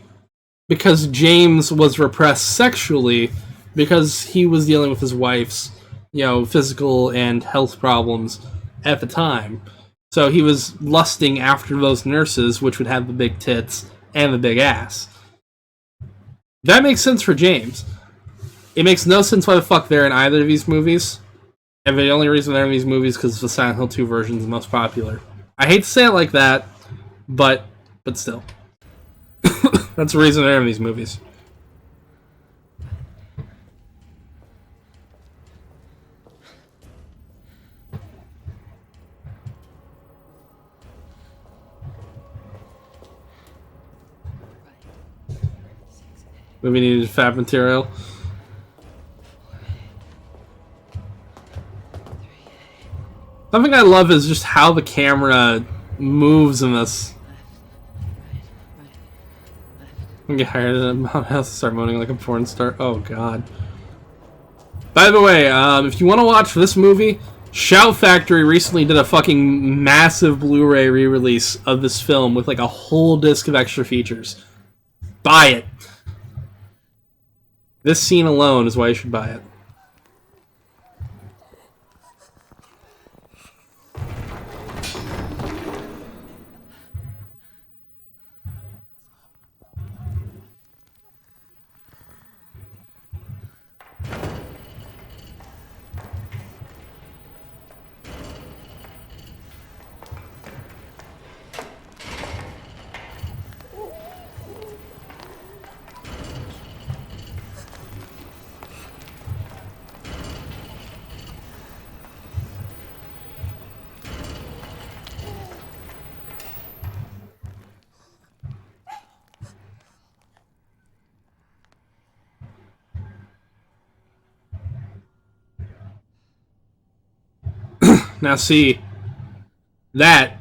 because James was repressed sexually because he was dealing with his wife's, physical and health problems at the time. So he was lusting after those nurses, which would have the big tits and the big ass. That makes sense for James. It makes no sense why the fuck they're in either of these movies. And the only reason they're in these movies is because the Silent Hill 2 version is the most popular. I hate to say it like that, but still. That's the reason they're in these movies. Movie needed fab material. Something I love is just how the camera moves in this. I'm gonna get hired at a house to start moaning like a porn star. Oh god. By the way, if you want to watch this movie, Shout Factory recently did a fucking massive Blu-ray re-release of this film with like a whole disc of extra features. Buy it. This scene alone is why you should buy it. Now see, that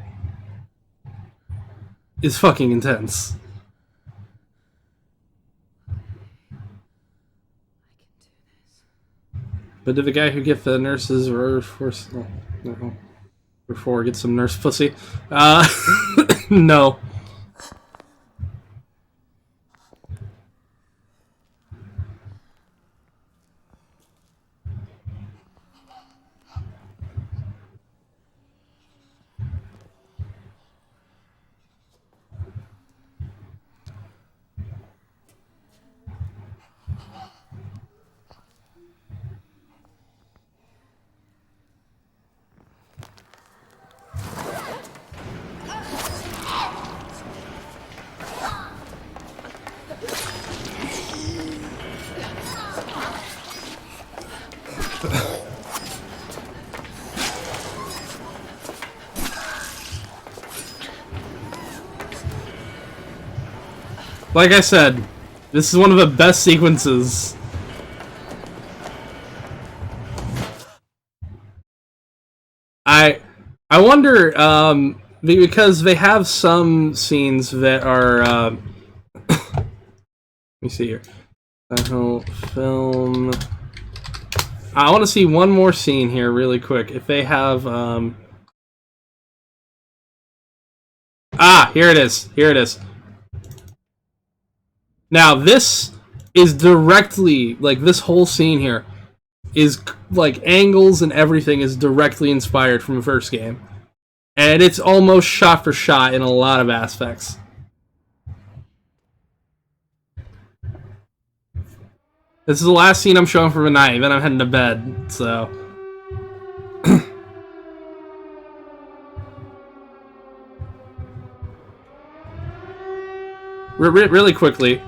is fucking intense. But did the guy who get the nurses before get some nurse pussy? No. Like I said, This is one of the best sequences. I wonder, because they have some scenes that are, let me see here. Film. I want to see one more scene here really quick. If they have, here it is. Here it is. Now, this is directly, like, this whole scene here is, like, angles and everything is directly inspired from the first game. And it's almost shot for shot in a lot of aspects. This is the last scene I'm showing for the night, then I'm heading to bed, so... really quickly,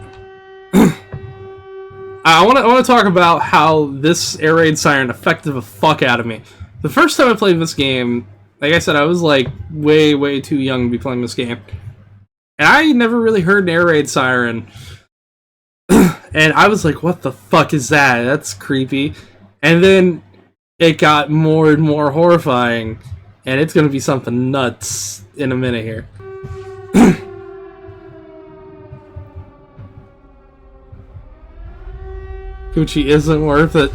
I want to talk about how this air raid siren affected the fuck out of me. The first time I played this game, like I said, I was like way too young to be playing this game, and I never really heard an air raid siren. And I was like, what the fuck is that? That's creepy. And then it got more and more horrifying. And it's gonna be something nuts in a minute here. Gucci isn't worth it.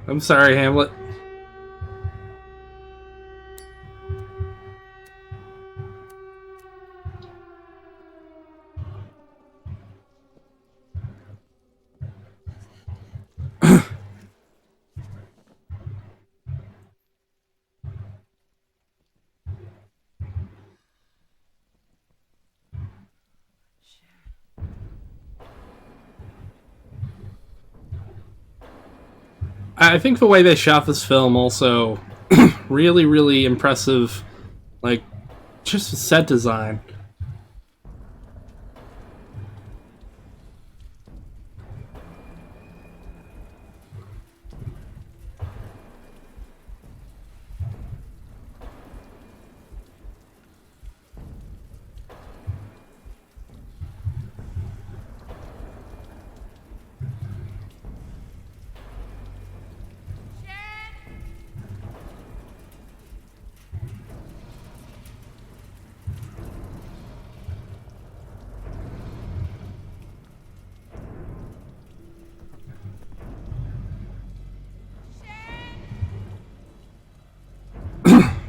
I'm sorry, Hamlet. I think the way they shot this film also really impressive, like, just the set design.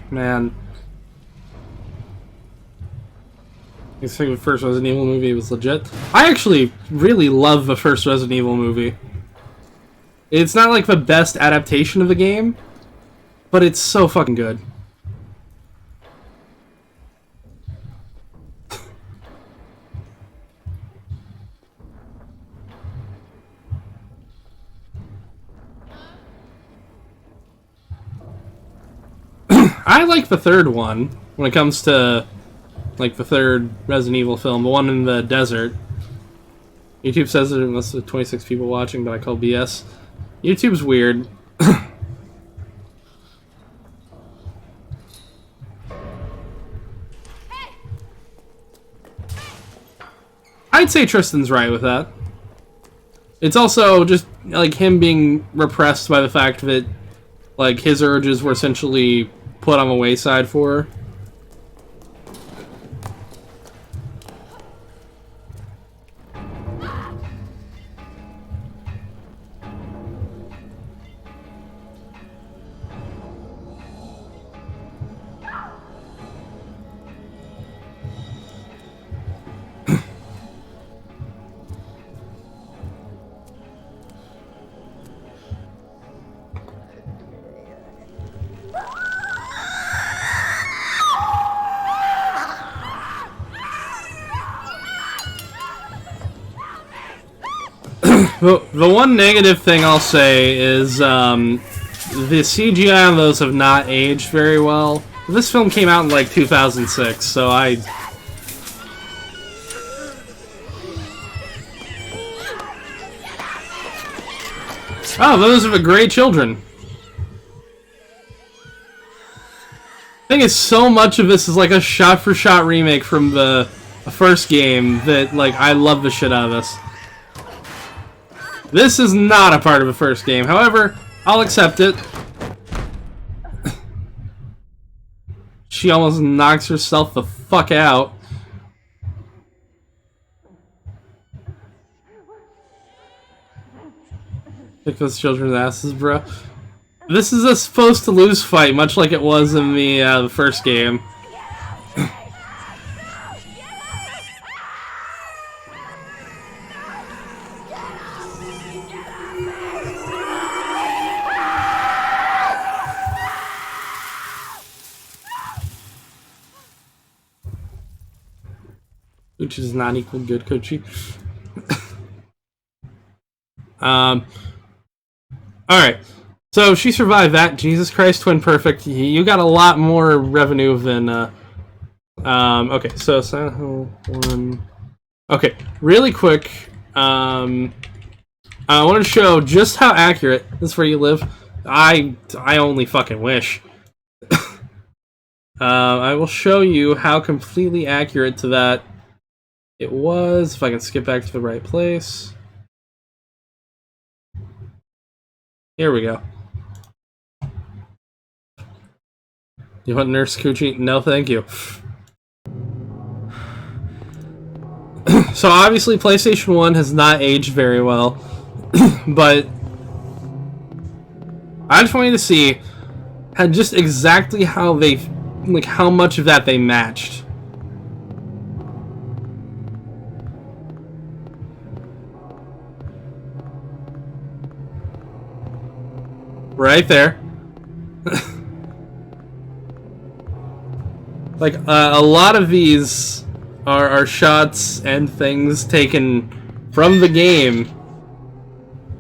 Man. I think the first Resident Evil movie was legit. I actually really love the first Resident Evil movie. It's not like the best adaptation of the game, but it's so fucking good. I like the third one when it comes to, like, the third Resident Evil film, the one in the desert. YouTube says it unless there's 26 people watching, but I call BS. YouTube's weird. I'd say Tristan's right with that. It's also just, like, him being repressed by the fact that, like, his urges were essentially put on the wayside for her. The one negative thing I'll say is the CGI on those have not aged very well. This film came out in like 2006, so Oh, those are the gray children. thing is, so much of this is like a shot-for-shot remake from the first game that, like, I love the shit out of this. This is not a part of the first game. However, I'll accept it. She almost knocks herself the fuck out. Kick those children's asses, bro. This is a supposed to lose fight, much like it was in the first game. Which does not equal good, Kochi. Alright. So, she survived that. Jesus Christ, Twin Perfect. You got a lot more revenue than, okay, so, one... Okay, really quick, I want to show just how accurate this is where you live. I only fucking wish. I will show you how completely accurate to that it was, if I can skip back to the right place. Here we go. You want Nurse Coochie? No, thank you. So obviously PlayStation 1 has not aged very well, but I just wanted to see just exactly how they, like, how much of that they matched. Right there. Like, a lot of these are shots and things taken from the game.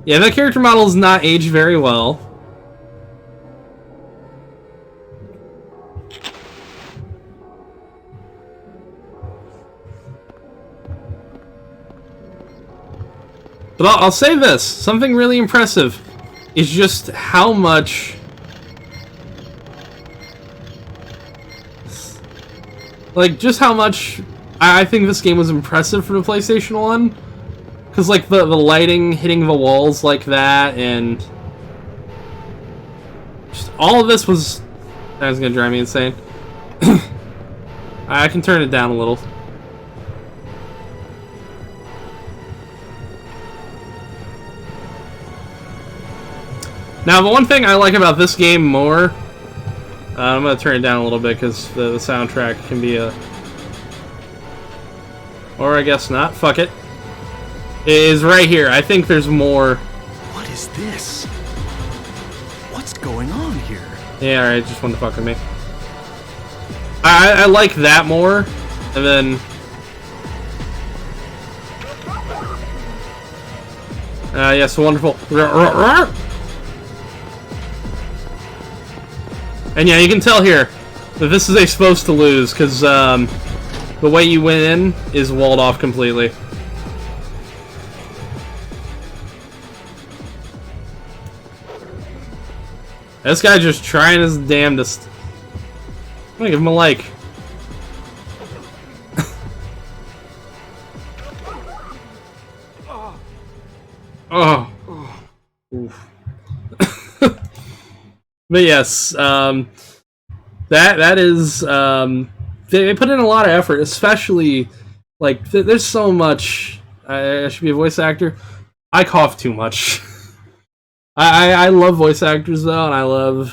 Yeah, the character model is not aged very well. But I'll say this, something really impressive is just how much I think this game was impressive for the PlayStation 1. Because, like, the lighting hitting the walls like that, and just all of this was... That was gonna drive me insane. I can turn it down a little. Now, the one thing I like about this game more... I'm gonna turn it down a little bit because the soundtrack can be a... Or I guess not. Fuck it. Is right here. I think there's more... What is this? What's going on here? Yeah, alright, just wanted to fuck with me. I like that more, and then... yes, wonderful. And yeah, you can tell here that this is a supposed to lose, because the way you went in is walled off completely. This guy just trying his damnedest. I'm gonna give him a like. Oh. Oof. But yes, that is they put in a lot of effort, especially like there's so much. I should be a voice actor. I cough too much. I love voice actors though, and I love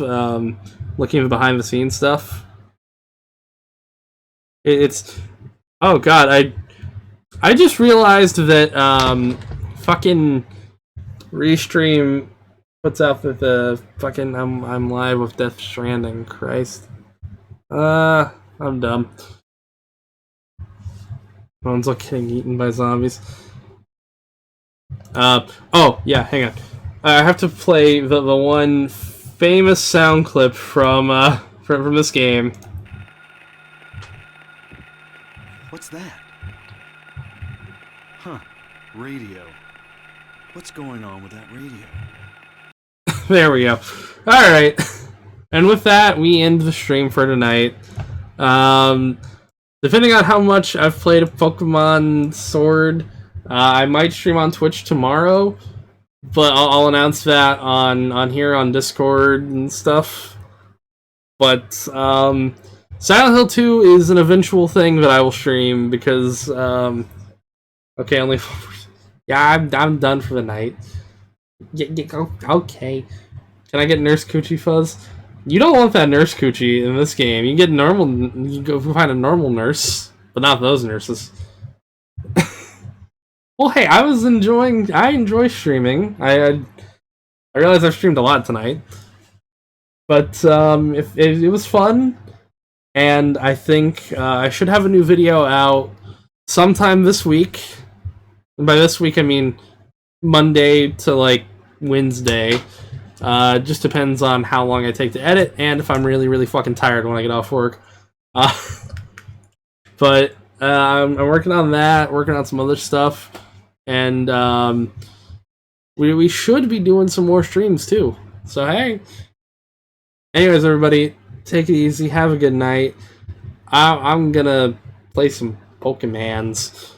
looking at the behind the scenes stuff. It's oh god, I just realized that fucking Restream puts out the fucking I'm live with Death Stranding. Christ, I'm dumb. One's like getting eaten by zombies. Oh yeah, hang on. I have to play the one famous sound clip from this game. What's that? Huh. Radio. What's going on with that radio? There we go. Alright. And with that, we end the stream for tonight. Depending on how much I've played Pokemon Sword, I might stream on Twitch tomorrow, but I'll announce that on here on Discord and stuff. But Silent Hill 2 is an eventual thing that I will stream because okay, only yeah, I'm done for the night. Okay. Can I get Nurse Coochie Fuzz? You don't want that Nurse Coochie in this game. You can get normal. You can go find a normal nurse, but not those nurses. Well, hey, I enjoy streaming. I realize I've streamed a lot tonight, but if it was fun, and I think I should have a new video out sometime this week. And by this week, I mean Monday to like Wednesday. Just depends on how long I take to edit and if I'm really, really fucking tired when I get off work. But I'm working on that, working on some other stuff, and we should be doing some more streams too. So hey. Anyways, everybody, take it easy. Have a good night. I'm gonna play some Pokemans.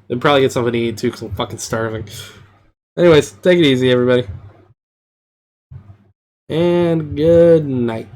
And probably get something to eat too, because I'm fucking starving. Anyways, take it easy, everybody. And good night.